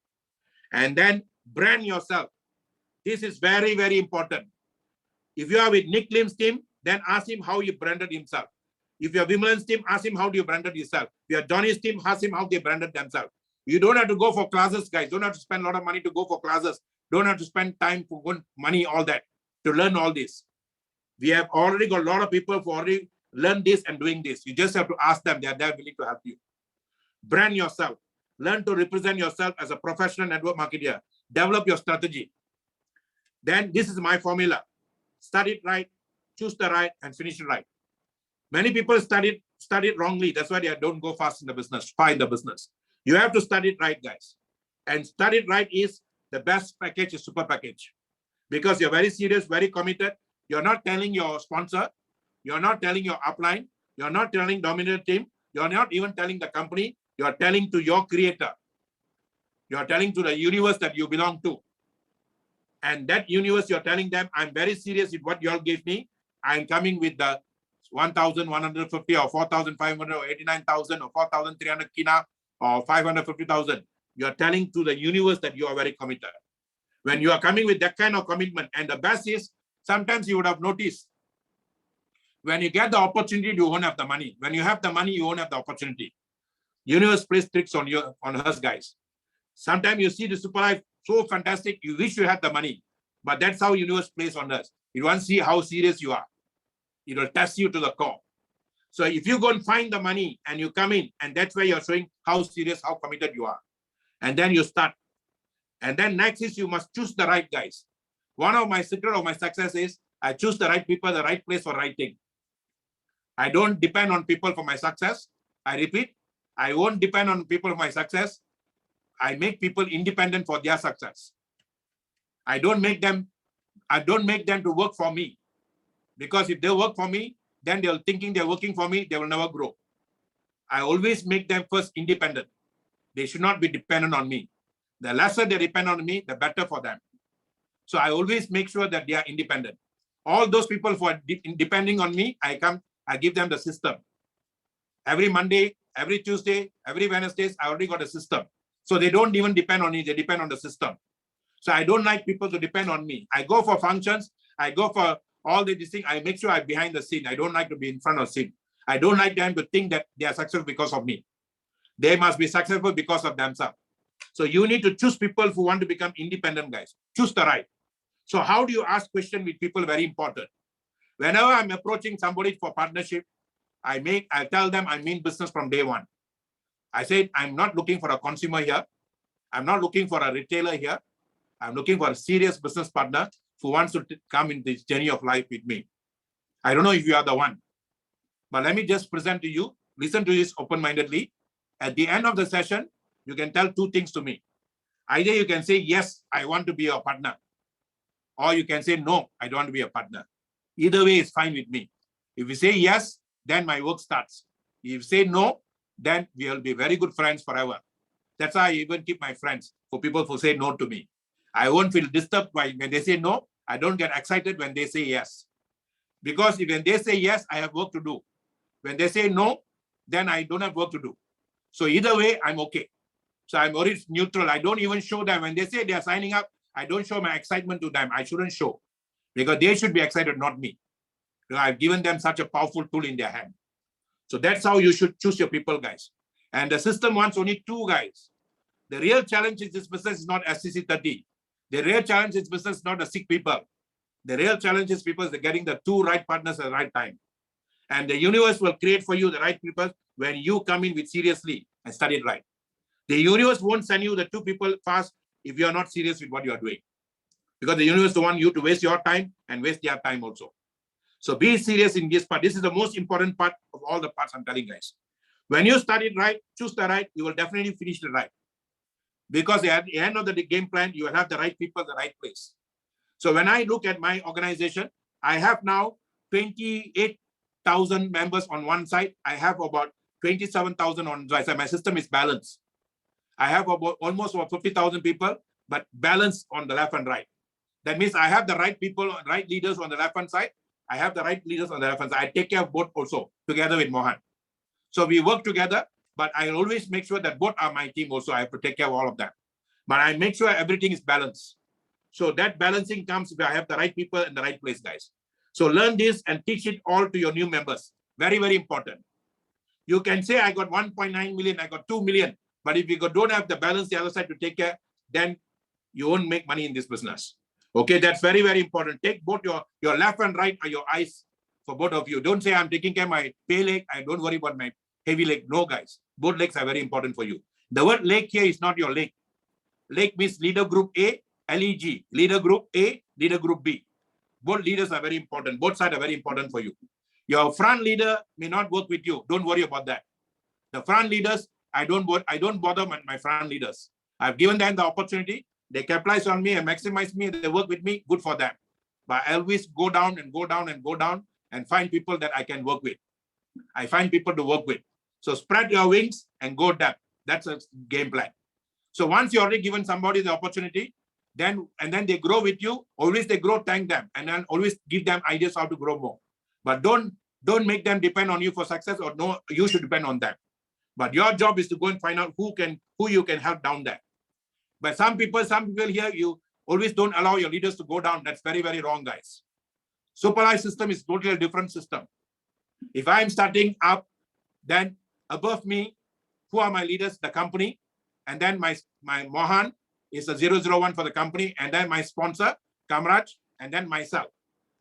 And then brand yourself. This is very, very important. If you are with Nick Lim's team, then ask him how he branded himself. If you're Vimalan's team, ask him how do you branded yourself. If you're Johnny's team, ask him how they branded themselves. You don't have to go for classes, guys. Don't have to spend a lot of money to go for classes. Don't have to spend time for money, all that, to learn all this. We have already got a lot of people who already learned this and doing this. You just have to ask them. They are there willing to help you. Brand yourself. Learn to represent yourself as a professional network marketer. Develop your strategy. Then this is my formula. Start it right, choose the right, and finish it right. Many people study it wrongly. That's why they don't go fast in the business, far in the business. You have to study it right, guys. And study it right is the best package is super package. Because you're very serious, very committed. You're not telling your sponsor. You're not telling your upline. You're not telling Dominator team. You're not even telling the company. You're telling to your creator. You're telling to the universe that you belong to. And that universe, you're telling them, I'm very serious with what you all gave me. I'm coming with the 1,150 or 4,500 or 89,000 or 4,300 kina or 550,000. You're telling to the universe that you are very committed. When you are coming with that kind of commitment, and the best is, sometimes you would have noticed, when you get the opportunity, you won't have the money. When you have the money, you won't have the opportunity. Universe plays tricks on you, on us, guys. Sometimes you see the Superlife so fantastic, you wish you had the money. But that's how universe plays on us. You want to see how serious you are. It will test you to the core. So if you go and find the money and you come in, and that's where you're showing how serious, how committed you are. And then you start. And then next is you must choose the right guys. One of my secret of my success is I choose the right people, the right place for right thing. I don't depend on people for my success. I repeat, I won't depend on people for my success. I make people independent for their success. I don't make them to work for me. Because if they work for me, then they're thinking they're working for me, they will never grow. I always make them first independent. They should not be dependent on me. The lesser they depend on me, the better for them. So I always make sure that they are independent. All those people who are depending on me, I give them the system. Every Monday, every Tuesday, every Wednesdays, I already got a system. So they don't even depend on me, they depend on the system. So I don't like people to depend on me. I go for functions, I go for all these things, I make sure I'm behind the scene. I don't like to be in front of the scene. I don't like them to think that they are successful because of me. They must be successful because of themselves. So you need to choose people who want to become independent guys. Choose the right. So how do you ask questions with people? Very important. Whenever I'm approaching somebody for partnership, I tell them I mean business from day one. I said, I'm not looking for a consumer here. I'm not looking for a retailer here. I'm looking for a serious business partner who wants to come in this journey of life with me. I don't know if you are the one, but let me just present to you. Listen to this open-mindedly. At the end of the session, you can tell two things to me. Either you can say, yes, I want to be your partner. Or you can say, no, I don't want to be a partner. Either way is fine with me. If you say yes, then my work starts. If you say no, then we will be very good friends forever. That's why I even keep my friends for people who say no to me. I won't feel disturbed when they say no. I don't get excited when they say yes. Because when they say yes, I have work to do. When they say no, then I don't have work to do. So either way, I'm okay. So I'm always neutral. I don't even show them. When they say they are signing up, I don't show my excitement to them. I shouldn't show. Because they should be excited, not me. Because I've given them such a powerful tool in their hand. So that's how you should choose your people, guys. And the system wants only two guys. The real challenge is this business is not SCC 30. The real challenge is business is not the sick people. The real challenge is people is getting the two right partners at the right time. And the universe will create for you the right people when you come in with seriously and study it right. The universe won't send you the two people fast if you are not serious with what you are doing. Because the universe don't want you to waste your time and waste their time also. So be serious in this part. This is the most important part of all the parts I'm telling guys. When you study it right, choose the right, you will definitely finish the right. Because at the end of the game plan, you will have the right people, the right place. So when I look at my organization, I have now 28,000 members on one side. I have about 27,000 on the other side. My system is balanced. I have about almost about 50,000 people, but balanced on the left and right. That means I have the right people, right leaders on the left hand side. I have the right leaders on the left hand side. I take care of both also together with Mohan. So we work together, but I always make sure that both are my team also. I have to take care of all of that. But I make sure everything is balanced. So that balancing comes if I have the right people in the right place, guys. So learn this and teach it all to your new members. Very, very important. You can say I got 1.9 million, I got 2 million. But if you don't have the balance the other side to take care, then you won't make money in this business. Okay, that's very, very important. Take both your left and right are your eyes for both of you. Don't say I'm taking care of my pay leg. I don't worry about my heavy leg. No, guys. Both legs are very important for you. The word leg here is not your leg. Leg means leader group A, LEG. Leader group A, leader group B. Both leaders are very important. Both sides are very important for you. Your front leader may not work with you. Don't worry about that. The front leaders, I don't bother my front leaders. I've given them the opportunity. They capitalize on me and maximize me. They work with me. Good for them. But I always go down and go down and go down and find people that I can work with. I find people to work with. So spread your wings and go down. That's a game plan. So once you already given somebody the opportunity, then they grow with you. Always they grow, thank them, and then always give them ideas how to grow more. But don't make them depend on you for success, or no, you should depend on them. But your job is to go and find out who you can help down there. But some people here, you always don't allow your leaders to go down. That's very, very wrong, guys. Supervised system is totally a different system. If I'm starting up, then above me, who are my leaders? The company, and then my Mohan is a 001 for the company, and then my sponsor, Kamraj, and then myself.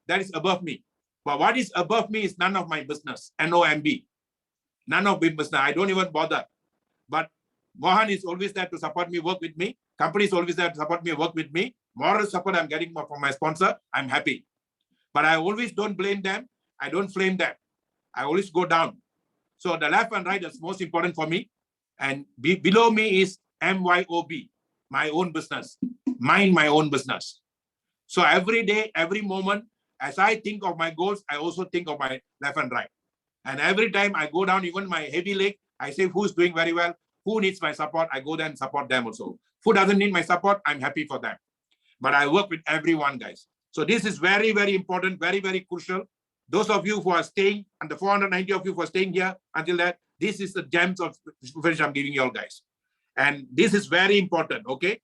That is above me. But what is above me is none of my business. NOMB. None of my business. I don't even bother. But Mohan is always there to support me, work with me. Company is always there to support me, work with me. Moral support I'm getting from my sponsor. I'm happy. But I always don't blame them. I don't flame them. I always go down. So the left and right is most important for me. And below me is MYOB, my own business. Mind my own business. So every day, every moment, as I think of my goals, I also think of my left and right. And every time I go down, even my heavy leg, I say who's doing very well, who needs my support, I go there and support them also. Who doesn't need my support, I'm happy for them. But I work with everyone, guys. So this is very, very important, very, very crucial. Those of you who are staying, and the 490 of you who are staying here until that, this is the gems of information I'm giving you all, guys. And this is very important, okay?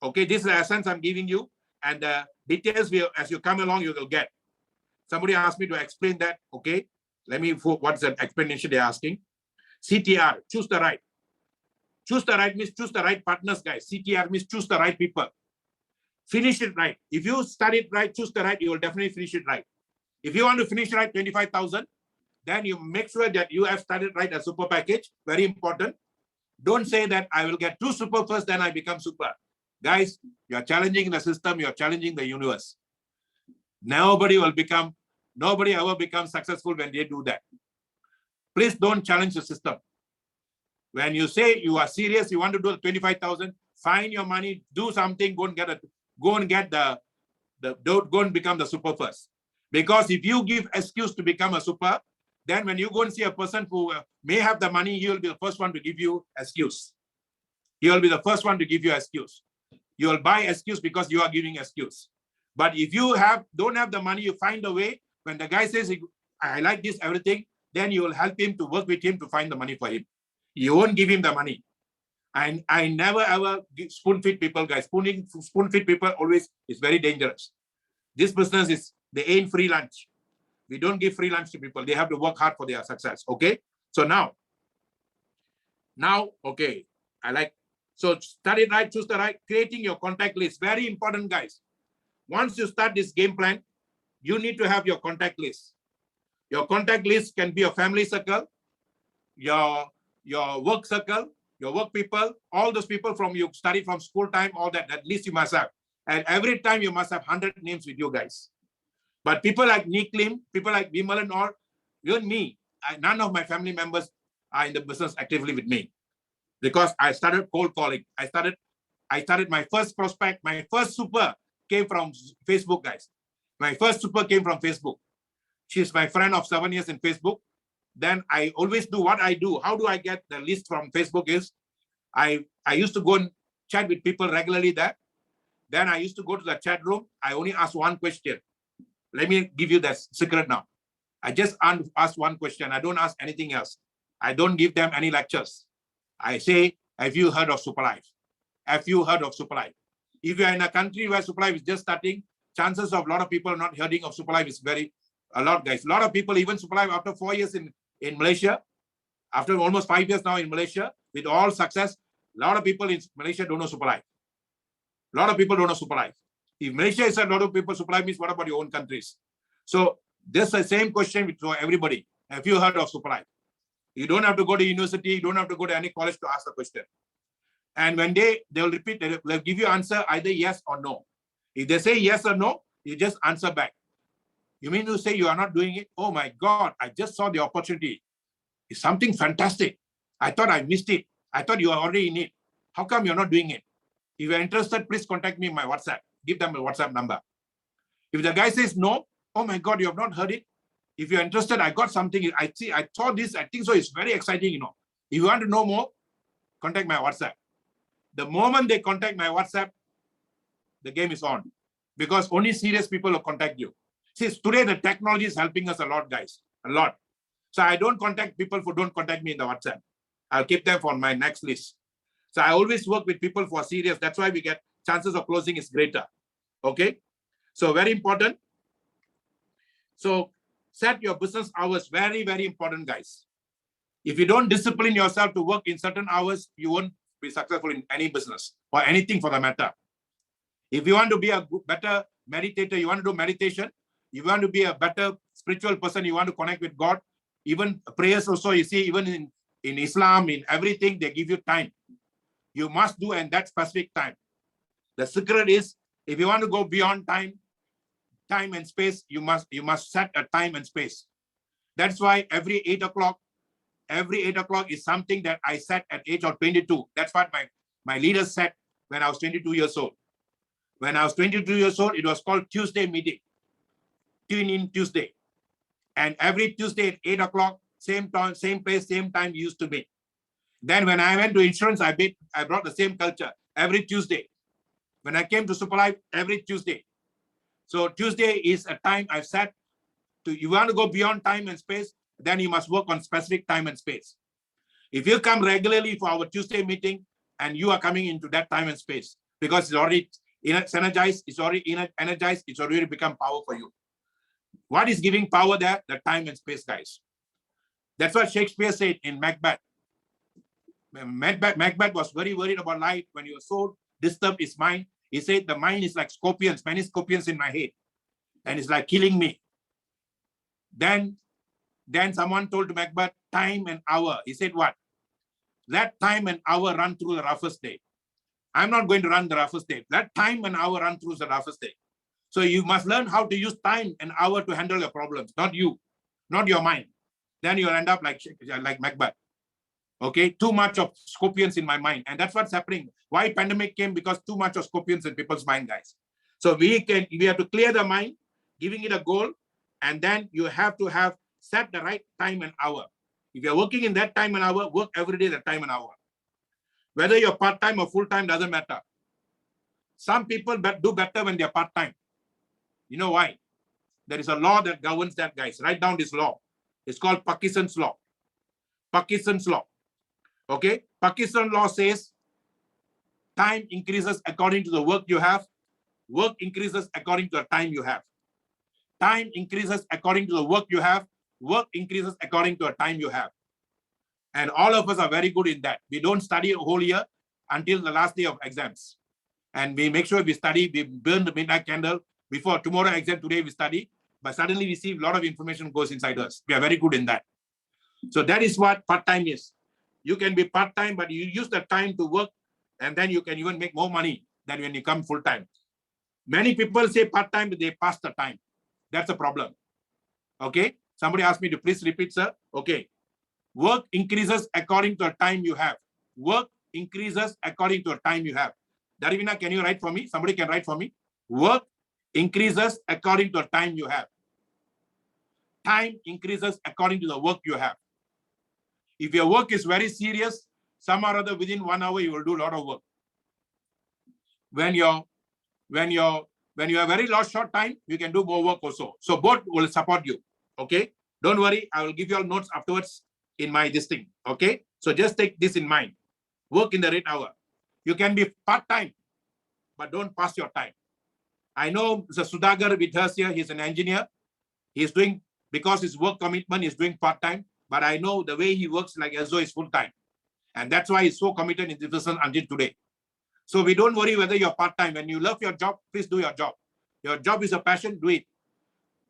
Okay, this is the essence I'm giving you. And the details, as you come along, you will get. Somebody asked me to explain that, okay? Let me, what's the explanation they're asking? CTR, choose the right. Choose the right means choose the right partners, guys. CTR means choose the right people. Finish it right. If you start it right, choose the right, you will definitely finish it right. If you want to finish right 25,000, then you make sure that you have started right a super package. Very important. Don't say that I will get 2 super first, then I become super. Guys, you're challenging the system, you're challenging the universe. Nobody ever becomes successful when they do that. Please don't challenge the system. When you say you are serious, you want to do 25,000, find your money, do something, go and become the super first. Because if you give excuse to become a super, then when you go and see a person who may have the money, he will be the first one to give you excuse. He will be the first one to give you excuse. You will buy excuse because you are giving excuse. But if you don't have the money, you find a way. When the guy says, I like this, everything, then you will help him to work with him to find the money for him. You won't give him the money. And I never ever spoon-feed people, guys. Spoon-feed people always is very dangerous. This business they ain't free lunch. We don't give free lunch to people. They have to work hard for their success. Okay. So now, okay. So start it right, choose the right, creating your contact list. Very important, guys. Once you start this game plan, you need to have your contact list. Your contact list can be your family circle, your work circle, your work people, all those people from you study from school time, all that, at least you must have. And every time you must have 100 names with you guys. But people like Nick Lim, people like Vimalan, or even me, none of my family members are in the business actively with me. Because I started cold calling. I started my first prospect, my first super came from Facebook, guys. My first super came from Facebook. She's my friend of 7 years in Facebook. Then I always do what I do. How do I get the list from Facebook is, I used to go and chat with people regularly there. Then I used to go to the chat room. I only ask one question. Let me give you that secret now. I just ask one question. I don't ask anything else. I don't give them any lectures. I say, have you heard of Superlife? Have you heard of Superlife? If you're in a country where Superlife is just starting, chances of a lot of people not hearing of Superlife is a lot, guys. A lot of people, even Superlife after 4 years in Malaysia, after almost 5 years now in Malaysia, with all success, a lot of people in Malaysia don't know Superlife. A lot of people don't know Superlife. If Malaysia is a lot of people, Superlife means what about your own countries? So this is the same question for everybody. Have you heard of Superlife? You don't have to go to university. You don't have to go to any college to ask the question. And when they'll repeat, they'll give you answer either yes or no. If they say yes or no, you just answer back. You mean to say you are not doing it? Oh my God, I just saw the opportunity. It's something fantastic. I thought I missed it. I thought you are already in it. How come you're not doing it? If you're interested, please contact me on my WhatsApp. Give them a WhatsApp number. If the guy says no, oh my God, you have not heard it. If you're interested, I got something. I saw this. I think so. It's very exciting, If you want to know more, contact my WhatsApp. The moment they contact my WhatsApp, the game is on. Because only serious people will contact you. See, today the technology is helping us a lot, guys. A lot. So I don't contact people who don't contact me in the WhatsApp. I'll keep them for my next list. So I always work with people who are serious. That's why we get chances of closing is greater. Okay. So very important. So set your business hours. Very, very important, guys. If you don't discipline yourself to work in certain hours, you won't be successful in any business or anything for the matter. If you want to be a better meditator, you want to do meditation, you want to be a better spiritual person, you want to connect with God, even prayers also, you see, even in Islam, in everything, they give you time. You must do in that specific time. The secret is, if you want to go beyond time and space, you must set a time and space. That's why every 8 o'clock is something that I set at age of 22. That's what my leaders said when I was 22 years old. When I was 22 years old, it was called Tuesday meeting. Tune in Tuesday. And every Tuesday at 8 o'clock, same time, same place, same time used to be. Then when I went to insurance, I brought the same culture every Tuesday. When I came to Superlife, every Tuesday. So Tuesday is a time I've set to, you want to go beyond time and space, then you must work on specific time and space. If you come regularly for our Tuesday meeting and you are coming into that time and space, because it's already energized, it's already become power for you. What is giving power there? The time and space, guys. That's what Shakespeare said in Macbeth. Macbeth was very worried about life. When he was so disturbed his mind, he said, the mind is like scorpions, many scorpions in my head, and it's like killing me. Then Then someone told to Macbeth, time and hour. He said what? Let time and hour run through the roughest day. I'm not going to run the roughest day. Let time and hour run through the roughest day. So you must learn how to use time and hour to handle your problems, not you, not your mind. Then you'll end up like Macbeth. Okay, too much of scorpions in my mind. And that's what's happening. Why pandemic came? Because too much of scorpions in people's mind, guys. So we have to clear the mind, giving it a goal. And then you have to set the right time and hour. If you're working in that time and hour, work every day that time and hour. Whether you're part-time or full-time, doesn't matter. Some people do better when they're part-time. You know why? There is a law that governs that, guys. Write down this law. It's called Parkinson's law. Parkinson's law. Okay? Parkinson's law says time increases according to the work you have. Work increases according to the time you have. Time increases according to the work you have. Work increases according to the time you have. And all of us are very good in that. We don't study a whole year until the last day of exams. And we make sure we study, we burn the midnight candle before tomorrow exam, today we study, but suddenly we see a lot of information goes inside us. We are very good in that. So that is what part-time is. You can be part-time, but you use the time to work, and then you can even make more money than when you come full-time. Many people say part-time, but they pass the time. That's a problem. Okay? Somebody asked me to please repeat, sir. Okay. Work increases according to the time you have. Work increases according to the time you have. Darivina, can you write for me? Somebody can write for me. Work increases according to the time you have. Time increases according to the work you have. If your work is very serious, some or other within 1 hour, you will do a lot of work. When you have very short time, you can do more work also. So both will support you. Okay. Don't worry. I will give you all notes afterwards in my thing. Okay. So just take this in mind. Work in the right hour. You can be part-time, but don't pass your time. I know Mr. Sudagar with us here. He's an engineer. He's doing, because his work commitment is doing part-time, but I know the way he works like as though it's full-time. And that's why he's so committed in this person until today. So we don't worry whether you're part-time. When you love your job, please do your job. Your job is a passion, do it.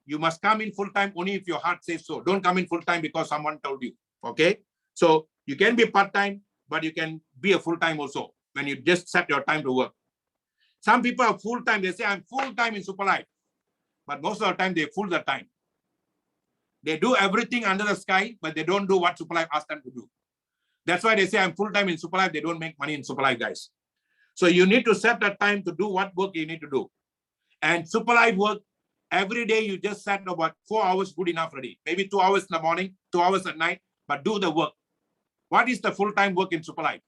You must come in full-time only if your heart says so. Don't come in full-time because someone told you. Okay? So you can be part-time, but you can be a full-time also when you just set your time to work. Some people are full-time. They say, I'm full-time in Superlife. But most of the time, they fool the time. They do everything under the sky, but they don't do what Superlife asks them to do. That's why they say, I'm full-time in Superlife. They don't make money in Superlife, guys. So you need to set that time to do what work you need to do. And Superlife work, every day you just set about 4 hours good enough already. Maybe 2 hours in the morning, 2 hours at night, but do the work. What is the full-time work in Superlife?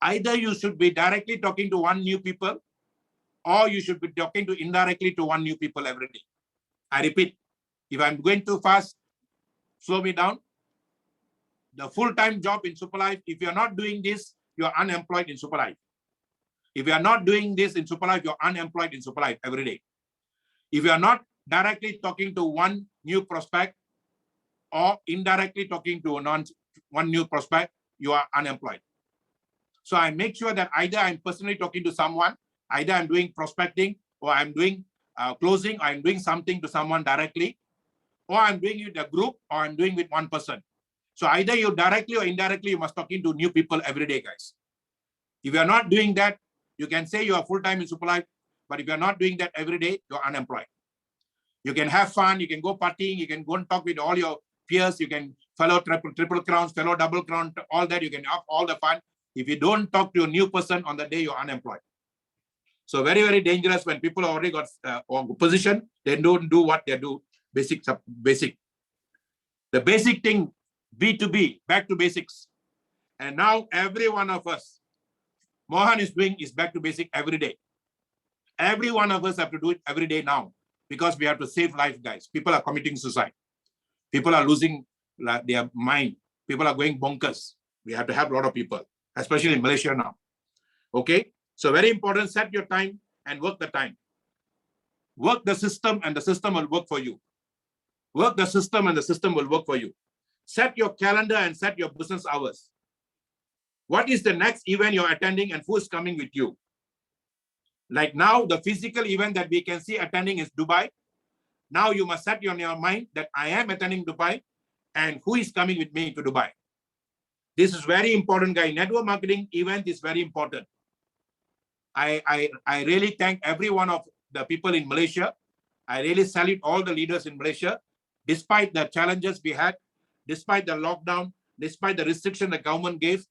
Either you should be directly talking to one new people, or you should be talking to indirectly to one new people every day. I repeat, if I'm going too fast, slow me down. The full-time job in Superlife, if you're not doing this, you're unemployed in Superlife. If you're not doing this in Superlife, you're unemployed in Superlife every day. If you're not directly talking to one new prospect or indirectly talking to one new prospect, you are unemployed. So I make sure that either I'm personally talking to someone, either I'm doing prospecting, or I'm doing closing, or I'm doing something to someone directly, or I'm doing it with a group, or I'm doing with one person. So either you directly or indirectly, you must talking to new people every day, guys. If you're not doing that, you can say you are full-time in Superlife, but if you're not doing that every day, you're unemployed. You can have fun, you can go partying, you can go and talk with all your peers, you can fellow triple crowns, fellow double crown, all that, you can have all the fun. If you don't talk to a new person on the day, you're unemployed. So very, very dangerous when people already got position, they don't do what they do, basic. The basic thing, B2B, back to basics. And now every one of us, Mohan is doing is back to basic every day. Every one of us have to do it every day now because we have to save life, guys. People are committing suicide. People are losing their mind. People are going bonkers. We have to help a lot of people, especially in Malaysia now. Okay? So very important, set your time and work the time. Work the system and the system will work for you. Work the system and the system will work for you. Set your calendar and set your business hours. What is the next event you're attending and who is coming with you? Like now, the physical event that we can see attending is Dubai. Now you must set in your mind that I am attending Dubai and who is coming with me to Dubai. This is very important, guys. Network marketing event is very important. I really thank every one of the people in Malaysia. I really salute all the leaders in Malaysia. Despite the challenges we had, despite the lockdown, despite the restriction the government gave,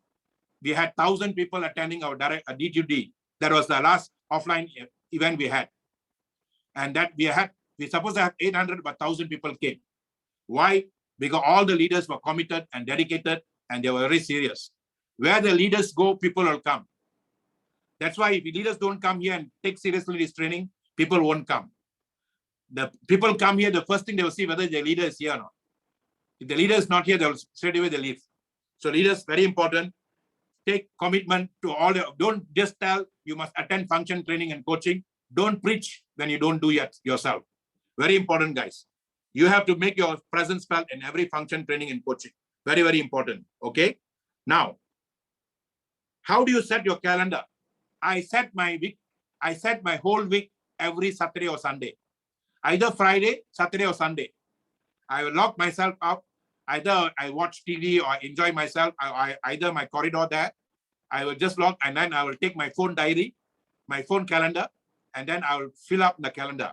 we had 1,000 people attending our direct D2D. That was the last offline event we had. And that we supposed to have 800, but 1,000 people came. Why? Because all the leaders were committed and dedicated, and they were very serious. Where the leaders go, people will come. That's why if the leaders don't come here and take seriously this training, people won't come. The people come here, the first thing they will see whether the leader is here or not. If the leader is not here, they will straight away they leave. So leaders, very important. Take commitment to all. Don't just tell you must attend function training and coaching. Don't preach when you don't do it yourself. Very important, guys. You have to make your presence felt in every function training and coaching. Very, very important. Okay. Now, how do you set your calendar? I set my week. I set my whole week every Saturday or Sunday. Either Friday, Saturday or Sunday. I will lock myself up. Either I watch TV or enjoy myself. Either my corridor there. I will just lock, and then I will take my phone diary, my phone calendar, and then I will fill up the calendar.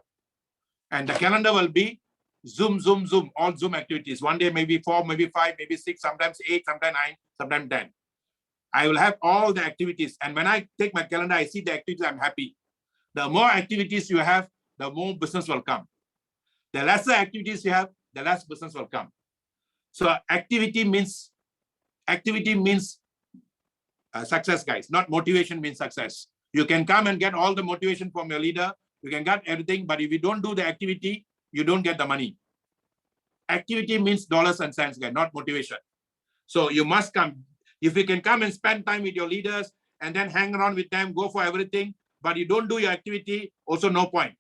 And the calendar will be Zoom, Zoom, Zoom, all Zoom activities. One day maybe 4, maybe 5, maybe 6, sometimes 8, sometimes 9, sometimes 10. I will have all the activities. And when I take my calendar, I see the activities, I'm happy. The more activities you have, the more business will come. The lesser activities you have, the less business will come. So activity means success, guys. Not motivation means success. You can come and get all the motivation from your leader. You can get everything, but if you don't do the activity, you don't get the money. Activity means dollars and cents, guys, not motivation. So you must come. If you can come and spend time with your leaders and then hang around with them, go for everything, but you don't do your activity, also no point.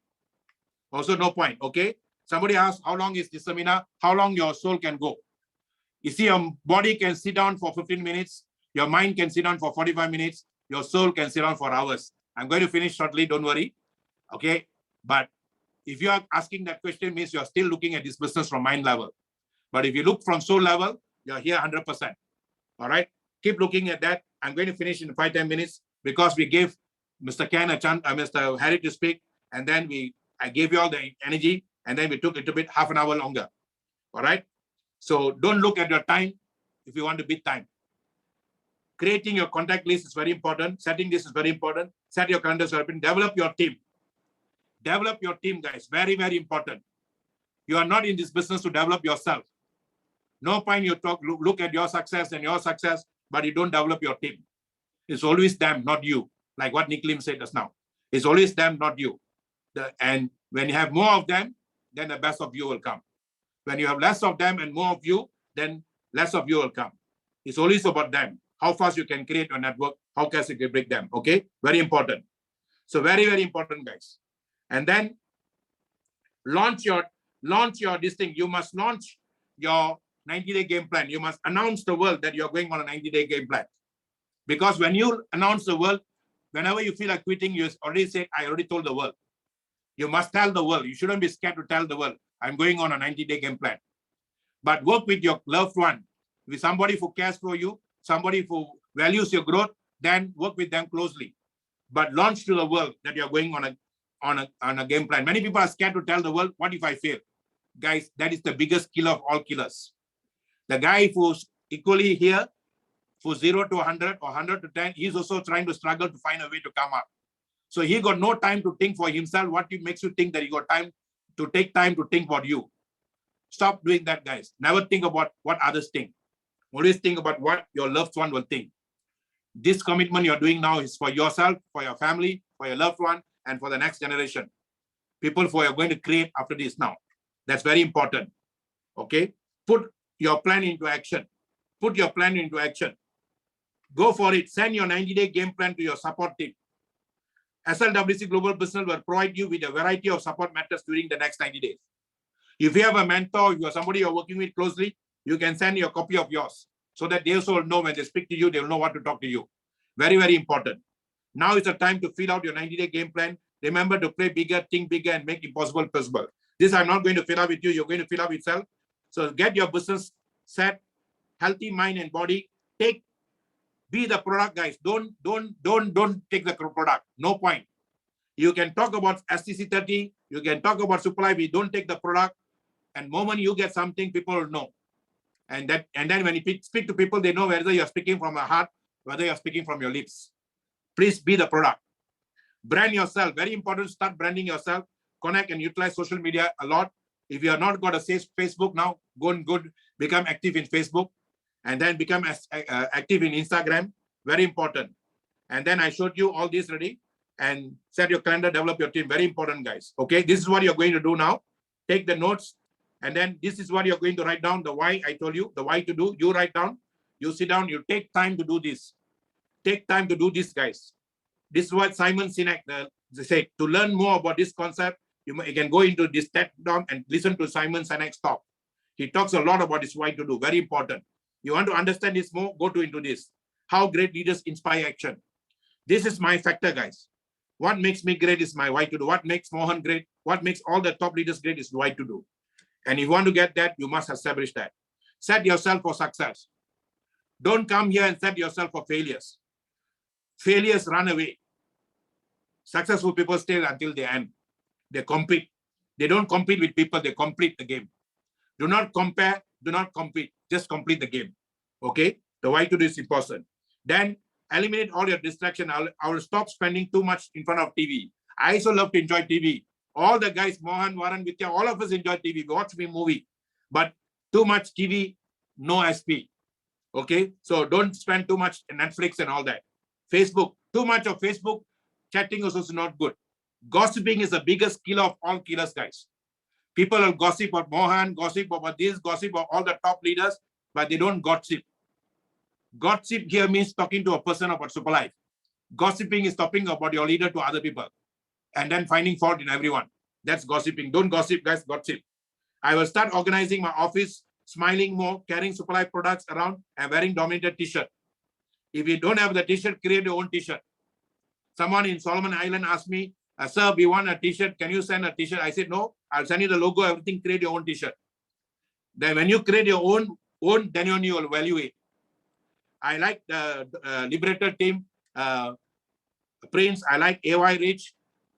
Also no point, okay? Somebody asked, how long is this seminar? How long your soul can go? You see, your body can sit down for 15 minutes. Your mind can sit down for 45 minutes. Your soul can sit down for hours. I'm going to finish shortly, don't worry. Okay, but if you are asking that question, means you're still looking at this business from mind level. But if you look from soul level, you're here 100%. All right, keep looking at that. I'm going to finish in 5-10 minutes because we gave Mr. Ken a chance, Mr. Harry to speak, and then I gave you all the energy, and then we took a little bit, half an hour longer. All right, so don't look at your time if you want to beat time. Creating your contact list is very important. Setting this is very important. Set your calendars up and develop your team. Develop your team, guys. Very, very important. You are not in this business to develop yourself. No point you look at your success and your success, but you don't develop your team. It's always them, not you. Like what Nick Lim said just now. It's always them, not you. And when you have more of them, then the best of you will come. When you have less of them and more of you, then less of you will come. It's always about them. How fast you can create a network, how fast you can break them, okay? Very important. So very, very important, guys. And then launch your this thing. You must launch your 90-day game plan. You must announce the world that you're going on a 90-day game plan. Because when you announce the world, whenever you feel like quitting, you already say, I already told the world. You must tell the world. You shouldn't be scared to tell the world, I'm going on a 90-day game plan. But work with your loved one, with somebody who cares for you, somebody who values your growth, then work with them closely. But launch to the world that you're going on a game plan. Many people are scared to tell the world, what if I fail? Guys, that is the biggest killer of all killers. The guy who's equally here, for 0 to 100 or 100 to 10, he's also trying to struggle to find a way to come up. So he got no time to think for himself. What makes you think that he got time to take time to think about you? Stop doing that, guys. Never think about what others think. Always think about what your loved one will think. This commitment you're doing now is for yourself, for your family, for your loved one, and for the next generation. People who are going to create after this now. That's very important. Okay? Put your plan into action. Put your plan into action. Go for it. Send your 90-day game plan to your support team. SLWC Global Business will provide you with a variety of support methods during the next 90 days. If you have a mentor, if you are somebody you're working with closely, you can send your copy of yours so that they also will know when they speak to you, they will know what to talk to you. Very, very important. Now is the time to fill out your 90-day game plan. Remember to play bigger, think bigger, and make impossible possible. This I'm not going to fill up with you. You're going to fill up yourself. So get your business set, healthy mind and body. Be the product, guys. Don't take the product. No point. You can talk about STC30. You can talk about supply. We don't take the product. And moment you get something, people will know. And then when you speak to people, they know whether you're speaking from your heart, whether you're speaking from your lips. Please be the product. Brand yourself. Very important. Start branding yourself. Connect and utilize social media a lot. If you are not got a Facebook now, become active in Facebook, and then become active in Instagram. Very important. And then I showed you all this ready. And set your calendar, develop your team. Very important, guys. Okay, this is what you're going to do now. Take the notes, and then this is what you're going to write down. The why I told you, the why to do. You write down. You sit down. You take time to do this. Take time to do this, guys. This is what Simon Sinek said. To learn more about this concept, you can go into this TED Talk and listen to Simon Sinek's talk. He talks a lot about this why to do. Very important. You want to understand this more? Go into this. How great leaders inspire action. This is my factor, guys. What makes me great is my why to do. What makes Mohan great? What makes all the top leaders great is why to do. And if you want to get that, you must establish that. Set yourself for success. Don't come here and set yourself for failures. Failures run away. Successful people stay until the end. They compete. They don't compete with people. They complete the game. Do not compare. Do not compete. Just complete the game. Okay? The why to do is important. Then eliminate all your distraction. I will stop spending too much in front of TV. I also love to enjoy TV. All the guys, Mohan, Varan, Vidya, all of us enjoy TV. We watch me movie. But too much TV, no SP. Okay? So don't spend too much in Netflix and all that. Facebook, too much of Facebook chatting is also not good. Gossiping is the biggest killer of all killers, guys. People will gossip about Mohan, gossip about this, gossip about all the top leaders, but they don't gossip. Gossip here means talking to a person about super life. Gossiping is talking about your leader to other people and then finding fault in everyone. That's gossiping. Don't gossip, guys. Gossip. I will start organizing my office, smiling more, carrying super life products around, and wearing Dominator t-shirt. If you don't have the t-shirt, create your own t-shirt. Someone in Solomon Island asked me, sir, we want a t-shirt. Can you send a t-shirt? I said, no, I'll send you the logo, everything, create your own t-shirt. Then when you create your own, then you will value it. I like the Liberator team, Prince, I like AY Rich.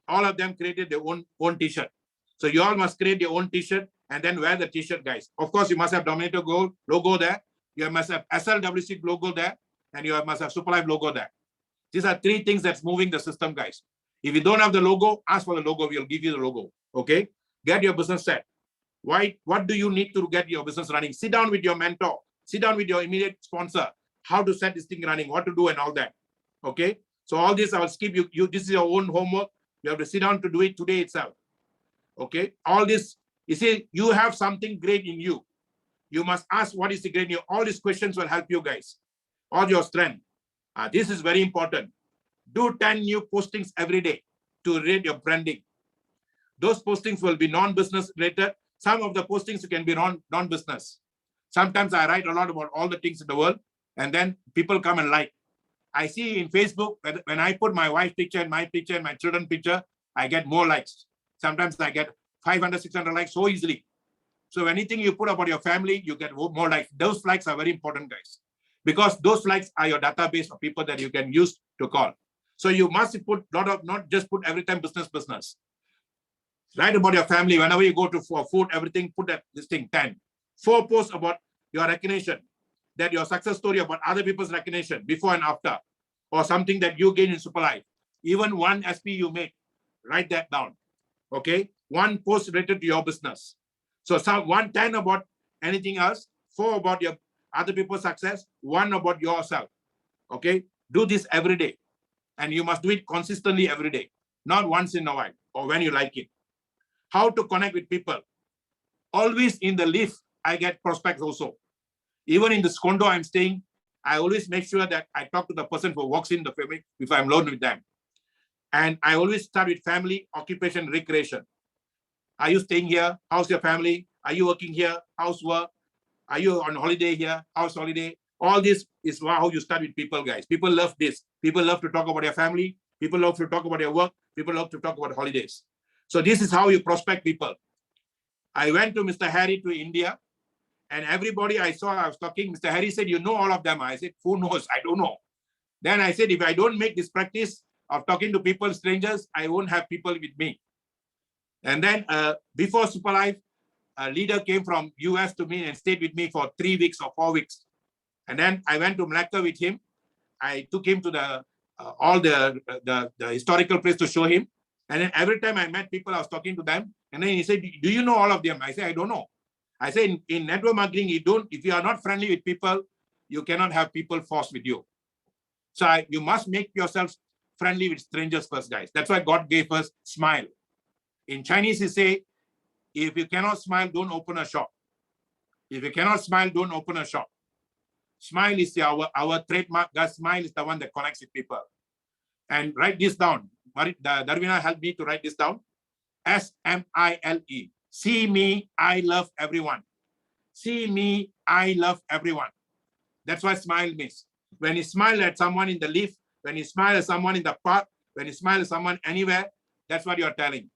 All of them created their own t-shirt. So you all must create your own t-shirt and then wear the t-shirt, guys. Of course, you must have Dominator Gold logo there. You must have SLWC logo there. And you must have Super Life logo there. These are three things that's moving the system, guys. If you don't have the logo, ask for the logo. We'll give you the logo. Okay? Get your business set. Why? What do you need to get your business running? Sit down with your mentor. Sit down with your immediate sponsor. How to set this thing running, what to do and all that. Okay? So all this, I will skip you. This is your own homework. You have to sit down to do it today itself. Okay? All this, you see, you have something great in you. You must ask what is the great in you. All these questions will help you, guys. All your strength. This is very important. Do 10 new postings every day to rate your branding. Those postings will be non-business related. Some of the postings can be non-business. Sometimes I write a lot about all the things in the world, and then people come and like. I see in Facebook, when I put my wife's picture and my children's picture, I get more likes. Sometimes I get 500, 600 likes so easily. So anything you put about your family, you get more likes. Those likes are very important, guys. Because those likes are your database of people that you can use to call. So you must put a lot of, not just put every time business. Write about your family. Whenever you go to for food, everything, put that this thing 10. 4 posts about your recognition, that your success story about other people's recognition before and after, or something that you gain in Super Life. Even 1 SP you made, write that down. Okay, 1 post related to your business. So 10 about anything else, 4 about your other people's success, 1 about yourself. Okay, do this every day, and you must do it consistently every day, not once in a while or when you like it. How to connect with people? Always in the lift, I get prospects also. Even in this condo I'm staying, I always make sure that I talk to the person who walks in the family if I'm alone with them. And I always start with family, occupation, recreation. Are you staying here? How's your family? Are you working here? How's work? Are you on holiday here? How's holiday? All this is how you start with people, guys. People love this. People love to talk about your family. People love to talk about your work. People love to talk about holidays. So this is how you prospect people. I went to Mr. Harry to India, And everybody I saw, I was talking, Mr. Harry said, you know all of them. I said, who knows? I don't know. Then I said, if I don't make this practice of talking to people, strangers, I won't have people with me. And then before Super Life, a leader came from US to me and stayed with me for 3 weeks or 4 weeks. And then I went to Malacca with him. I took him to the all the historical place to show him. And then every time I met people, I was talking to them. And then he said, do you know all of them? I said, I don't know. I say in network marketing, if you are not friendly with people, you cannot have people forced with you. So you must make yourself friendly with strangers first, guys. That's why God gave us smile. In Chinese, he say, if you cannot smile, don't open a shop. If you cannot smile, don't open a shop. Smile is our trademark. That smile is the one that connects with people. And write this down. Darwina helped me to write this down. S-M-I-L-E. See me, I love everyone. See me, I love everyone. That's what smile means. When you smile at someone in the lift, when you smile at someone in the park, when you smile at someone anywhere, that's what you're telling.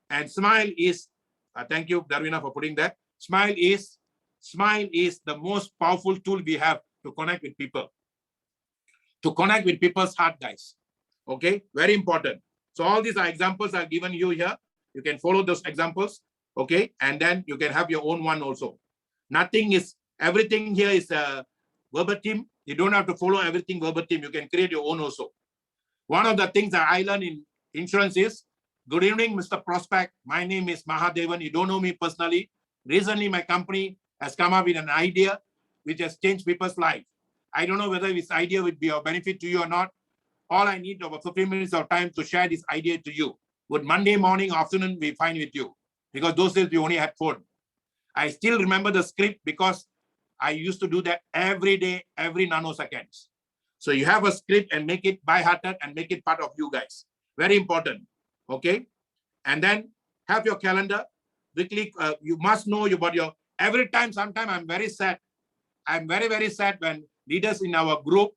And smile is, thank you, Darwina, for putting that. Smile is the most powerful tool we have to connect with people. To connect with people's heart, guys. Okay, very important. So all these are examples I've given you here. You can follow those examples. Okay, and then you can have your own one also. Everything here is verbatim. You don't have to follow everything verbatim. You can create your own also. One of the things that I learned in insurance is, good evening, Mr. Prospect. My name is Mahadevan. You don't know me personally. Recently, my company has come up with an idea which has changed people's life. I don't know whether this idea would be of benefit to you or not. All I need over 15 minutes of time to share this idea to you. Would Monday morning, afternoon be fine with you? Because those days we only had phone. I still remember the script because I used to do that every day, every nanoseconds. So you have a script and make it by-hearted and make it part of you guys. Very important. Okay. And then have your calendar. Weekly, you must know about your, every time, sometime I'm very sad. I'm very, very sad when leaders in our group,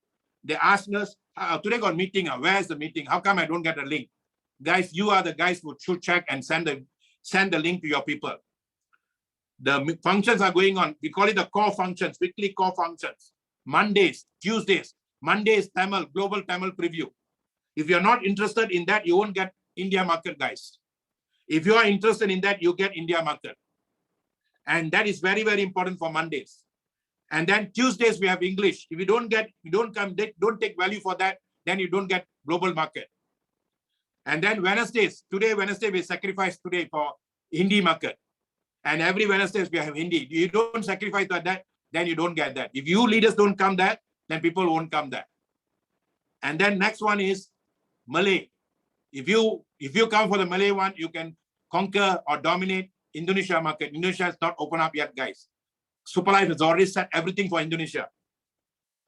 they ask us, today got meeting, where's the meeting? How come I don't get a link? Guys, you are the guys who should check and send the link to your people. The functions are going on. We call it the core functions, weekly core functions. Mondays, Tuesdays. Mondays, Tamil, global Tamil preview. If you're not interested in that, you won't get India market, guys. If you are interested in that, you get India market. And that is very, very important for Mondays. And then Tuesdays, we have English. If you don't take value for that, then you don't get global market. And then Wednesdays, Wednesday, we sacrifice today for Hindi market. And every Wednesdays, we have Hindi. You don't sacrifice that, then you don't get that. If you leaders don't come there, then people won't come there. And then next one is Malay. If you come for the Malay one, you can conquer or dominate Indonesia market. Indonesia is not open up yet, guys. Super Life has already set everything for Indonesia.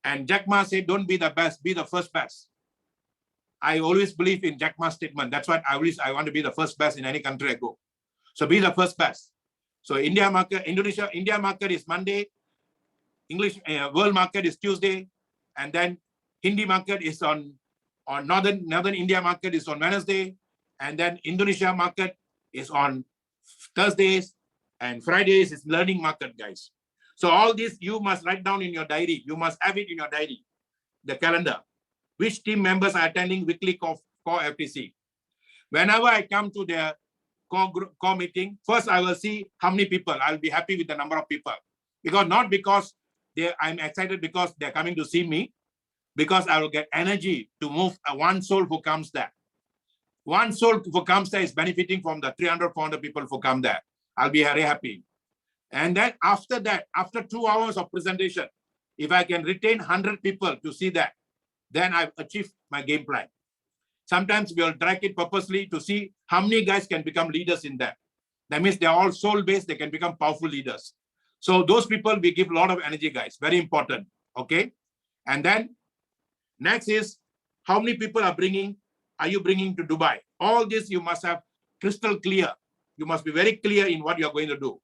And DR.MAHA said, don't be the best, be the first best. I always believe in DR.MAHA's statement. That's what I want to be the first best in any country I go. So be the first best. So India market is Monday. English world market is Tuesday. And then Hindi market is on Northern India market is on Wednesday. And then Indonesia market is on Thursdays. And Fridays is learning market, guys. So all this you must write down in your diary. You must have it in your diary, the calendar. Which team members are attending weekly core FTC. Whenever I come to their core meeting, first I will see how many people. I'll be happy with the number of people. Not because I'm excited because they're coming to see me, because I will get energy to move one soul who comes there. One soul who comes there is benefiting from the 300, 400 people who come there. I'll be very happy. And then after that, after 2 hours of presentation, if I can retain 100 people to see that, then I've achieved my game plan. Sometimes we'll drag it purposely to see how many guys can become leaders in that. That means they're all soul-based, they can become powerful leaders. So those people, we give a lot of energy, guys. Very important, okay? And then next is, how many people are you bringing to Dubai? All this you must have crystal clear. You must be very clear in what you're going to do.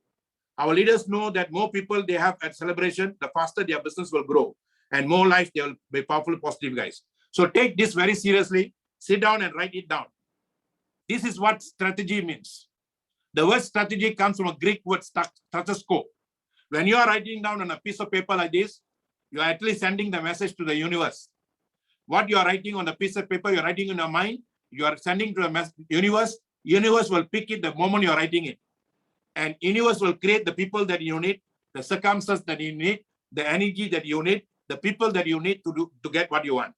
Our leaders know that more people they have at celebration, the faster their business will grow. And more life, they will be powerful, positive guys. So take this very seriously. Sit down and write it down. This is what strategy means. The word strategy comes from a Greek word strategos. When you are writing down on a piece of paper like this, you are at least sending the message to the universe. What you are writing on the piece of paper, you're writing in your mind, you are sending to the universe. Universe will pick it the moment you are writing it. And universe will create the people that you need, the circumstances that you need, the energy that you need, the people that you need to get what you want.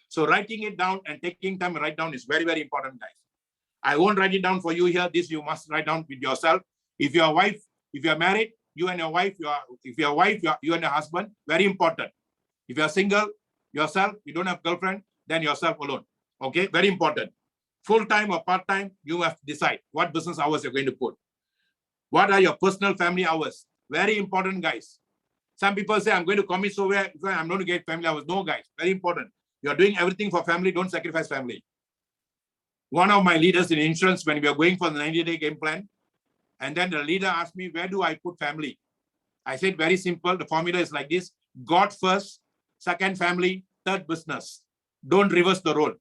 So writing it down and taking time to write down is very, very important, guys. I won't write it down for you here. This you must write down with yourself. If you're a wife, if you're married, you and your wife, if you're a wife, you and your husband, very important. If you're single, yourself, you don't have girlfriend, then yourself alone. Okay, very important. Full-time or part-time, you have to decide what business hours you're going to put. What are your personal family hours? Very important, guys. Some people say, I'm going to commit so where I'm going to get family hours. No, guys, very important. You're doing everything for family, don't sacrifice family. One of my leaders in insurance, when we are going for the 90-day game plan, and then the leader asked me, where do I put family? I said, very simple. The formula is like this: God first, second family, third business. Don't reverse the role.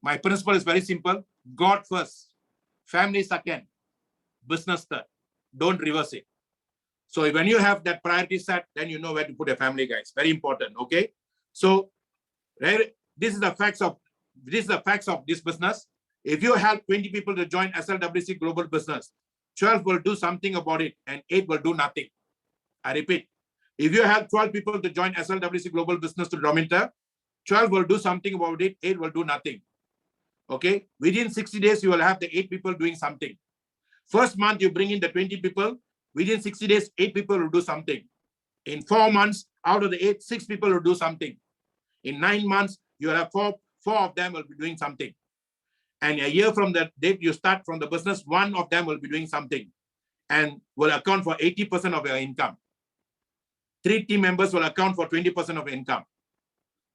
My principle is very simple: God first, family second, business third. Don't reverse it. So when you have that priority set, then you know where to put a family, guys. Very important. Okay. So this is the facts of this business. If you have 20 people to join SLWC Global Business, 12 will do something about it and 8 will do nothing. I repeat, if you have 12 people to join SLWC Global Business to Dominator, 12 will do something about it, 8 will do nothing. Okay, within 60 days, you will have the 8 people doing something. First month, you bring in the 20 people. Within 60 days, 8 people will do something. In 4 months, out of the 8, 6 people will do something. In 9 months, you will have 4 of them will be doing something. And a year from the date you start from the business, 1 of them will be doing something and will account for 80% of your income. 3 team members will account for 20% of income.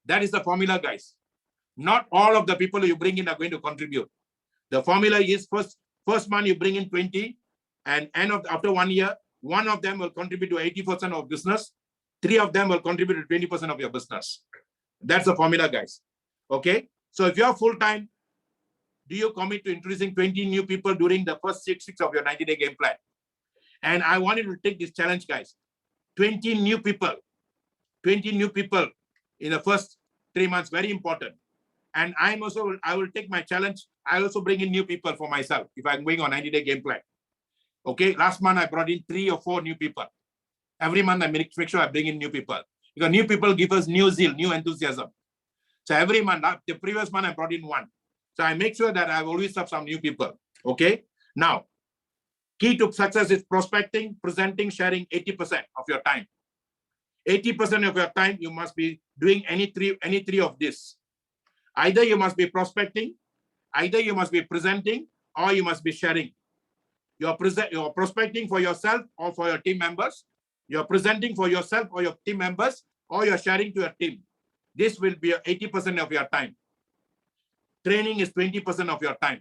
That is the formula, guys. Not all of the people you bring in are going to contribute. The formula is first month you bring in 20, and after 1 year, 1 of them will contribute to 80% of business. 3 of them will contribute to 20% of your business. That's the formula, guys. Okay. So if you are full-time, do you commit to introducing 20 new people during the first 6 weeks of your 90-day game plan? And I want you to take this challenge, guys. 20 new people in the first 3 months, very important. And I will take my challenge. I also bring in new people for myself if I'm going on 90-day game plan. Okay, last month I brought in 3 or 4 new people. Every month I make sure I bring in new people, because new people give us new zeal, new enthusiasm. So every month, the previous month I brought in 1. So I make sure that I always have some new people. Okay. Now, key to success is prospecting, presenting, sharing 80% of your time. 80% of your time, you must be doing any three of this. Either you must be prospecting, either you must be presenting, or you must be sharing. You're prospecting for yourself or for your team members. You're presenting for yourself or your team members, or you're sharing to your team. This will be 80% of your time. Training is 20% of your time.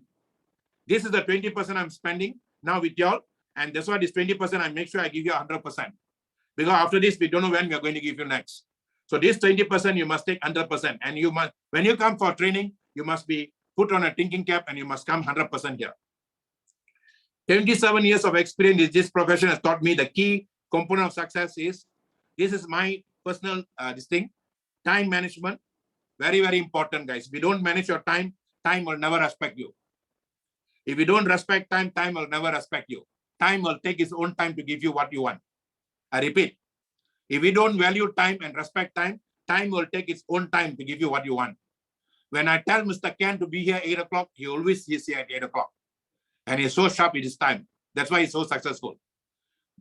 This is the 20% I'm spending now with y'all. And that's why this 20% I make sure I give you 100%. Because after this, we don't know when we are going to give you next. So this 20% you must take 100%. And you must, when you come for training, you must be put on a thinking cap and you must come 100% here. 27 years of experience in this profession has taught me the key component of success is, this is my personal time management. Very, very important, guys. If you don't manage your time, time will never respect you. If you don't respect time, time will never respect you. Time will take its own time to give you what you want. I repeat, if you don't value time and respect time, time will take its own time to give you what you want. When I tell Mr. Ken to be here at 8 o'clock, he always is here at 8 o'clock. And he's so sharp in his time. That's why he's so successful.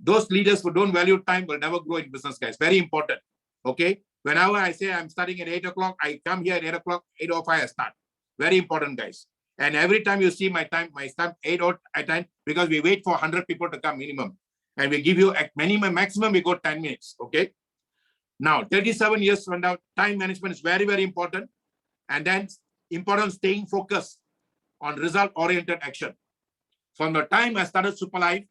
Those leaders who don't value time will never grow in business, guys. Very important. Okay. Whenever I say I'm starting at 8 o'clock, I come here at 8 o'clock, 8:05 I start. Very important, guys. And every time you see my time, my start 8:00 at time, because we wait for 100 people to come minimum. And we give you at minimum, maximum, we go 10 minutes. Okay. Now, 37 years from now, time management is very, very important. And then important staying focused on result-oriented action. From the time I started Superlife,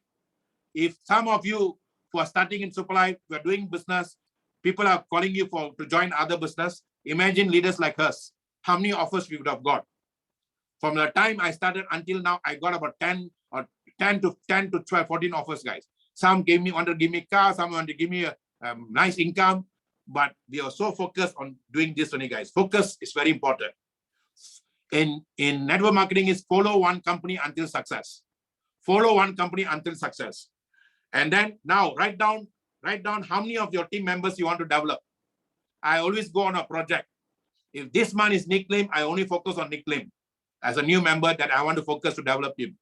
if some of you who are starting in Superlife, we are doing business, people are calling you to join other business. Imagine leaders like us, how many offers we would have got. From the time I started until now, I got about 10 to 12, 14 offers, guys. Some want to give me car, some want to give me a nice income, but we are so focused on doing this only, guys. Focus is very important. In network marketing is follow one company until success. Follow one company until success. And then now write down how many of your team members you want to develop. I always go on a project. If this man is Nick Lim, I only focus on Nick Lim as a new member that I want to focus to develop him.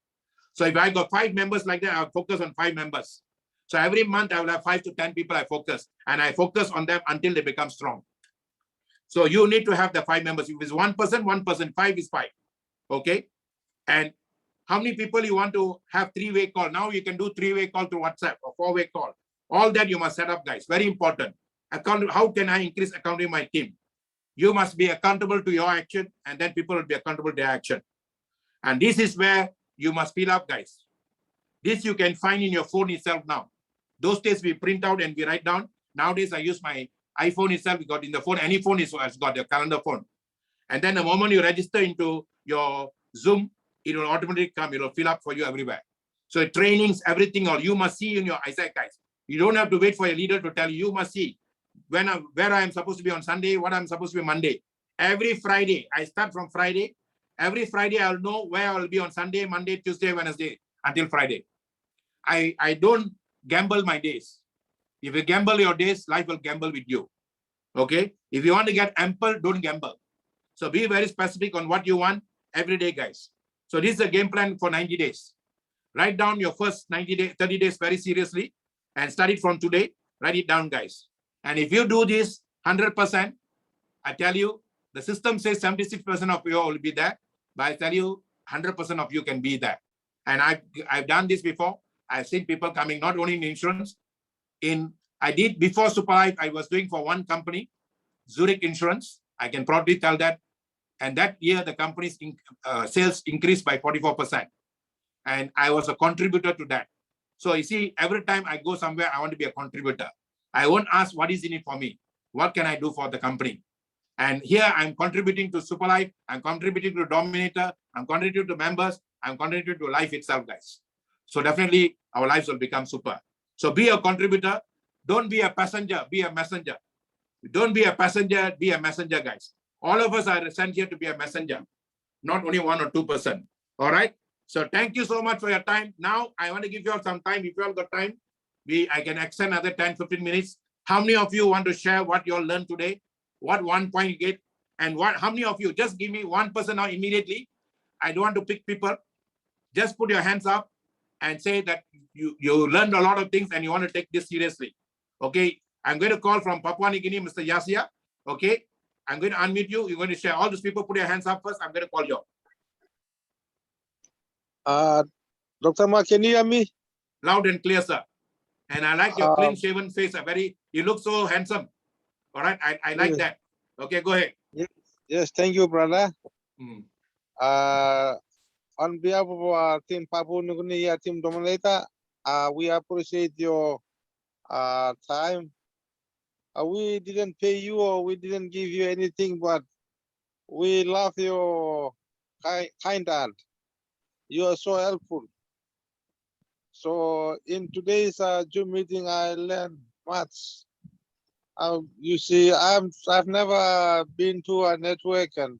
So if I got 5 members like that, I'll focus on 5 members. So every month I will have 5 to 10 people I focus, and I focus on them until they become strong. So you need to have the 5 members. If it's 1%, 5 is 5. Okay. And how many people you want to have 3-way call? Now you can do 3-way call through WhatsApp or 4-way call. All that you must set up, guys. Very important. How can I increase accountability in my team? You must be accountable to your action, and then people will be accountable to their action. And this is where you must fill up, guys. This you can find in your phone itself now. Those days we print out and we write down. Nowadays I use my iPhone itself. We got in the phone. Any phone has got a calendar phone. And then the moment you register into your Zoom, it will automatically come. It will fill up for you everywhere. So trainings, everything, or you must see in your eyesight, guys. You don't have to wait for a leader to tell you. You must see where I am supposed to be on Sunday, what I'm supposed to be Monday. Every Friday, I start from Friday. Every Friday, I'll know where I'll be on Sunday, Monday, Tuesday, Wednesday, until Friday. I don't gamble my days. If you gamble your days, life will gamble with you. Okay? If you want to get ample, don't gamble. So be very specific on what you want every day, guys. So this is a game plan for 90 days. Write down your first 90 days, 30 days very seriously and start it from today. Write it down, guys. And if you do this 100%, I tell you, the system says 76% of you will be there, but I tell you, 100% of you can be there. And I've done this before. I've seen people coming not only in insurance. I did before Super Life, I was doing for one company, Zurich Insurance. I can proudly tell that. And that year, the company's sales increased by 44%. And I was a contributor to that. So you see, every time I go somewhere, I want to be a contributor. I won't ask what is in it for me. What can I do for the company? And here I'm contributing to Super Life. I'm contributing to Dominator. I'm contributing to members. I'm contributing to life itself, guys. So definitely our lives will become super. So be a contributor. Don't be a passenger, be a messenger. Don't be a passenger, be a messenger, guys. All of us are sent here to be a messenger, not only 1 or 2%. All right. So thank you so much for your time. Now I want to give you all some time. If you all got time, I can extend another 10, 15 minutes. How many of you want to share what you all learned today? What 1 point you get? And how many of you, just give me 1% now immediately. I don't want to pick people. Just put your hands up and say that you learned a lot of things and you want to take this seriously. Okay. I'm going to call from Papua New Guinea, Mr. Yasia. Okay. I'm going to unmute you. You're going to share. All those people, put your hands up first. I'm going to call you. Dr. Ma, can you hear me? Loud and clear, sir. And I like your clean shaven face. You look so handsome. All right. I like that. Okay, go ahead. Yes, thank you, brother. On behalf of our team Papua New Guinea, team Dominator, we appreciate your time. We didn't pay you or we didn't give you anything, but we love your kind heart. You are so helpful. So in today's Zoom meeting, I learned much. You see, I've never been to a network, and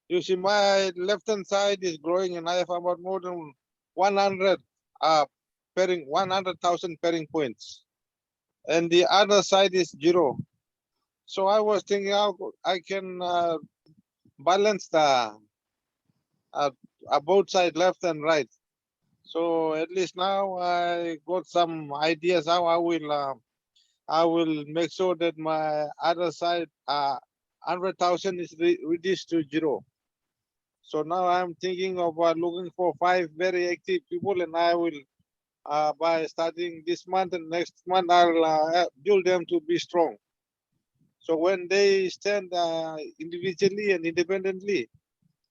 you see, my left-hand side is growing, and I have about more than 100,000 pairing points, and the other side is 0. So I was thinking how I can balance the both side, left and right. So at least now I got some ideas how I will make sure that my other side 100,000 is reduced to 0. So now I'm thinking of looking for 5 very active people, and I will by starting this month and next month I'll build them to be strong. So when they stand individually and independently,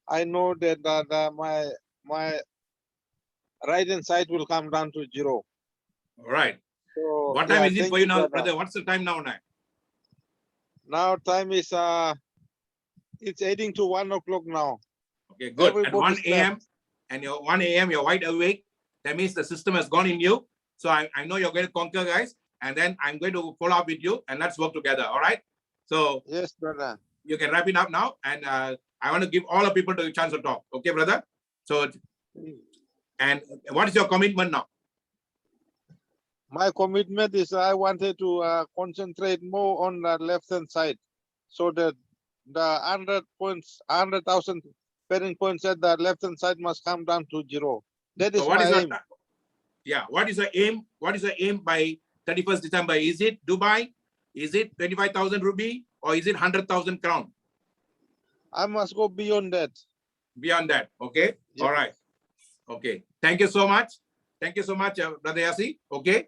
I know that my right hand side will come down to 0. All right. So, what time is it for you now, brother? What's the time now? Now time is it's heading to 1 o'clock now. Okay, good. At 1 a.m. and you're 1 a.m. you're wide awake. That means the system has gone in you. So I know you're going to conquer, guys. And then I'm going to follow up with you and let's work together. All right. So Yes, brother. you can wrap it up now. And I want to give all the people the chance to talk. Okay, brother? So, and what is your commitment now? My commitment is I wanted to concentrate more on the left-hand side so that the 100,000 pairing points at the left-hand side must come down to 0. That is So what my is your aim. Yeah, what is the aim? What is the aim by 31st December? Is it Dubai? Is it 25,000 ruby? Or is it 100,000 crown? I must go beyond that. Beyond that, okay? Yes. All right. Okay. Thank you so much. Thank you so much, Brother Yasi. Okay.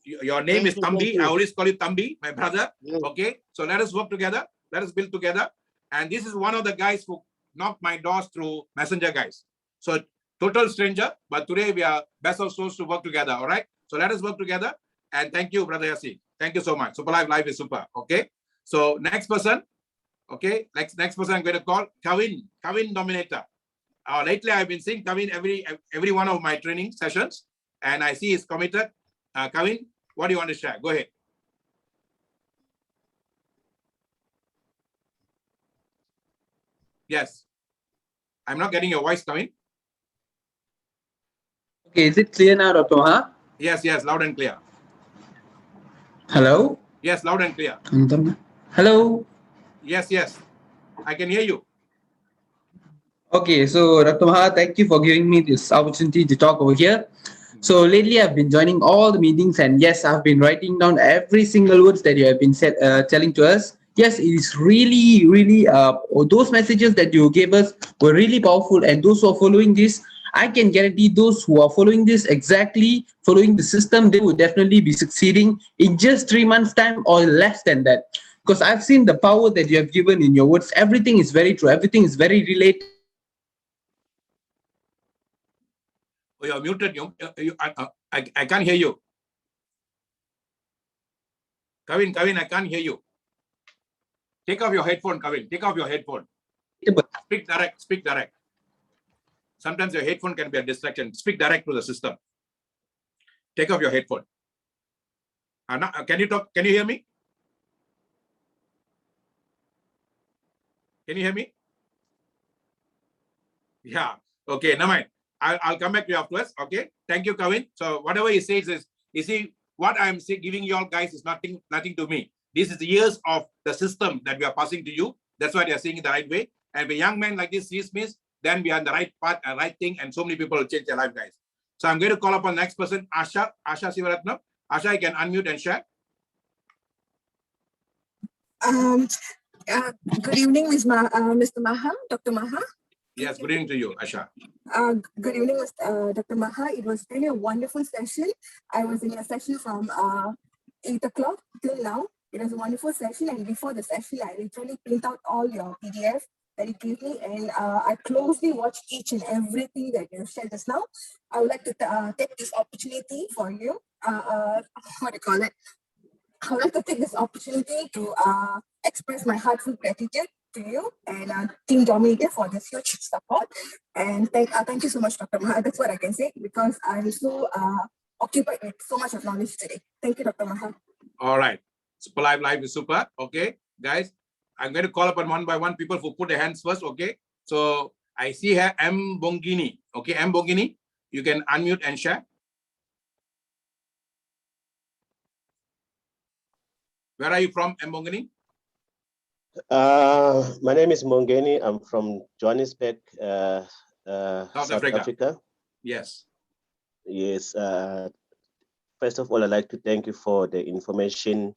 Your name Thank is you, Tambi. I always call you Tambi, my brother. Yes. Okay. So let us work together. Let us build together. And this is one of the guys who knocked my doors through Messenger, guys. So total stranger, but today we are best of souls to work together. All right. So let us work together. And thank you, Brother Yasi. Thank you so much. Super Life is super. Okay. So next person. Okay. Next person I'm going to call Kavin Dominator. Lately I've been seeing Kavin every one of my training sessions, and I see he's committed. Kavin, what do you want to share? Go ahead. Yes. I'm not getting your voice, Kavin. Okay, is it clear now, Dr.MAHA? Yes, loud and clear. Hello? Yes, loud and clear. Hello? Yes. I can hear you. Okay, so Dr.MAHA, thank you for giving me this opportunity to talk over here. So lately I've been joining all the meetings, and yes, I've been writing down every single words that you have been telling to us. Yes, it is really, those messages that you gave us were really powerful, and those who are following this, I can guarantee those who are following this exactly, following the system, they will definitely be succeeding in just 3 months' time or less than that. Because I've seen the power that you have given in your words. Everything is very true. Everything is very related. Oh, you're muted. I can't hear you. Kavin, I can't hear you. Take off your headphone, Kavin. Take off your headphone. Speak direct. Sometimes your headphone can be a distraction. Speak direct to the system. Take off your headphone. Can you talk? Can you hear me? Can you hear me? Yeah. Okay, never mind. I'll come back to you afterwards. Okay. Thank you, Kavin. So whatever he says is, you see, what I'm giving you all guys is nothing to me. This is the years of the system that we are passing to you. That's why they are saying it the right way. And if a young man like this sees me, then we are on the right path and right thing, and so many people will change their life, guys. So I'm going to call upon the next person, Asha Sivaratnam. Asha, you can unmute and share. Good evening, Mr. Maha, Dr. Maha. Yes, good evening to you, Asha. Good evening, Dr. Maha. It was really a wonderful session. I was in a session from 8 o'clock till now. It was a wonderful session, and before the session, I literally print out all your PDF that you gave me, and I closely watched each and everything that you shared just now. I would like to take this opportunity for you. What do you call it? I would like to take this opportunity to express my heartfelt gratitude to you and Team Dominator for this huge support. And thank you so much, Dr. Maha. That's what I can say, because I'm so occupied with so much of knowledge today. Thank you, Dr. Maha. All right. Super Live is super. Okay, guys. I'm going to call upon one by one people who put their hands first. Okay. So I see here M. Bongini. Okay, M. Bongini, you can unmute and share. Where are you from, M. Bongini? My name is Mongeni. I'm from Johannesburg, South Africa. Yes. Yes. First of all, I'd like to thank you for the information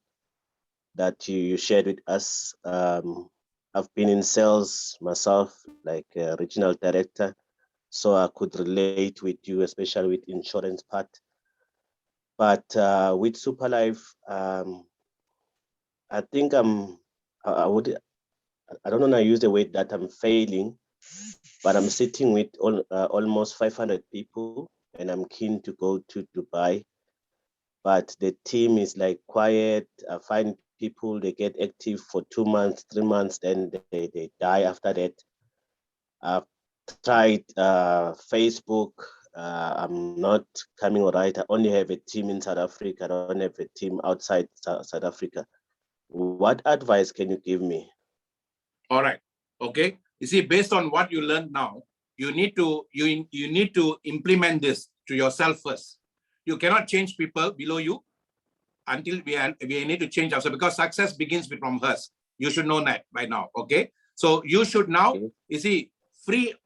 that you shared with us. I've been in sales myself, like a regional director, so I could relate with you, especially with insurance part. But with Super Life, I think I don't want to use the word that I'm failing, but I'm sitting with almost 500 people, and I'm keen to go to Dubai. But the team is like quiet. I find people, they get active for 2 months, 3 months, then they die after that. I've tried Facebook, I'm not coming right. I only have a team in South Africa. I don't have a team outside South Africa. What advice can you give me? All right. Okay. You see, based on what you learned now, you need to implement this to yourself first. You cannot change people below you until we need to change ourselves, because success begins from us. You should know that by now. Okay. So you should now, you see, free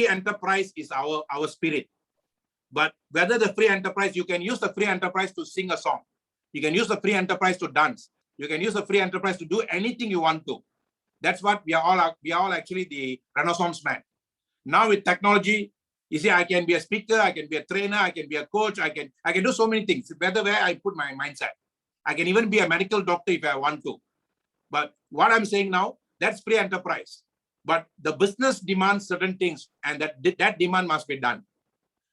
enterprise is our spirit. But whether the free enterprise, you can use the free enterprise to sing a song. You can use the free enterprise to dance. You can use the free enterprise to do anything you want to. That's what we are all actually the Renaissance man. Now with technology, you see, I can be a speaker, I can be a trainer, I can be a coach, I can do so many things. Whether where I put my mindset. I can even be a medical doctor if I want to. But what I'm saying now, that's free enterprise. But the business demands certain things, and that demand must be done.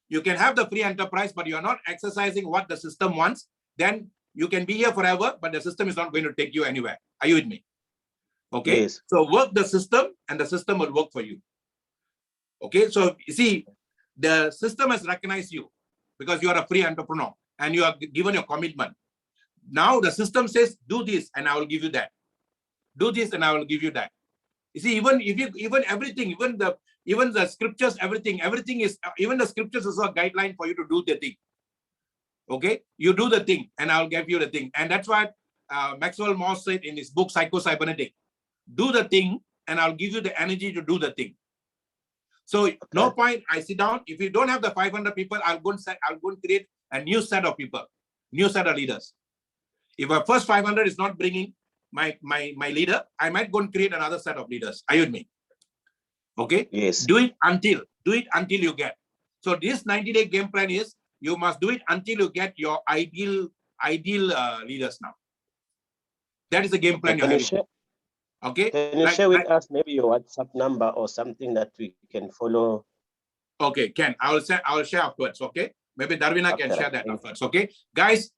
You can have the free enterprise, but you are not exercising what the system wants. Then you can be here forever, but the system is not going to take you anywhere. Are you with me? Okay. Yes. So work the system, and the system will work for you. Okay. So you see, the system has recognized you because you are a free entrepreneur and you are given your commitment. Now the system says, do this and I will give you that. Do this and I will give you that. You see, even everything, even the scriptures, everything is, even the scriptures is a guideline for you to do the thing. Okay, you do the thing and I'll give you the thing. And that's what Maxwell Morse said in his book Psycho-Cybernetic. Do the thing and I'll give you the energy to do the thing. So no point I sit down. If you don't have the 500 people, I'll go and create a new set of people, new set of leaders. If our first 500 is not bringing my leader, I might go and create another set of leaders. Are you with me? Okay. Yes. Do it until you get. So this 90-day game plan is you must do it until you get your ideal leaders now. That is the game plan you're having. Okay. Can you share with us maybe your WhatsApp number or something that we can follow? Okay, Ken, I will share afterwards. Okay. Maybe Darwina can share that afterwards. Okay. Guys,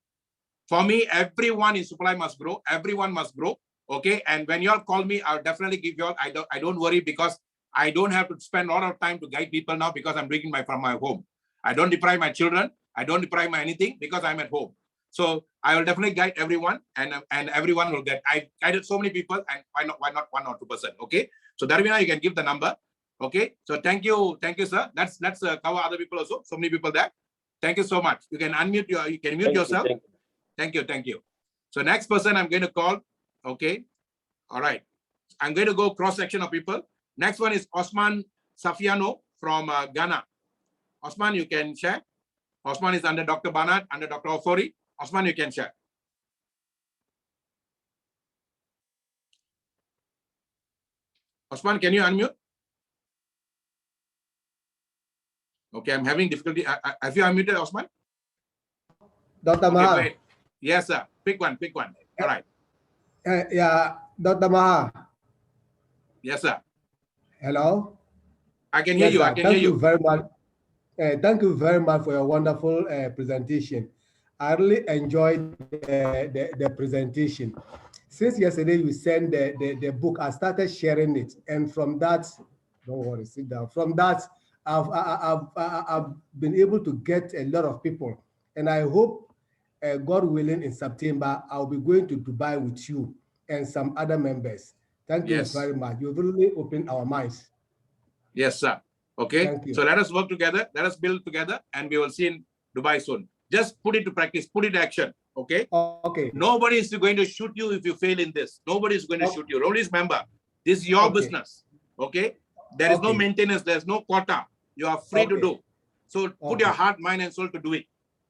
for me, everyone in supply must grow. Everyone must grow. Okay. And when you all call me, I'll definitely give you all. I don't worry, because I don't have to spend a lot of time to guide people now, because I'm bringing from my home. I don't deprive my children. I don't deprive my anything, because I'm at home. So I will definitely guide everyone, and everyone will get. I guided so many people, and why not 1 or 2%? Okay. So Darwina, you can give the number. Okay. So thank you, sir. Let's cover other people also. So many people there. Thank you so much. You can unmute you can mute yourself. Thank you. So next person I'm going to call. Okay. All right. I'm going to go cross section of people. Next one is Osman Safiano from Ghana. Osman, you can share. Osman is under Dr. Barnard, under Dr. Ofori. Osman, you can share. Osman, can you unmute? Okay, I'm having difficulty. Have you unmuted, Osman? Dr. Maha. Wait. Yes, sir. Pick one. All right. Yeah, Dr. Maha. Yes, sir. Hello. I can hear you. I can Thank hear you. Very much. Thank you very much for your wonderful presentation. I really enjoyed the presentation. Since yesterday you sent the book, I started sharing it, and from that, don't worry, sit down. From that, I've been able to get a lot of people, and I hope, God willing, in September I'll be going to Dubai with you and some other members. Thank you very much. You've really opened our minds. Yes, sir. Okay. So let us work together. Let us build together, and we will see in Dubai soon. Just put it to practice. Put it to action. Okay. Okay. Nobody is going to shoot you if you fail in this. Nobody is going to shoot you. Always remember, this is your business. Okay. There is no maintenance. There's no quota. You are free to do. So put your heart, mind, and soul to do it.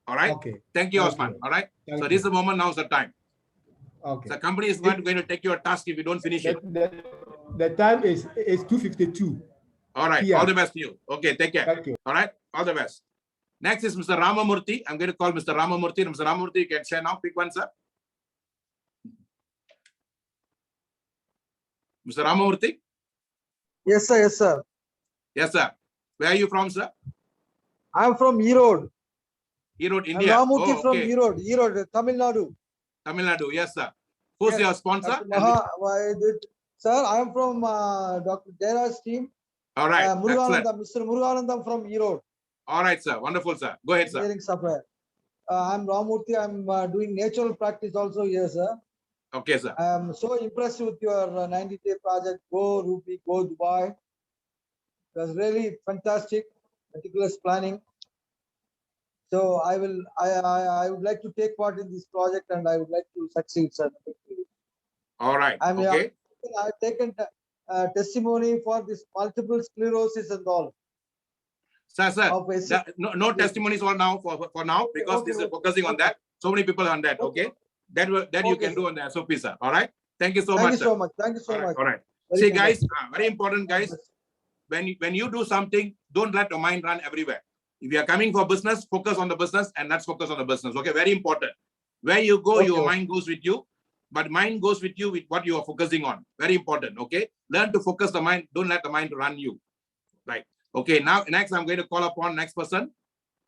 All right. Okay. Thank you, Osman. All right. So this is the moment. Now is the time. Okay. The company is not going to take your task if you don't finish it. The time is 2:52. All right. Yeah. All the best to you. Okay. Take care. Thank you. All right. All the best. Next is Mr. Ramamurthy. I'm going to call Mr. Ramamurthy. Mr. Ramamurthy, you can share now. Pick one, sir. Mr. Ramamurthy? Yes, sir. Yes, sir. Yes, sir. Where are you from, sir? I'm from Erode. Erode, India. Ramamurthy from Erode, Tamil Nadu. Tamil Nadu, yes, sir. Who's your sponsor? Sir, I am from Dr. Dera's team. All right. Mr. Muruganandam from Erode. All right, sir. Wonderful, sir. Go ahead, sir. Engineering software. I'm Ramurthy. I'm doing natural practice also here, sir. Okay, sir. I'm so impressed with your 90-day project, Goruby, Godubai. It was really fantastic, meticulous planning. So I would like to take part in this project and I would like to succeed, sir. All right. Okay. I've taken testimony for this multiple sclerosis and all. Sir, no testimonies for now, for now, because this is focusing on that. So many people on that, okay? That you can do on the SOP, sir. All right? Thank you so much, sir. Thank you so much. All right. See, guys, very important, guys. When you do something, don't let your mind run everywhere. If you are coming for business, focus on the business and let's focus on the business, okay? Very important. Where you go, your mind goes with you, but mind goes with you with what you are focusing on. Very important, okay? Learn to focus the mind. Don't let the mind run you, right? Okay, now next I'm going to call upon next person.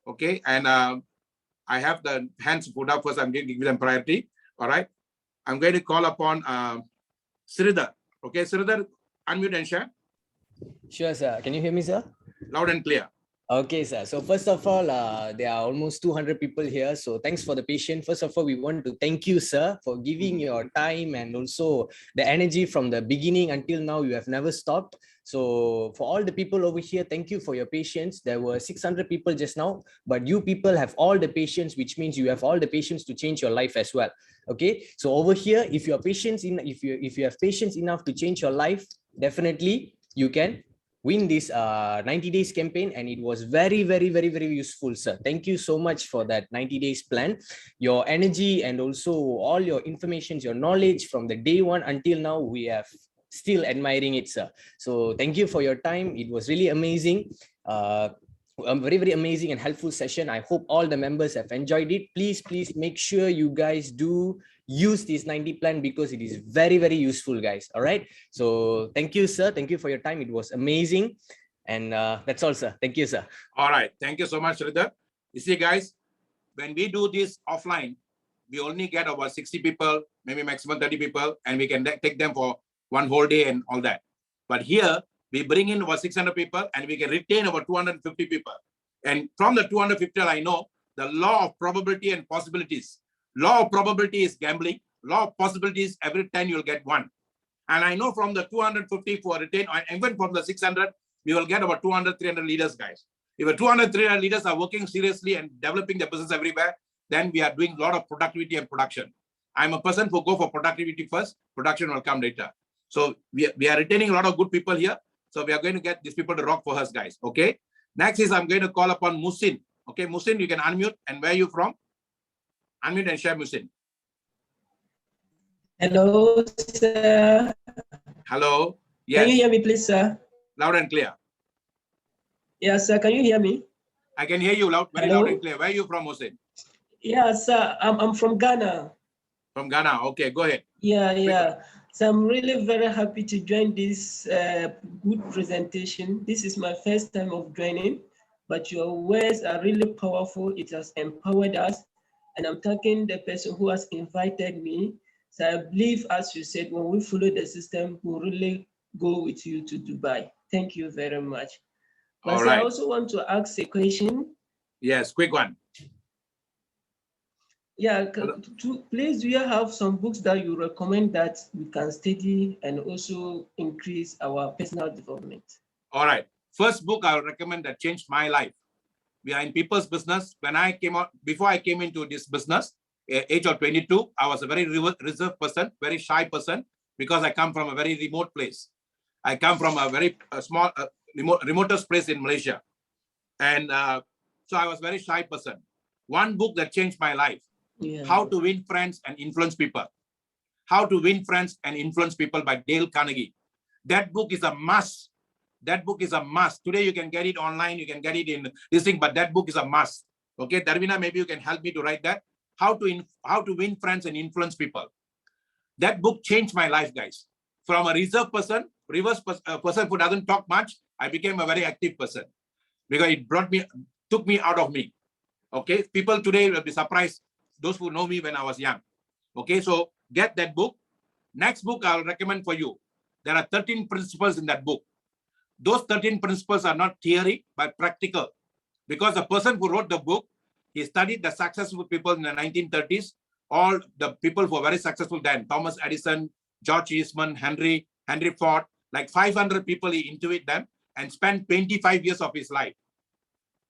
Okay, and I have the hands put up first. I'm going to give them priority. All right, I'm going to call upon Sridhar. Okay, Sridhar, unmute and share. Sure, sir. Can you hear me, sir? Loud and clear. Okay, sir. So first of all, there are almost 200 people here. So thanks for the patience. First of all, we want to thank you, sir, for giving your time and also the energy from the beginning until now. You have never stopped. So for all the people over here, thank you for your patience. There were 600 people just now, but you people have all the patience, which means you have all the patience to change your life as well. Okay. So over here, if you are patient if you have patience enough to change your life, definitely you can win this 90 days campaign, and it was very, very, very, very useful, sir. Thank you so much for that 90 days plan. Your energy and also all your information, your knowledge from the day one until now, we have still admiring it, sir. So thank you for your time. It was really amazing. A very, very amazing and helpful session. I hope all the members have enjoyed it. Please make sure you guys do use this 90 plan because it is very, very useful, guys. All right. So thank you, sir. Thank you for your time. It was amazing. And that's all, sir. Thank you, sir. All right. Thank you so much, Sridhar. You see, guys, when we do this offline, we only get about 60 people, maybe maximum 30 people, and we can take them for one whole day and all that. But here, we bring in about 600 people and we can retain about 250 people. And from the 250, I know the law of probability and possibilities. Law of probability is gambling. Law of possibilities, every 10 you'll get one. And I know from the 250 for retain, and even from the 600, we will get about 200, 300 leaders, guys. If 200, 300 leaders are working seriously and developing their business everywhere, then we are doing a lot of productivity and production. I'm a person who go for productivity first, production will come later. So we are retaining a lot of good people here. So we are going to get these people to rock for us, guys. Okay. Next is I'm going to call upon Musin. Okay, Musin, you can unmute. And where are you from? Unmute and share, Musin. Hello, sir. Hello. Yes. Can you hear me, please, sir? Loud and clear. Yes, sir. Can you hear me? I can hear you loud, very loud and clear. Where are you from, Musin? Yeah, sir. I'm from Ghana. From Ghana. Okay, go ahead. Yeah. So I'm really very happy to join this good presentation. This is my first time of joining, but your words are really powerful. It has empowered us, and I'm thanking the person who has invited me. So I believe, as you said, when we follow the system, we'll really go with you to Dubai. Thank you very much. But All right. I also want to ask a question. Yes, quick one. Yeah, please, do you have some books that you recommend that we can study and also increase our personal development? All right. First book I would recommend that changed my life. We are in people's business. When I came out, before I came into this business, age of 22, I was a very reserved person, very shy person, because I come from a very remote place. I come from a very small, remotest place in Malaysia. And so I was a very shy person. One book that changed my life. Yeah. How to Win Friends and Influence People. How to Win Friends and Influence People by Dale Carnegie. That book is a must. That book is a must. Today you can get it online, you can get it in this thing, but that book is a must. Okay, Darvina, maybe you can help me to write that. How to Win Friends and Influence People. That book changed my life, guys. From a reserved person, person who doesn't talk much, I became a very active person because it took me out of me. Okay, people today will be surprised. Those who know me when I was young. Okay, so get that book. Next book I'll recommend for you. There are 13 principles in that book. Those 13 principles are not theory, but practical. because the person who wrote the book, he studied the successful people in the 1930s, all the people who were very successful then, Thomas Edison, George Eastman, Henry Ford, like 500 people, he interviewed them and spent 25 years of his life.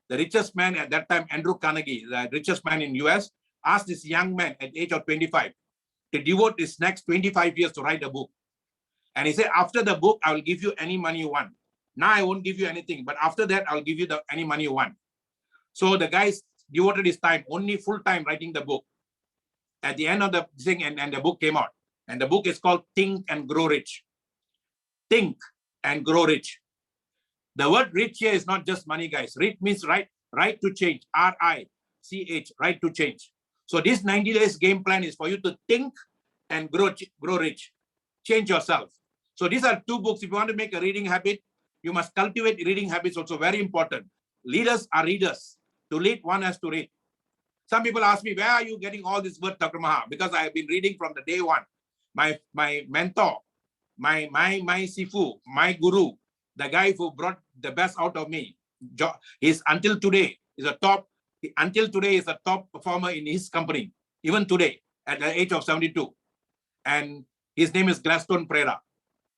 The richest man at that time, Andrew Carnegie, the richest man in US, asked this young man at the age of 25 to devote his next 25 years to write a book. And he said, after the book, I will give you any money you want. Now I won't give you anything, but after that, I'll give you any money you want. So the guy devoted his time, only full time writing the book. At the end of the thing, and the book came out. And the book is called Think and Grow Rich. Think and Grow Rich. The word rich here is not just money, guys. Rich means right to change. R-I-C-H, right to change. So this 90 days game plan is for you to think and grow rich. Change yourself. So these are two books. If you want to make a reading habit, you must cultivate reading habits, also very important. Leaders are readers. To lead, one has to read. Some people ask me, where are you getting all this word, Dr. Maha? Because I have been reading from the day one. My mentor, my sifu, my guru, the guy who brought the best out of me, until today is a top performer in his company, even today at the age of 72. And his name is Gladstone Pereira.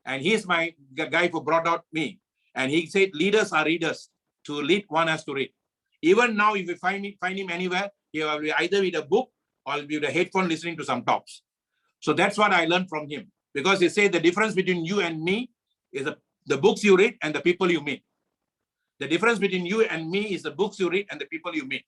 And he's my guy who brought out me. And he said, leaders are readers. To lead, one has to read. Even now, if you find him anywhere, he will be either with a book or with a headphone listening to some talks. So that's what I learned from him. Because he said the difference between you and me is the books you read and the people you meet. The difference between you and me is the books you read and the people you meet.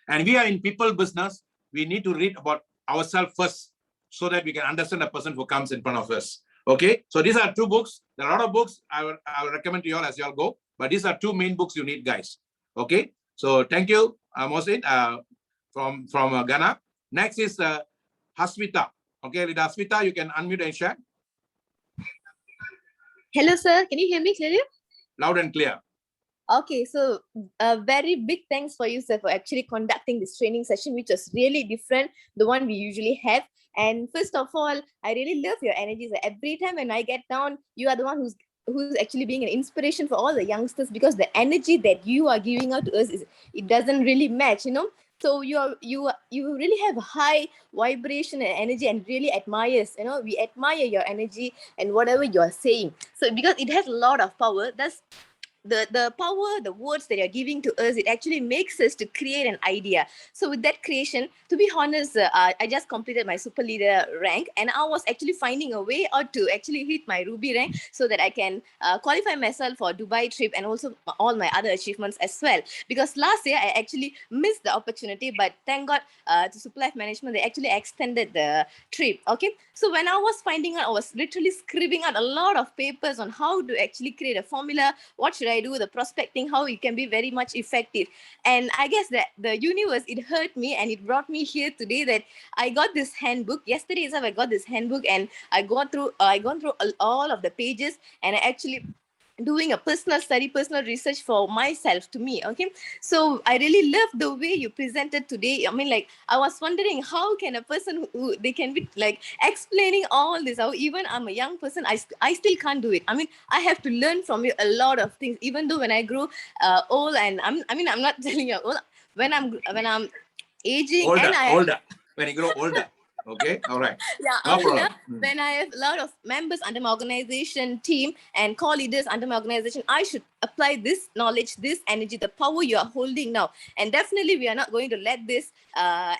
And we are in people business. We need to read about ourselves first so that we can understand the person who comes in front of us. Okay, so these are two books. There are a lot of books I will recommend to you all as you all go, but these are two main books you need, guys. Okay, so thank you, Mohsin, from Ghana. Next is Hasmita. Okay, with Hasmita, you can unmute and share. Hello, sir. Can you hear me clearly? Loud and clear. Okay, so a very big thanks for you, sir, for actually conducting this training session, which was really different, the one we usually have. And first of all, I really love your energy. So every time when I get down, you are the one who's actually being an inspiration for all the youngsters, because the energy that you are giving out to us it doesn't really match, you know. So you really have a high vibration and energy, and really admires, you know, we admire your energy and whatever you are saying. So because it has a lot of power, that's the power, the words that you're giving to us, it actually makes us to create an idea. So with that creation, to be honest, I just completed my super leader rank, and I was actually finding a way out to actually hit my Ruby rank so that I can qualify myself for Dubai trip and also all my other achievements as well. Because last year I actually missed the opportunity, but thank God to Super Life Management, they actually extended the trip. Okay, so when I was finding out, I was literally scribbling out a lot of papers on how to actually create a formula, what should I do, the prospecting, how it can be very much effective. And I guess that the universe, it hurt me and it brought me here today, that I got this handbook. Yesterday itself, I got this handbook, and I gone through all of the pages, and I actually doing a personal study, personal research for myself, to me. Okay, so I really love the way you presented today. I mean, like, I was wondering how can a person who they can be like explaining all this, how even I'm a young person, I still can't do it. I mean, I have to learn from you a lot of things, even though when I grow old, and I'm not telling you old, when I'm aging, older, and older, when you grow older. Okay, all right. Yeah, No problem. when I have a lot of members under my organization team and co-leaders under my organization, I should apply this knowledge, this energy, the power you are holding now. And definitely we are not going to let this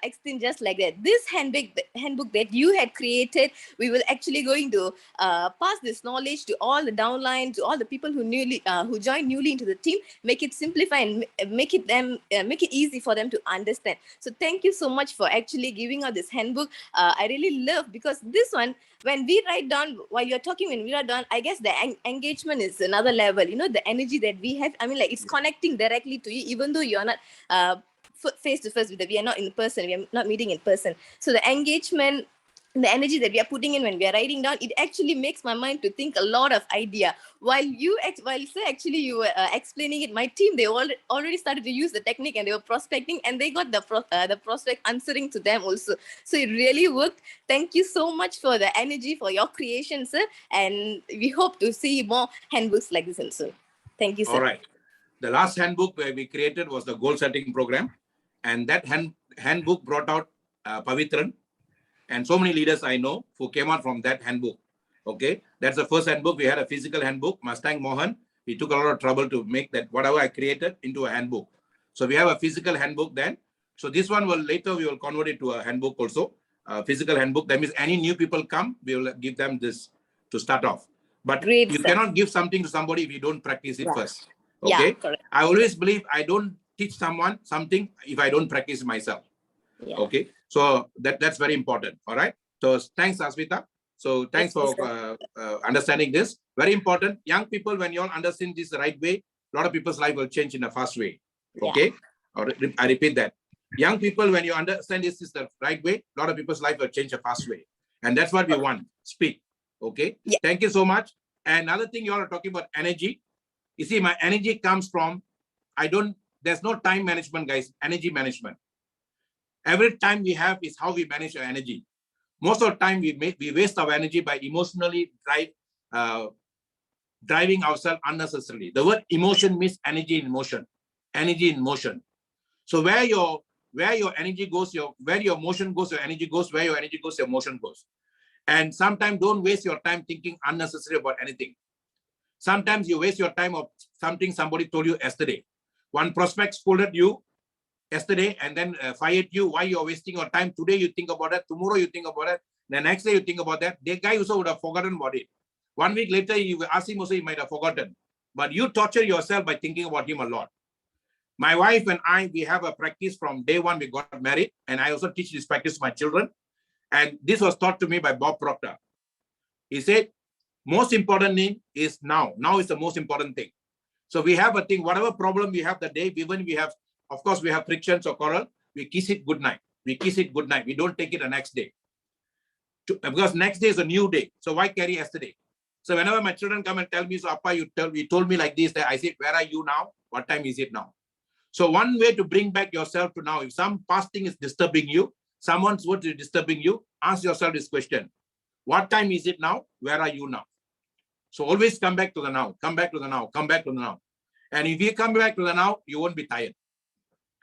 extend just like that. This handbook that you had created, we will actually going to pass this knowledge to all the downline, to all the people who joined newly into the team, make it simplify and make it easy for them to understand. So thank you so much for actually giving out this handbook. I really love, because this one, when we write down, while you're talking, when we write down, I guess the engagement is another level, you know, the energy that we have. I mean, like, it's connecting directly to you, even though you're not face to face with it. We are not in person, we are not meeting in person. So the engagement, the energy that we are putting in when we are writing down, it actually makes my mind to think a lot of idea. While sir, actually you were explaining it, my team, they already started to use the technique, and they were prospecting, and they got the prospect answering to them also. So it really worked. Thank you so much for the energy, for your creation, sir. And we hope to see more handbooks like this also. Thank you, sir. All right. The last handbook where we created was the goal setting program. And that handbook brought out Pavitran and so many leaders I know who came out from that handbook. Okay, that's the first handbook. We had a physical handbook, Mustang Mohan. He took a lot of trouble to make that, whatever I created, into a handbook. So we have a physical handbook then. So this one will later, we will convert it to a handbook also, physical handbook. That means any new people come, we will give them this to start off. But Great, you sir. cannot give something to somebody if you don't practice it Yeah. first. Yeah, Okay. correct. I always believe I don't teach someone something if I don't practice myself. Yeah. Okay. So that's very important. All right. So thanks, Asmita. So thanks for understanding this. Very important. Young people, when you all understand this the right way, a lot of people's life will change in a fast way. Okay. Yeah. I repeat that. Young people, when you understand this is the right way, a lot of people's life will change a fast way. And that's what we want. Speak. Okay. Yeah. Thank you so much. And another thing you all are talking about energy. You see, my energy comes from, there's no time management, guys, energy management. Every time we have is how we manage our energy. Most of the time we waste our energy by emotionally driving ourselves unnecessarily. The word emotion means energy in motion. Energy in motion. So where your energy goes, where your motion goes, your energy goes. Where your energy goes, your motion goes. And sometimes don't waste your time thinking unnecessarily about anything. Sometimes you waste your time of something somebody told you yesterday. One prospect scolded you yesterday and then fired you. Why you're wasting your time? Today you think about it. Tomorrow you think about it. The next day you think about that. The guy also would have forgotten about it. 1 week later, you ask him also, he might have forgotten. But you torture yourself by thinking about him a lot. My wife and I, we have a practice from day one we got married. And I also teach this practice to my children. And this was taught to me by Bob Proctor. He said, most important thing is now. Now is the most important thing. So we have a thing, whatever problem we have that day, even we have, of course, we have frictions or quarrel, we kiss it good night. We kiss it good night. We don't take it the next day. Because next day is a new day. So why carry yesterday? So whenever my children come and tell me, so Appa, you told me like this, that I said, where are you now? What time is it now? So one way to bring back yourself to now, if some past thing is disturbing you, someone's word is disturbing you, ask yourself this question. What time is it now? Where are you now? So always come back to the now, come back to the now, come back to the now. And if you come back to the now, you won't be tired.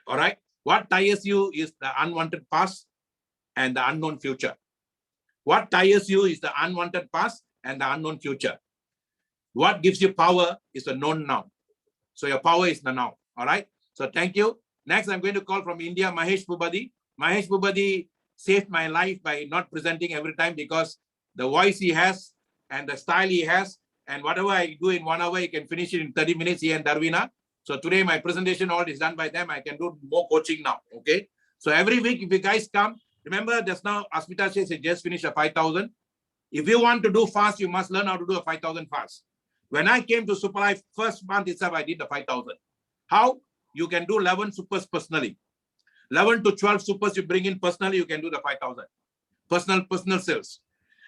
All right. What tires you is the unwanted past and the unknown future. What tires you is the unwanted past and the unknown future. What gives you power is the known now. So your power is the now. All right. So thank you. Next, I'm going to call from India, Mahesh Bubadi. Mahesh Bubadi saved my life by not presenting every time because the voice he has and the style he has and whatever I do in 1 hour, he can finish it in 30 minutes, he and Darvina. So today my presentation all is done by them. I can do more coaching now. Okay. So every week, if you guys come, remember just now, Asmita says he just finished a 5,000. If you want to do fast, you must learn how to do a 5,000 fast. When I came to Super Life, first month itself, I did the 5,000. How? You can do 11 supers personally. 11 to 12 supers you bring in personally, you can do the 5,000. Personal sales.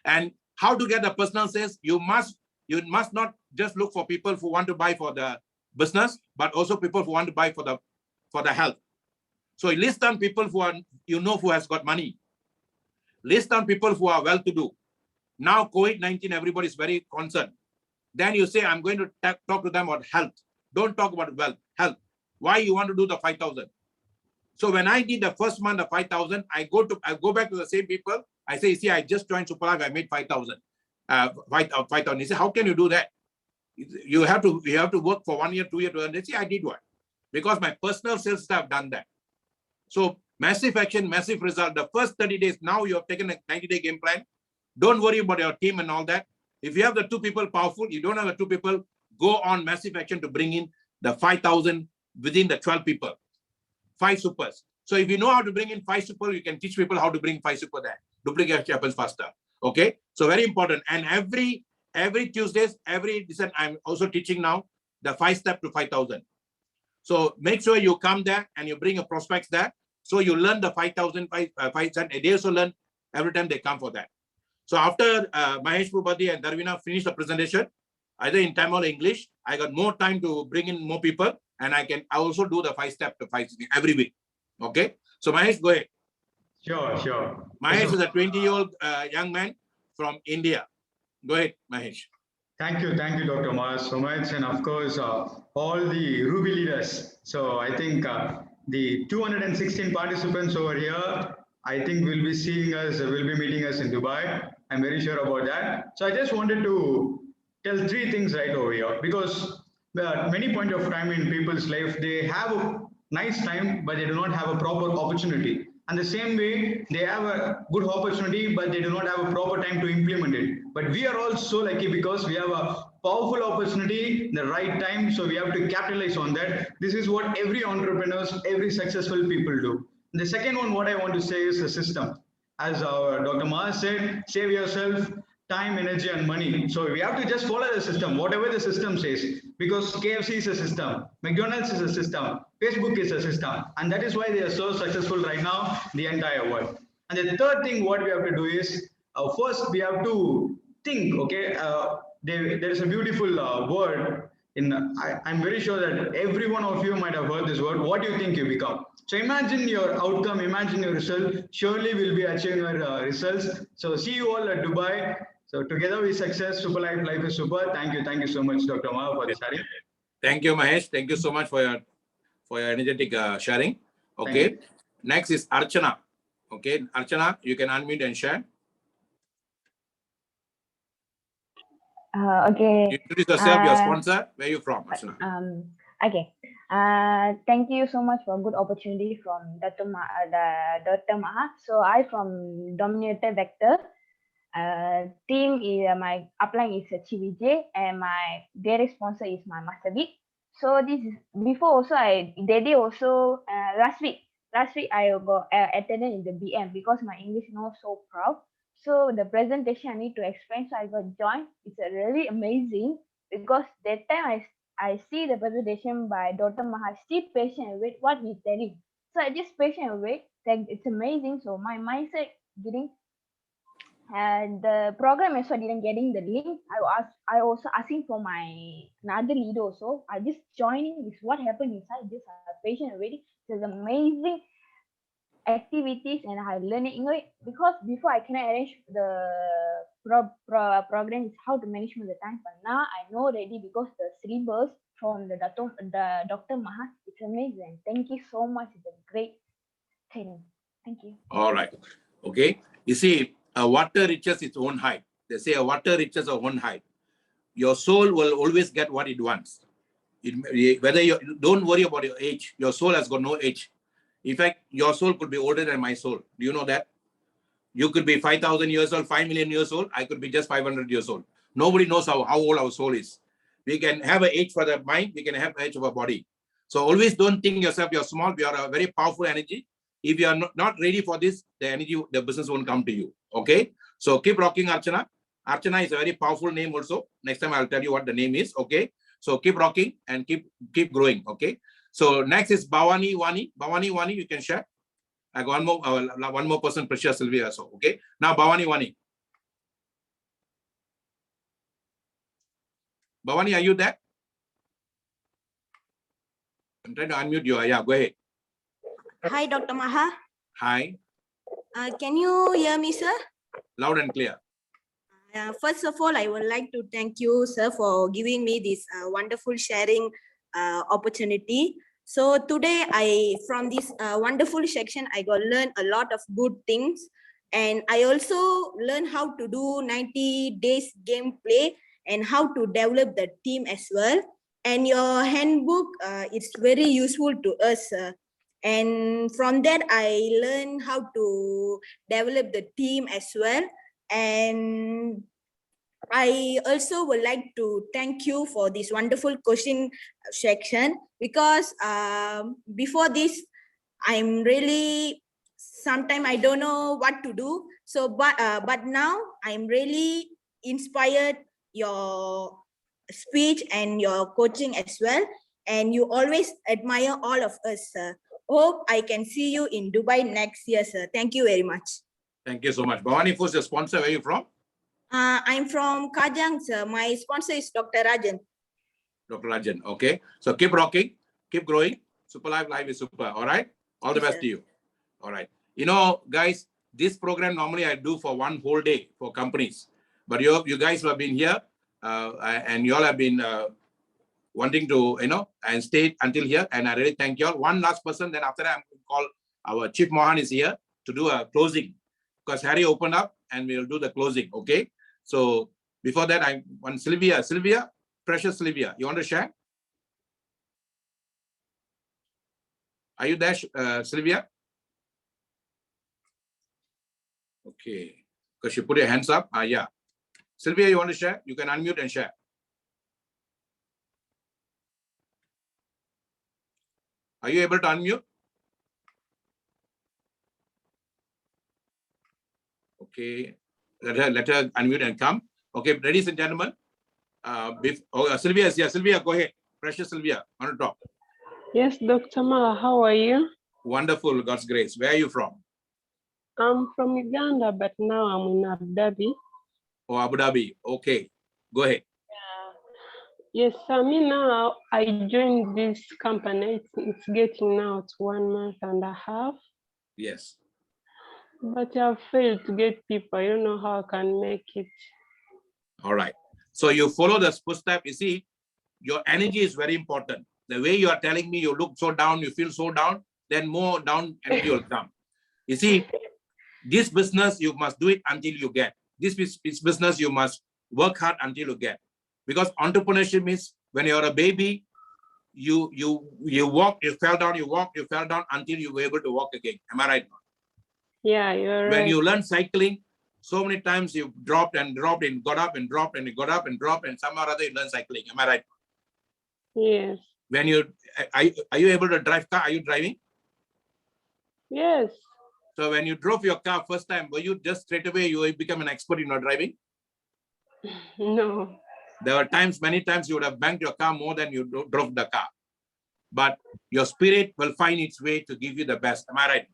And how to get the personal sales? You must not just look for people who want to buy for the business, but also people who want to buy for the health. So list down people who are, who has got money. List down people who are well-to-do. Now COVID-19, everybody is very concerned. Then you say, I'm going to talk to them about health. Don't talk about wealth, health. Why you want to do the 5,000? So when I did the first month of 5,000, I go back to the same people. I say, see, I just joined Super Life. I made 5,000. 5,000. He said, how can you do that? You have to work for 1 year, 2 years, 2 years. They say, I did what? Because my personal sales staff done that. So massive action, massive result. The first 30 days, now you have taken a 90-day game plan. Don't worry about your team and all that. If you have the 2 people powerful, you don't have the 2 people, go on massive action to bring in the 5,000 within the 12 people. 5 supers. So if you know how to bring in 5 super, you can teach people how to bring 5 super there. Duplicate happens faster. Okay. So very important. And every Tuesdays, I'm also teaching now the 5 step to 5,000. So make sure you come there and you bring a prospects there. So you learn the 5,000, 5 cents. They also learn every time they come for that. So after Mahesh Bubadi and Darvina finished the presentation, either in Tamil or English, I got more time to bring in more people. And I also do the 5 step to 5 every week. Okay. So Mahesh, go ahead. Sure. Mahesh is a 20-year-old young man from India. Go ahead, Mahesh. Thank you, Dr. Maha, so much, and of course, all the Ruby leaders. So I think the 216 participants over here, I think will be seeing us, will be meeting us in Dubai. I'm very sure about that. So I just wanted to tell three things right over here, because at many point of time in people's life, they have a nice time, but they do not have a proper opportunity. And the same way, they have a good opportunity, but they do not have a proper time to implement it. But we are all so lucky because we have a powerful opportunity, the right time. So we have to capitalize on that. This is what every entrepreneurs, every successful people do. The second one, what I want to say is the system. As our Dr. Maha said, save yourself time, energy, and money. So we have to just follow the system, whatever the system says, because KFC is a system, McDonald's is a system, Facebook is a system, and that is why they are so successful right now in the entire world. And the third thing, what we have to do is, first we have to think, okay, there is a beautiful word I'm very sure that every one of you might have heard this word. What do you think you become? So imagine your outcome, imagine your result. Surely we'll be achieving our results. So see you all at Dubai. So together we success. Super life, life is super. Thank you so much, Dr. Maha, for this sharing. Thank you, Mahesh. Thank you so much for your energetic sharing. Okay. Next is Archana. Okay, Archana, you can unmute and share. Okay. Introduce yourself, your sponsor. Where are you from, Archana? Okay. Thank you so much for a good opportunity from Dr. Maha. So I from Dominator Vector. Team is my upline is CVJ and my direct sponsor is my Masterbeat. So this is before also also last week I got attended in the BM because my English not so proud. So the presentation I need to explain, so I got joined. It's a really amazing because that time I see the presentation by Dr. Maha, still patient and wait what he's telling. So I just patient and wait. It's amazing. So my mindset getting and the program also didn't getting the link. I also asking for my another leader also. I just joining this what happened inside just patient and waiting. It's amazing activities and I learning English because before I cannot arrange the program is how to manage the time, but now I know already because the syllabus from the Dr. Maha, it's amazing. Thank you so much. It's a great training. Thank you. All right. Okay. You see, a water reaches its own height. They say a water reaches its own height. Your soul will always get what it wants. Whether you don't worry about your age, your soul has got no age. In fact, your soul could be older than my soul. Do you know that? You could be 5,000 years old, 5 million years old. I could be just 500 years old. Nobody knows how old our soul is. We can have an age for the mind. We can have an age of our body. So always don't think yourself you're small. You are a very powerful energy. If you are not ready for this, the energy, the business won't come to you. Okay. So keep rocking, Archana. Archana is a very powerful name also. Next time I'll tell you what the name is. Okay. So keep rocking and keep growing. Okay. So next is Bhavani Wani. Bhavani Wani, you can share. I got one more person, Precious Sylvia. So okay. Now Bhavani Wani. Bhavani, are you there? I'm trying to unmute you. Yeah, go ahead. Hi, Dr. Maha. Hi. Can you hear me, sir? Loud and clear. First of all, I would like to thank you, sir, for giving me this wonderful sharing opportunity. So today, from this wonderful section, I got learn a lot of good things. And I also learned how to do 90 days gameplay and how to develop the team as well. And your handbook, it's very useful to us. And from that, I learned how to develop the team as well. And I also would like to thank you for this wonderful question section because before this, I'm really, sometimes I don't know what to do. So, but now I'm really inspired your speech and your coaching as well. And you always admire all of us, sir. Hope I can see you in Dubai next year, sir. Thank you very much. Thank you so much. Bhavani, who's your sponsor? Where are you from? I'm from Kajang, sir. My sponsor is Dr. Rajan. Dr. Rajan. Okay. So keep rocking, keep growing. Super Life is super. All right. All the best to you. All right. You know, guys, this program normally I do for one whole day for companies, but you guys who have been here, and you all have been wanting to, and stay until here. And I really thank you all. One last person, then after that, I'm going to call our Chief Mohan is here to do a closing, because Harry opened up and we'll do the closing. Okay. So before that, I want Sylvia, precious Sylvia, you want to share? Are you there, Sylvia? Okay. Because you put your hands up. Yeah. Sylvia, you want to share? You can unmute and share. Are you able to unmute? Okay. Let her unmute and come. Okay, ladies and gentlemen. Sylvia is here. Sylvia, go ahead. Precious Sylvia, want to talk? Yes, Dr. Ma, how are you? Wonderful, God's grace. Where are you from? I'm from Uganda, but now I'm in Abu Dhabi. Oh, Abu Dhabi. Okay, go ahead. Yes, I mean, now I joined this company. It's getting now to 1 month and a half. Yes. But I've failed to get people. I don't know how I can make it. All right. So you follow the footstep. You see, your energy is very important. The way you are telling me you look so down, you feel so down, then more down energy will come. You see, this business, you must do it until you get. This business, you must work hard until you get. Because entrepreneurship means when you're a baby, you walk, you fell down, you walk, you fell down until you were able to walk again. Am I right? Yeah, you're right. When you learn cycling, so many times you dropped and dropped and got up and dropped and you got up and dropped and somehow or other you learn cycling. Am I right? Yes. When you are you able to drive car? Are you driving? Yes. So when you drove your car first time, were you just straight away you become an expert in your driving? No. There were times, many times you would have banged your car more than you drove the car. But your spirit will find its way to give you the best. Am I right?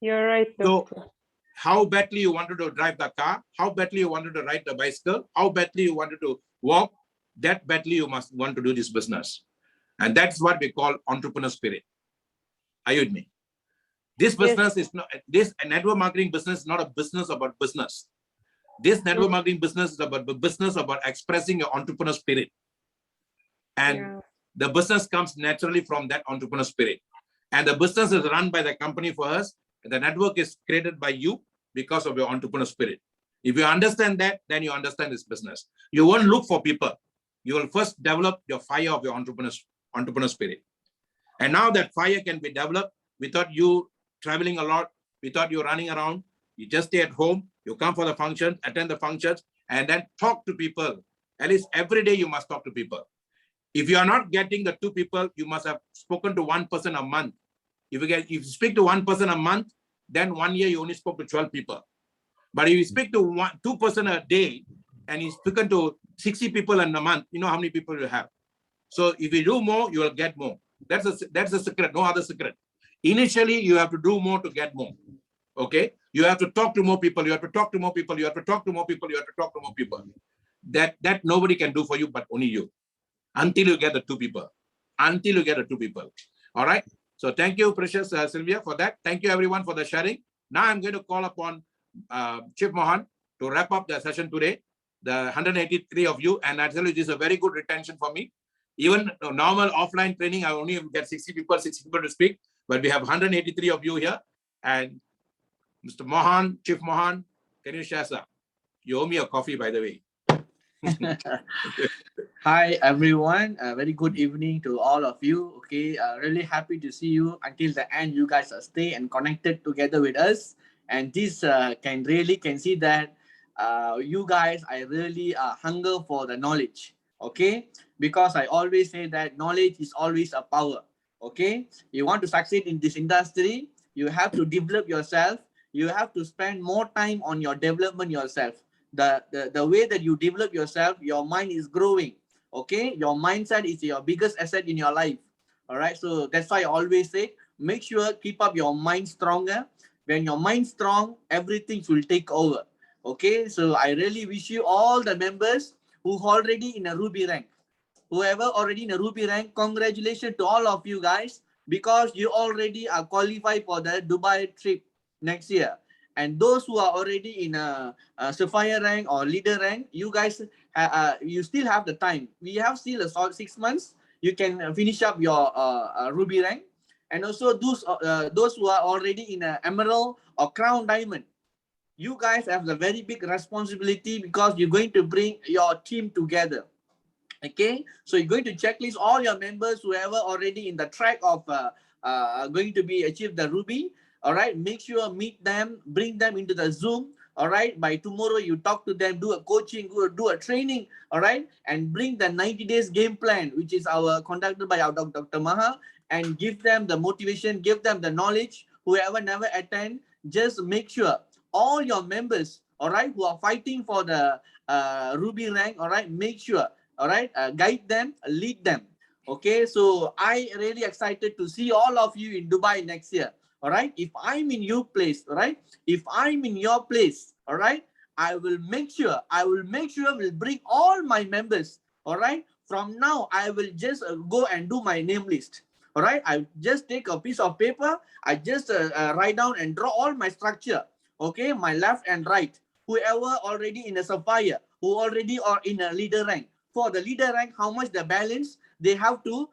You're right, doctor. So how badly you wanted to drive the car, how badly you wanted to ride the bicycle, how badly you wanted to walk, that badly you must want to do this business. And that's what we call entrepreneur spirit. Are you with me? This business is not, this network marketing business is not a business about business. This network marketing business is about the business about expressing your entrepreneur spirit. And the business comes naturally from that entrepreneur spirit. And the business is run by the company for us. And the network is created by you because of your entrepreneur spirit. If you understand that, then you understand this business. You won't look for people. You will first develop your fire of your entrepreneur spirit. And now that fire can be developed without you traveling a lot, without you running around. You just stay at home, you come for the function, attend the functions, and then talk to people. At least every day you must talk to people. If you are not getting the 2 people, you must have spoken to 1 person a month. If you speak to 1 person a month, then 1 year you only spoke to 12 people. But if you speak to 2 person a day, and you spoken to 60 people in a month, you know how many people you have. So if you do more, you will get more. That's a secret, no other secret. Initially, you have to do more to get more. Okay? You have to talk to more people. You have to talk to more people. You have to talk to more people. You have to talk to more people. That nobody can do for you, but only you. Until you get the 2 people. Until you get the 2 people. All right? So thank you, precious Sylvia, for that. Thank you, everyone, for the sharing. Now I'm going to call upon Chief Mohan to wrap up the session today. The 183 of you. And I tell you, this is a very good retention for me. Even normal offline training, I only get 60 people to speak. But we have 183 of you here. And Mr. Mohan, Chief Mohan, can you share, sir? You owe me a coffee, by the way. Hi, everyone. Very good evening to all of you. Okay, really happy to see you until the end. You guys are stay and connected together with us. And this can see that you guys are really hunger for the knowledge. Okay, because I always say that knowledge is always a power. Okay, you want to succeed in this industry, you have to develop yourself. You have to spend more time on your development yourself. The way that you develop yourself, your mind is growing. Okay, your mindset is your biggest asset in your life. All right, so that's why I always say, make sure keep up your mind stronger. When your mind strong, everything will take over. Okay, so I really wish you all the members who already in a Ruby rank. Whoever already in a Ruby rank, congratulations to all of you guys, because you already are qualified for the Dubai trip next year. And those who are already in a Sapphire rank or leader rank, you guys, you still have the time. We have still a solid 6 months. You can finish up your Ruby rank. And also those who are already in a Emerald or Crown Diamond, you guys have a very big responsibility because you're going to bring your team together. Okay, so you're going to checklist all your members, whoever already in the track of going to be achieve the Ruby. All right, make sure meet them, bring them into the Zoom. All right, by tomorrow you talk to them, do a coaching, do a training. All right, and bring the 90 days game plan, which is our conducted by our Dr. Maha, and give them the motivation, give them the knowledge. Whoever never attend, just make sure all your members, all right, who are fighting for the Ruby rank, all right, make sure, all right, guide them, lead them. Okay, so I really excited to see all of you in Dubai next year. All right, if I'm in your place, all right, if I'm in your place, all right, I will make sure will bring all my members. All right, from now I will just go and do my name list. All right, I just take a piece of paper, I just write down and draw all my structure. Okay, my left and right, whoever already in a Sapphire, who already are in a leader rank. For the leader rank, how much the balance they have to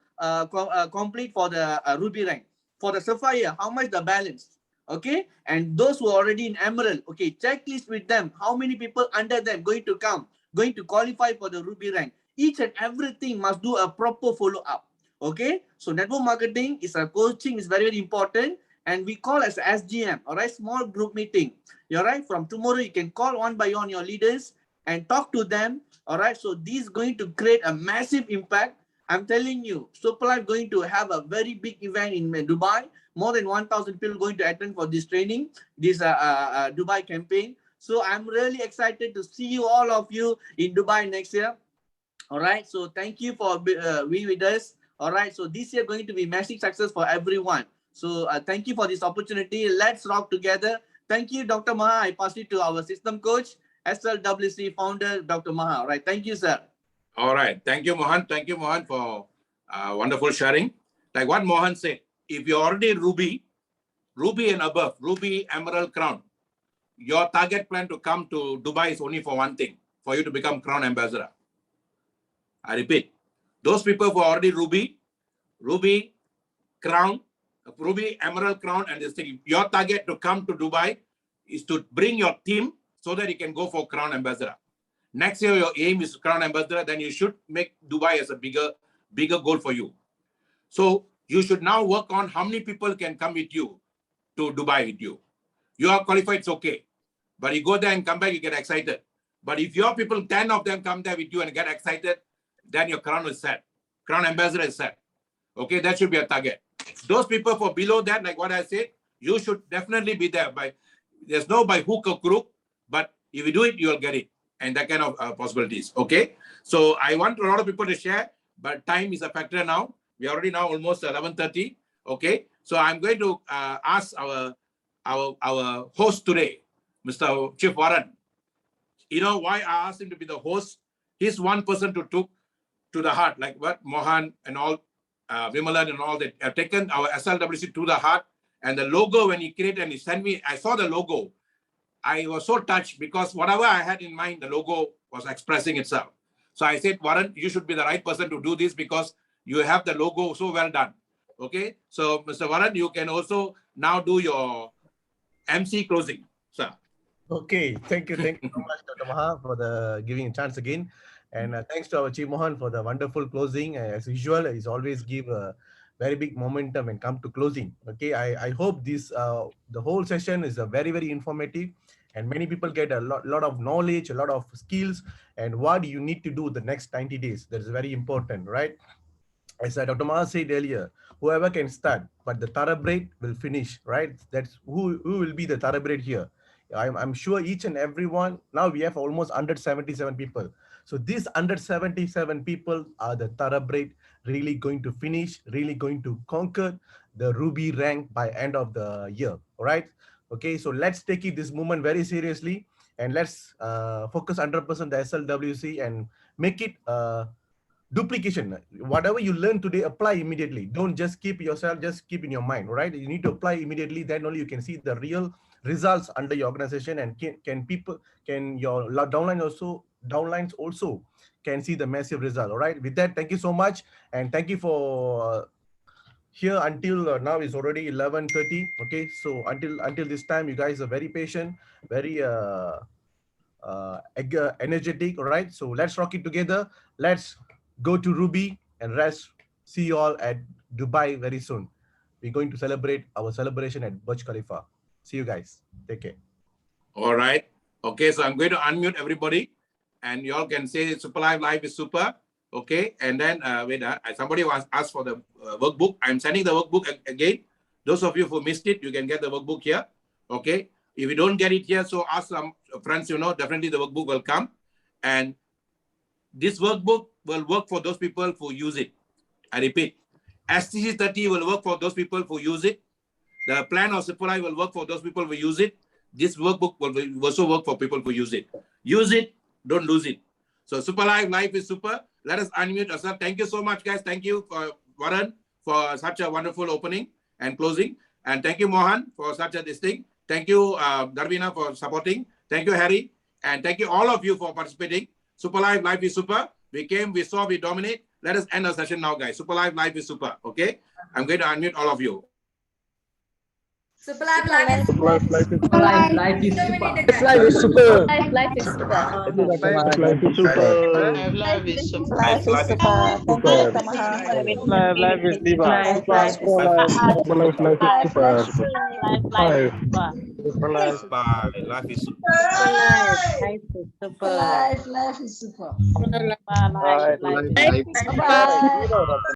complete for the Ruby rank. For the Sapphire, how much the balance. Okay, and those who are already in Emerald, okay, checklist with them, how many people under them going to come, going to qualify for the Ruby rank. Each and everything must do a proper follow-up. Okay, so network marketing is a coaching is very, very important, and we call as SGM, all right, small group meeting. All right, from tomorrow you can call one by one your leaders and talk to them. All right, so this is going to create a massive impact. I'm telling you, Superlife going to have a very big event in Dubai. More than 1,000 people going to attend for this training, this Dubai campaign. So I'm really excited to see you, all of you, in Dubai next year. All right, so thank you for being with us. All right, so this year going to be massive success for everyone. So thank you for this opportunity. Let's rock together. Thank you, Dr. Maha. I pass it to our system coach, SLWC founder, Dr. Maha. All right, thank you, sir. All right, thank you, Mohan. Thank you, Mohan, for wonderful sharing. Like what Mohan said, if you're already Ruby and above, Ruby, Emerald, Crown, your target plan to come to Dubai is only for one thing, for you to become Crown Ambassador. I repeat, those people who are already Ruby, Crown, Ruby, Emerald, Crown, and this thing, your target to come to Dubai is to bring your team so that you can go for Crown Ambassador. Next year, your aim is Crown Ambassador, then you should make Dubai as a bigger goal for you. So you should now work on how many people can come with you to Dubai with you. You are qualified, it's okay. But you go there and come back, you get excited. But if your people, 10 of them come there with you and get excited, then your crown is set. Crown Ambassador is set. Okay, that should be a target. Those people for below that, like what I said, you should definitely be there. There's no by hook or crook, but if you do it, you'll get it. And that kind of possibilities. Okay, so I want a lot of people to share, but time is a factor now. We are already now almost 11:30. Okay, so I'm going to ask our host today, Mr. Chief Warren. You know why I asked him to be the host? He's one person to took to the heart, like what Mohan and all, Vimalan and all that have taken our SLWC to the heart. And the logo, when he created and he sent me, I saw the logo. I was so touched because whatever I had in mind, the logo was expressing itself. So I said, Warren, you should be the right person to do this because you have the logo so well done. Okay, so Mr. Warren, you can also now do your MC closing, sir. Okay, thank you so much, Dr. Maha, for the giving a chance again. And thanks to our Chief Mohan for the wonderful closing. As usual, he's always give a very big momentum and come to closing. Okay, I hope this the whole session is a very, very informative and many people get a lot of knowledge, a lot of skills, and what you need to do the next 90 days. That is very important, right? As Dr. Maha said earlier, whoever can start, but the thoroughbred will finish, right? That's who will be the thoroughbred here. I'm sure each and everyone, now we have almost 177 people. So these 177 people are the thoroughbred really going to finish, really going to conquer the Ruby rank by end of the year, all right? Okay, so let's take it this moment very seriously and let's focus 100% the SLWC and make it duplication. Whatever you learn today, apply immediately. Don't just keep yourself, just keep in your mind, right? You need to apply immediately. Then only you can see the real results under your organization, and can your downlines also can see the massive result. All right. With that, thank you so much, and thank you for here until now is already 11:30. Okay, so until this time, you guys are very patient, very energetic. All right, so let's rock it together. Let's go to Ruby and rest. See you all at Dubai very soon. We're going to celebrate our celebration at Burj Khalifa. See you guys. Take care. All right. Okay, so I'm going to unmute everybody, and you all can say Super Live is super. Okay, and then somebody was asked for the workbook. I'm sending the workbook again. Those of you who missed it, you can get the workbook here. Okay, if you don't get it here, so ask some friends, definitely the workbook will come. And this workbook will work for those people who use it. I repeat, STG 30 will work for those people who use it. The plan of Super Live will work for those people who use it. This workbook will also work for people who use it. Use it, don't lose it. So Super Live is super. Let us unmute ourselves. Thank you so much, guys. Thank you for Warren for such a wonderful opening and closing. And thank you, Mohan, for such a this thing. Thank you, Darvina, for supporting. Thank you, Harry. And thank you, all of you, for participating. Super Live is super. We came, we saw, we dominate. Let us end our session now, guys. Super Live is super. Okay? I'm going to unmute all of you. Super Live is super. Life is super. Life is super. Life is super. Life is super. Life is super. Life is super. Life is super. Thank you, Dr. Maha, for the very Life is super. life Life is super. Life is super. life is super. Life is Life is super. Life is super. Life is super. super.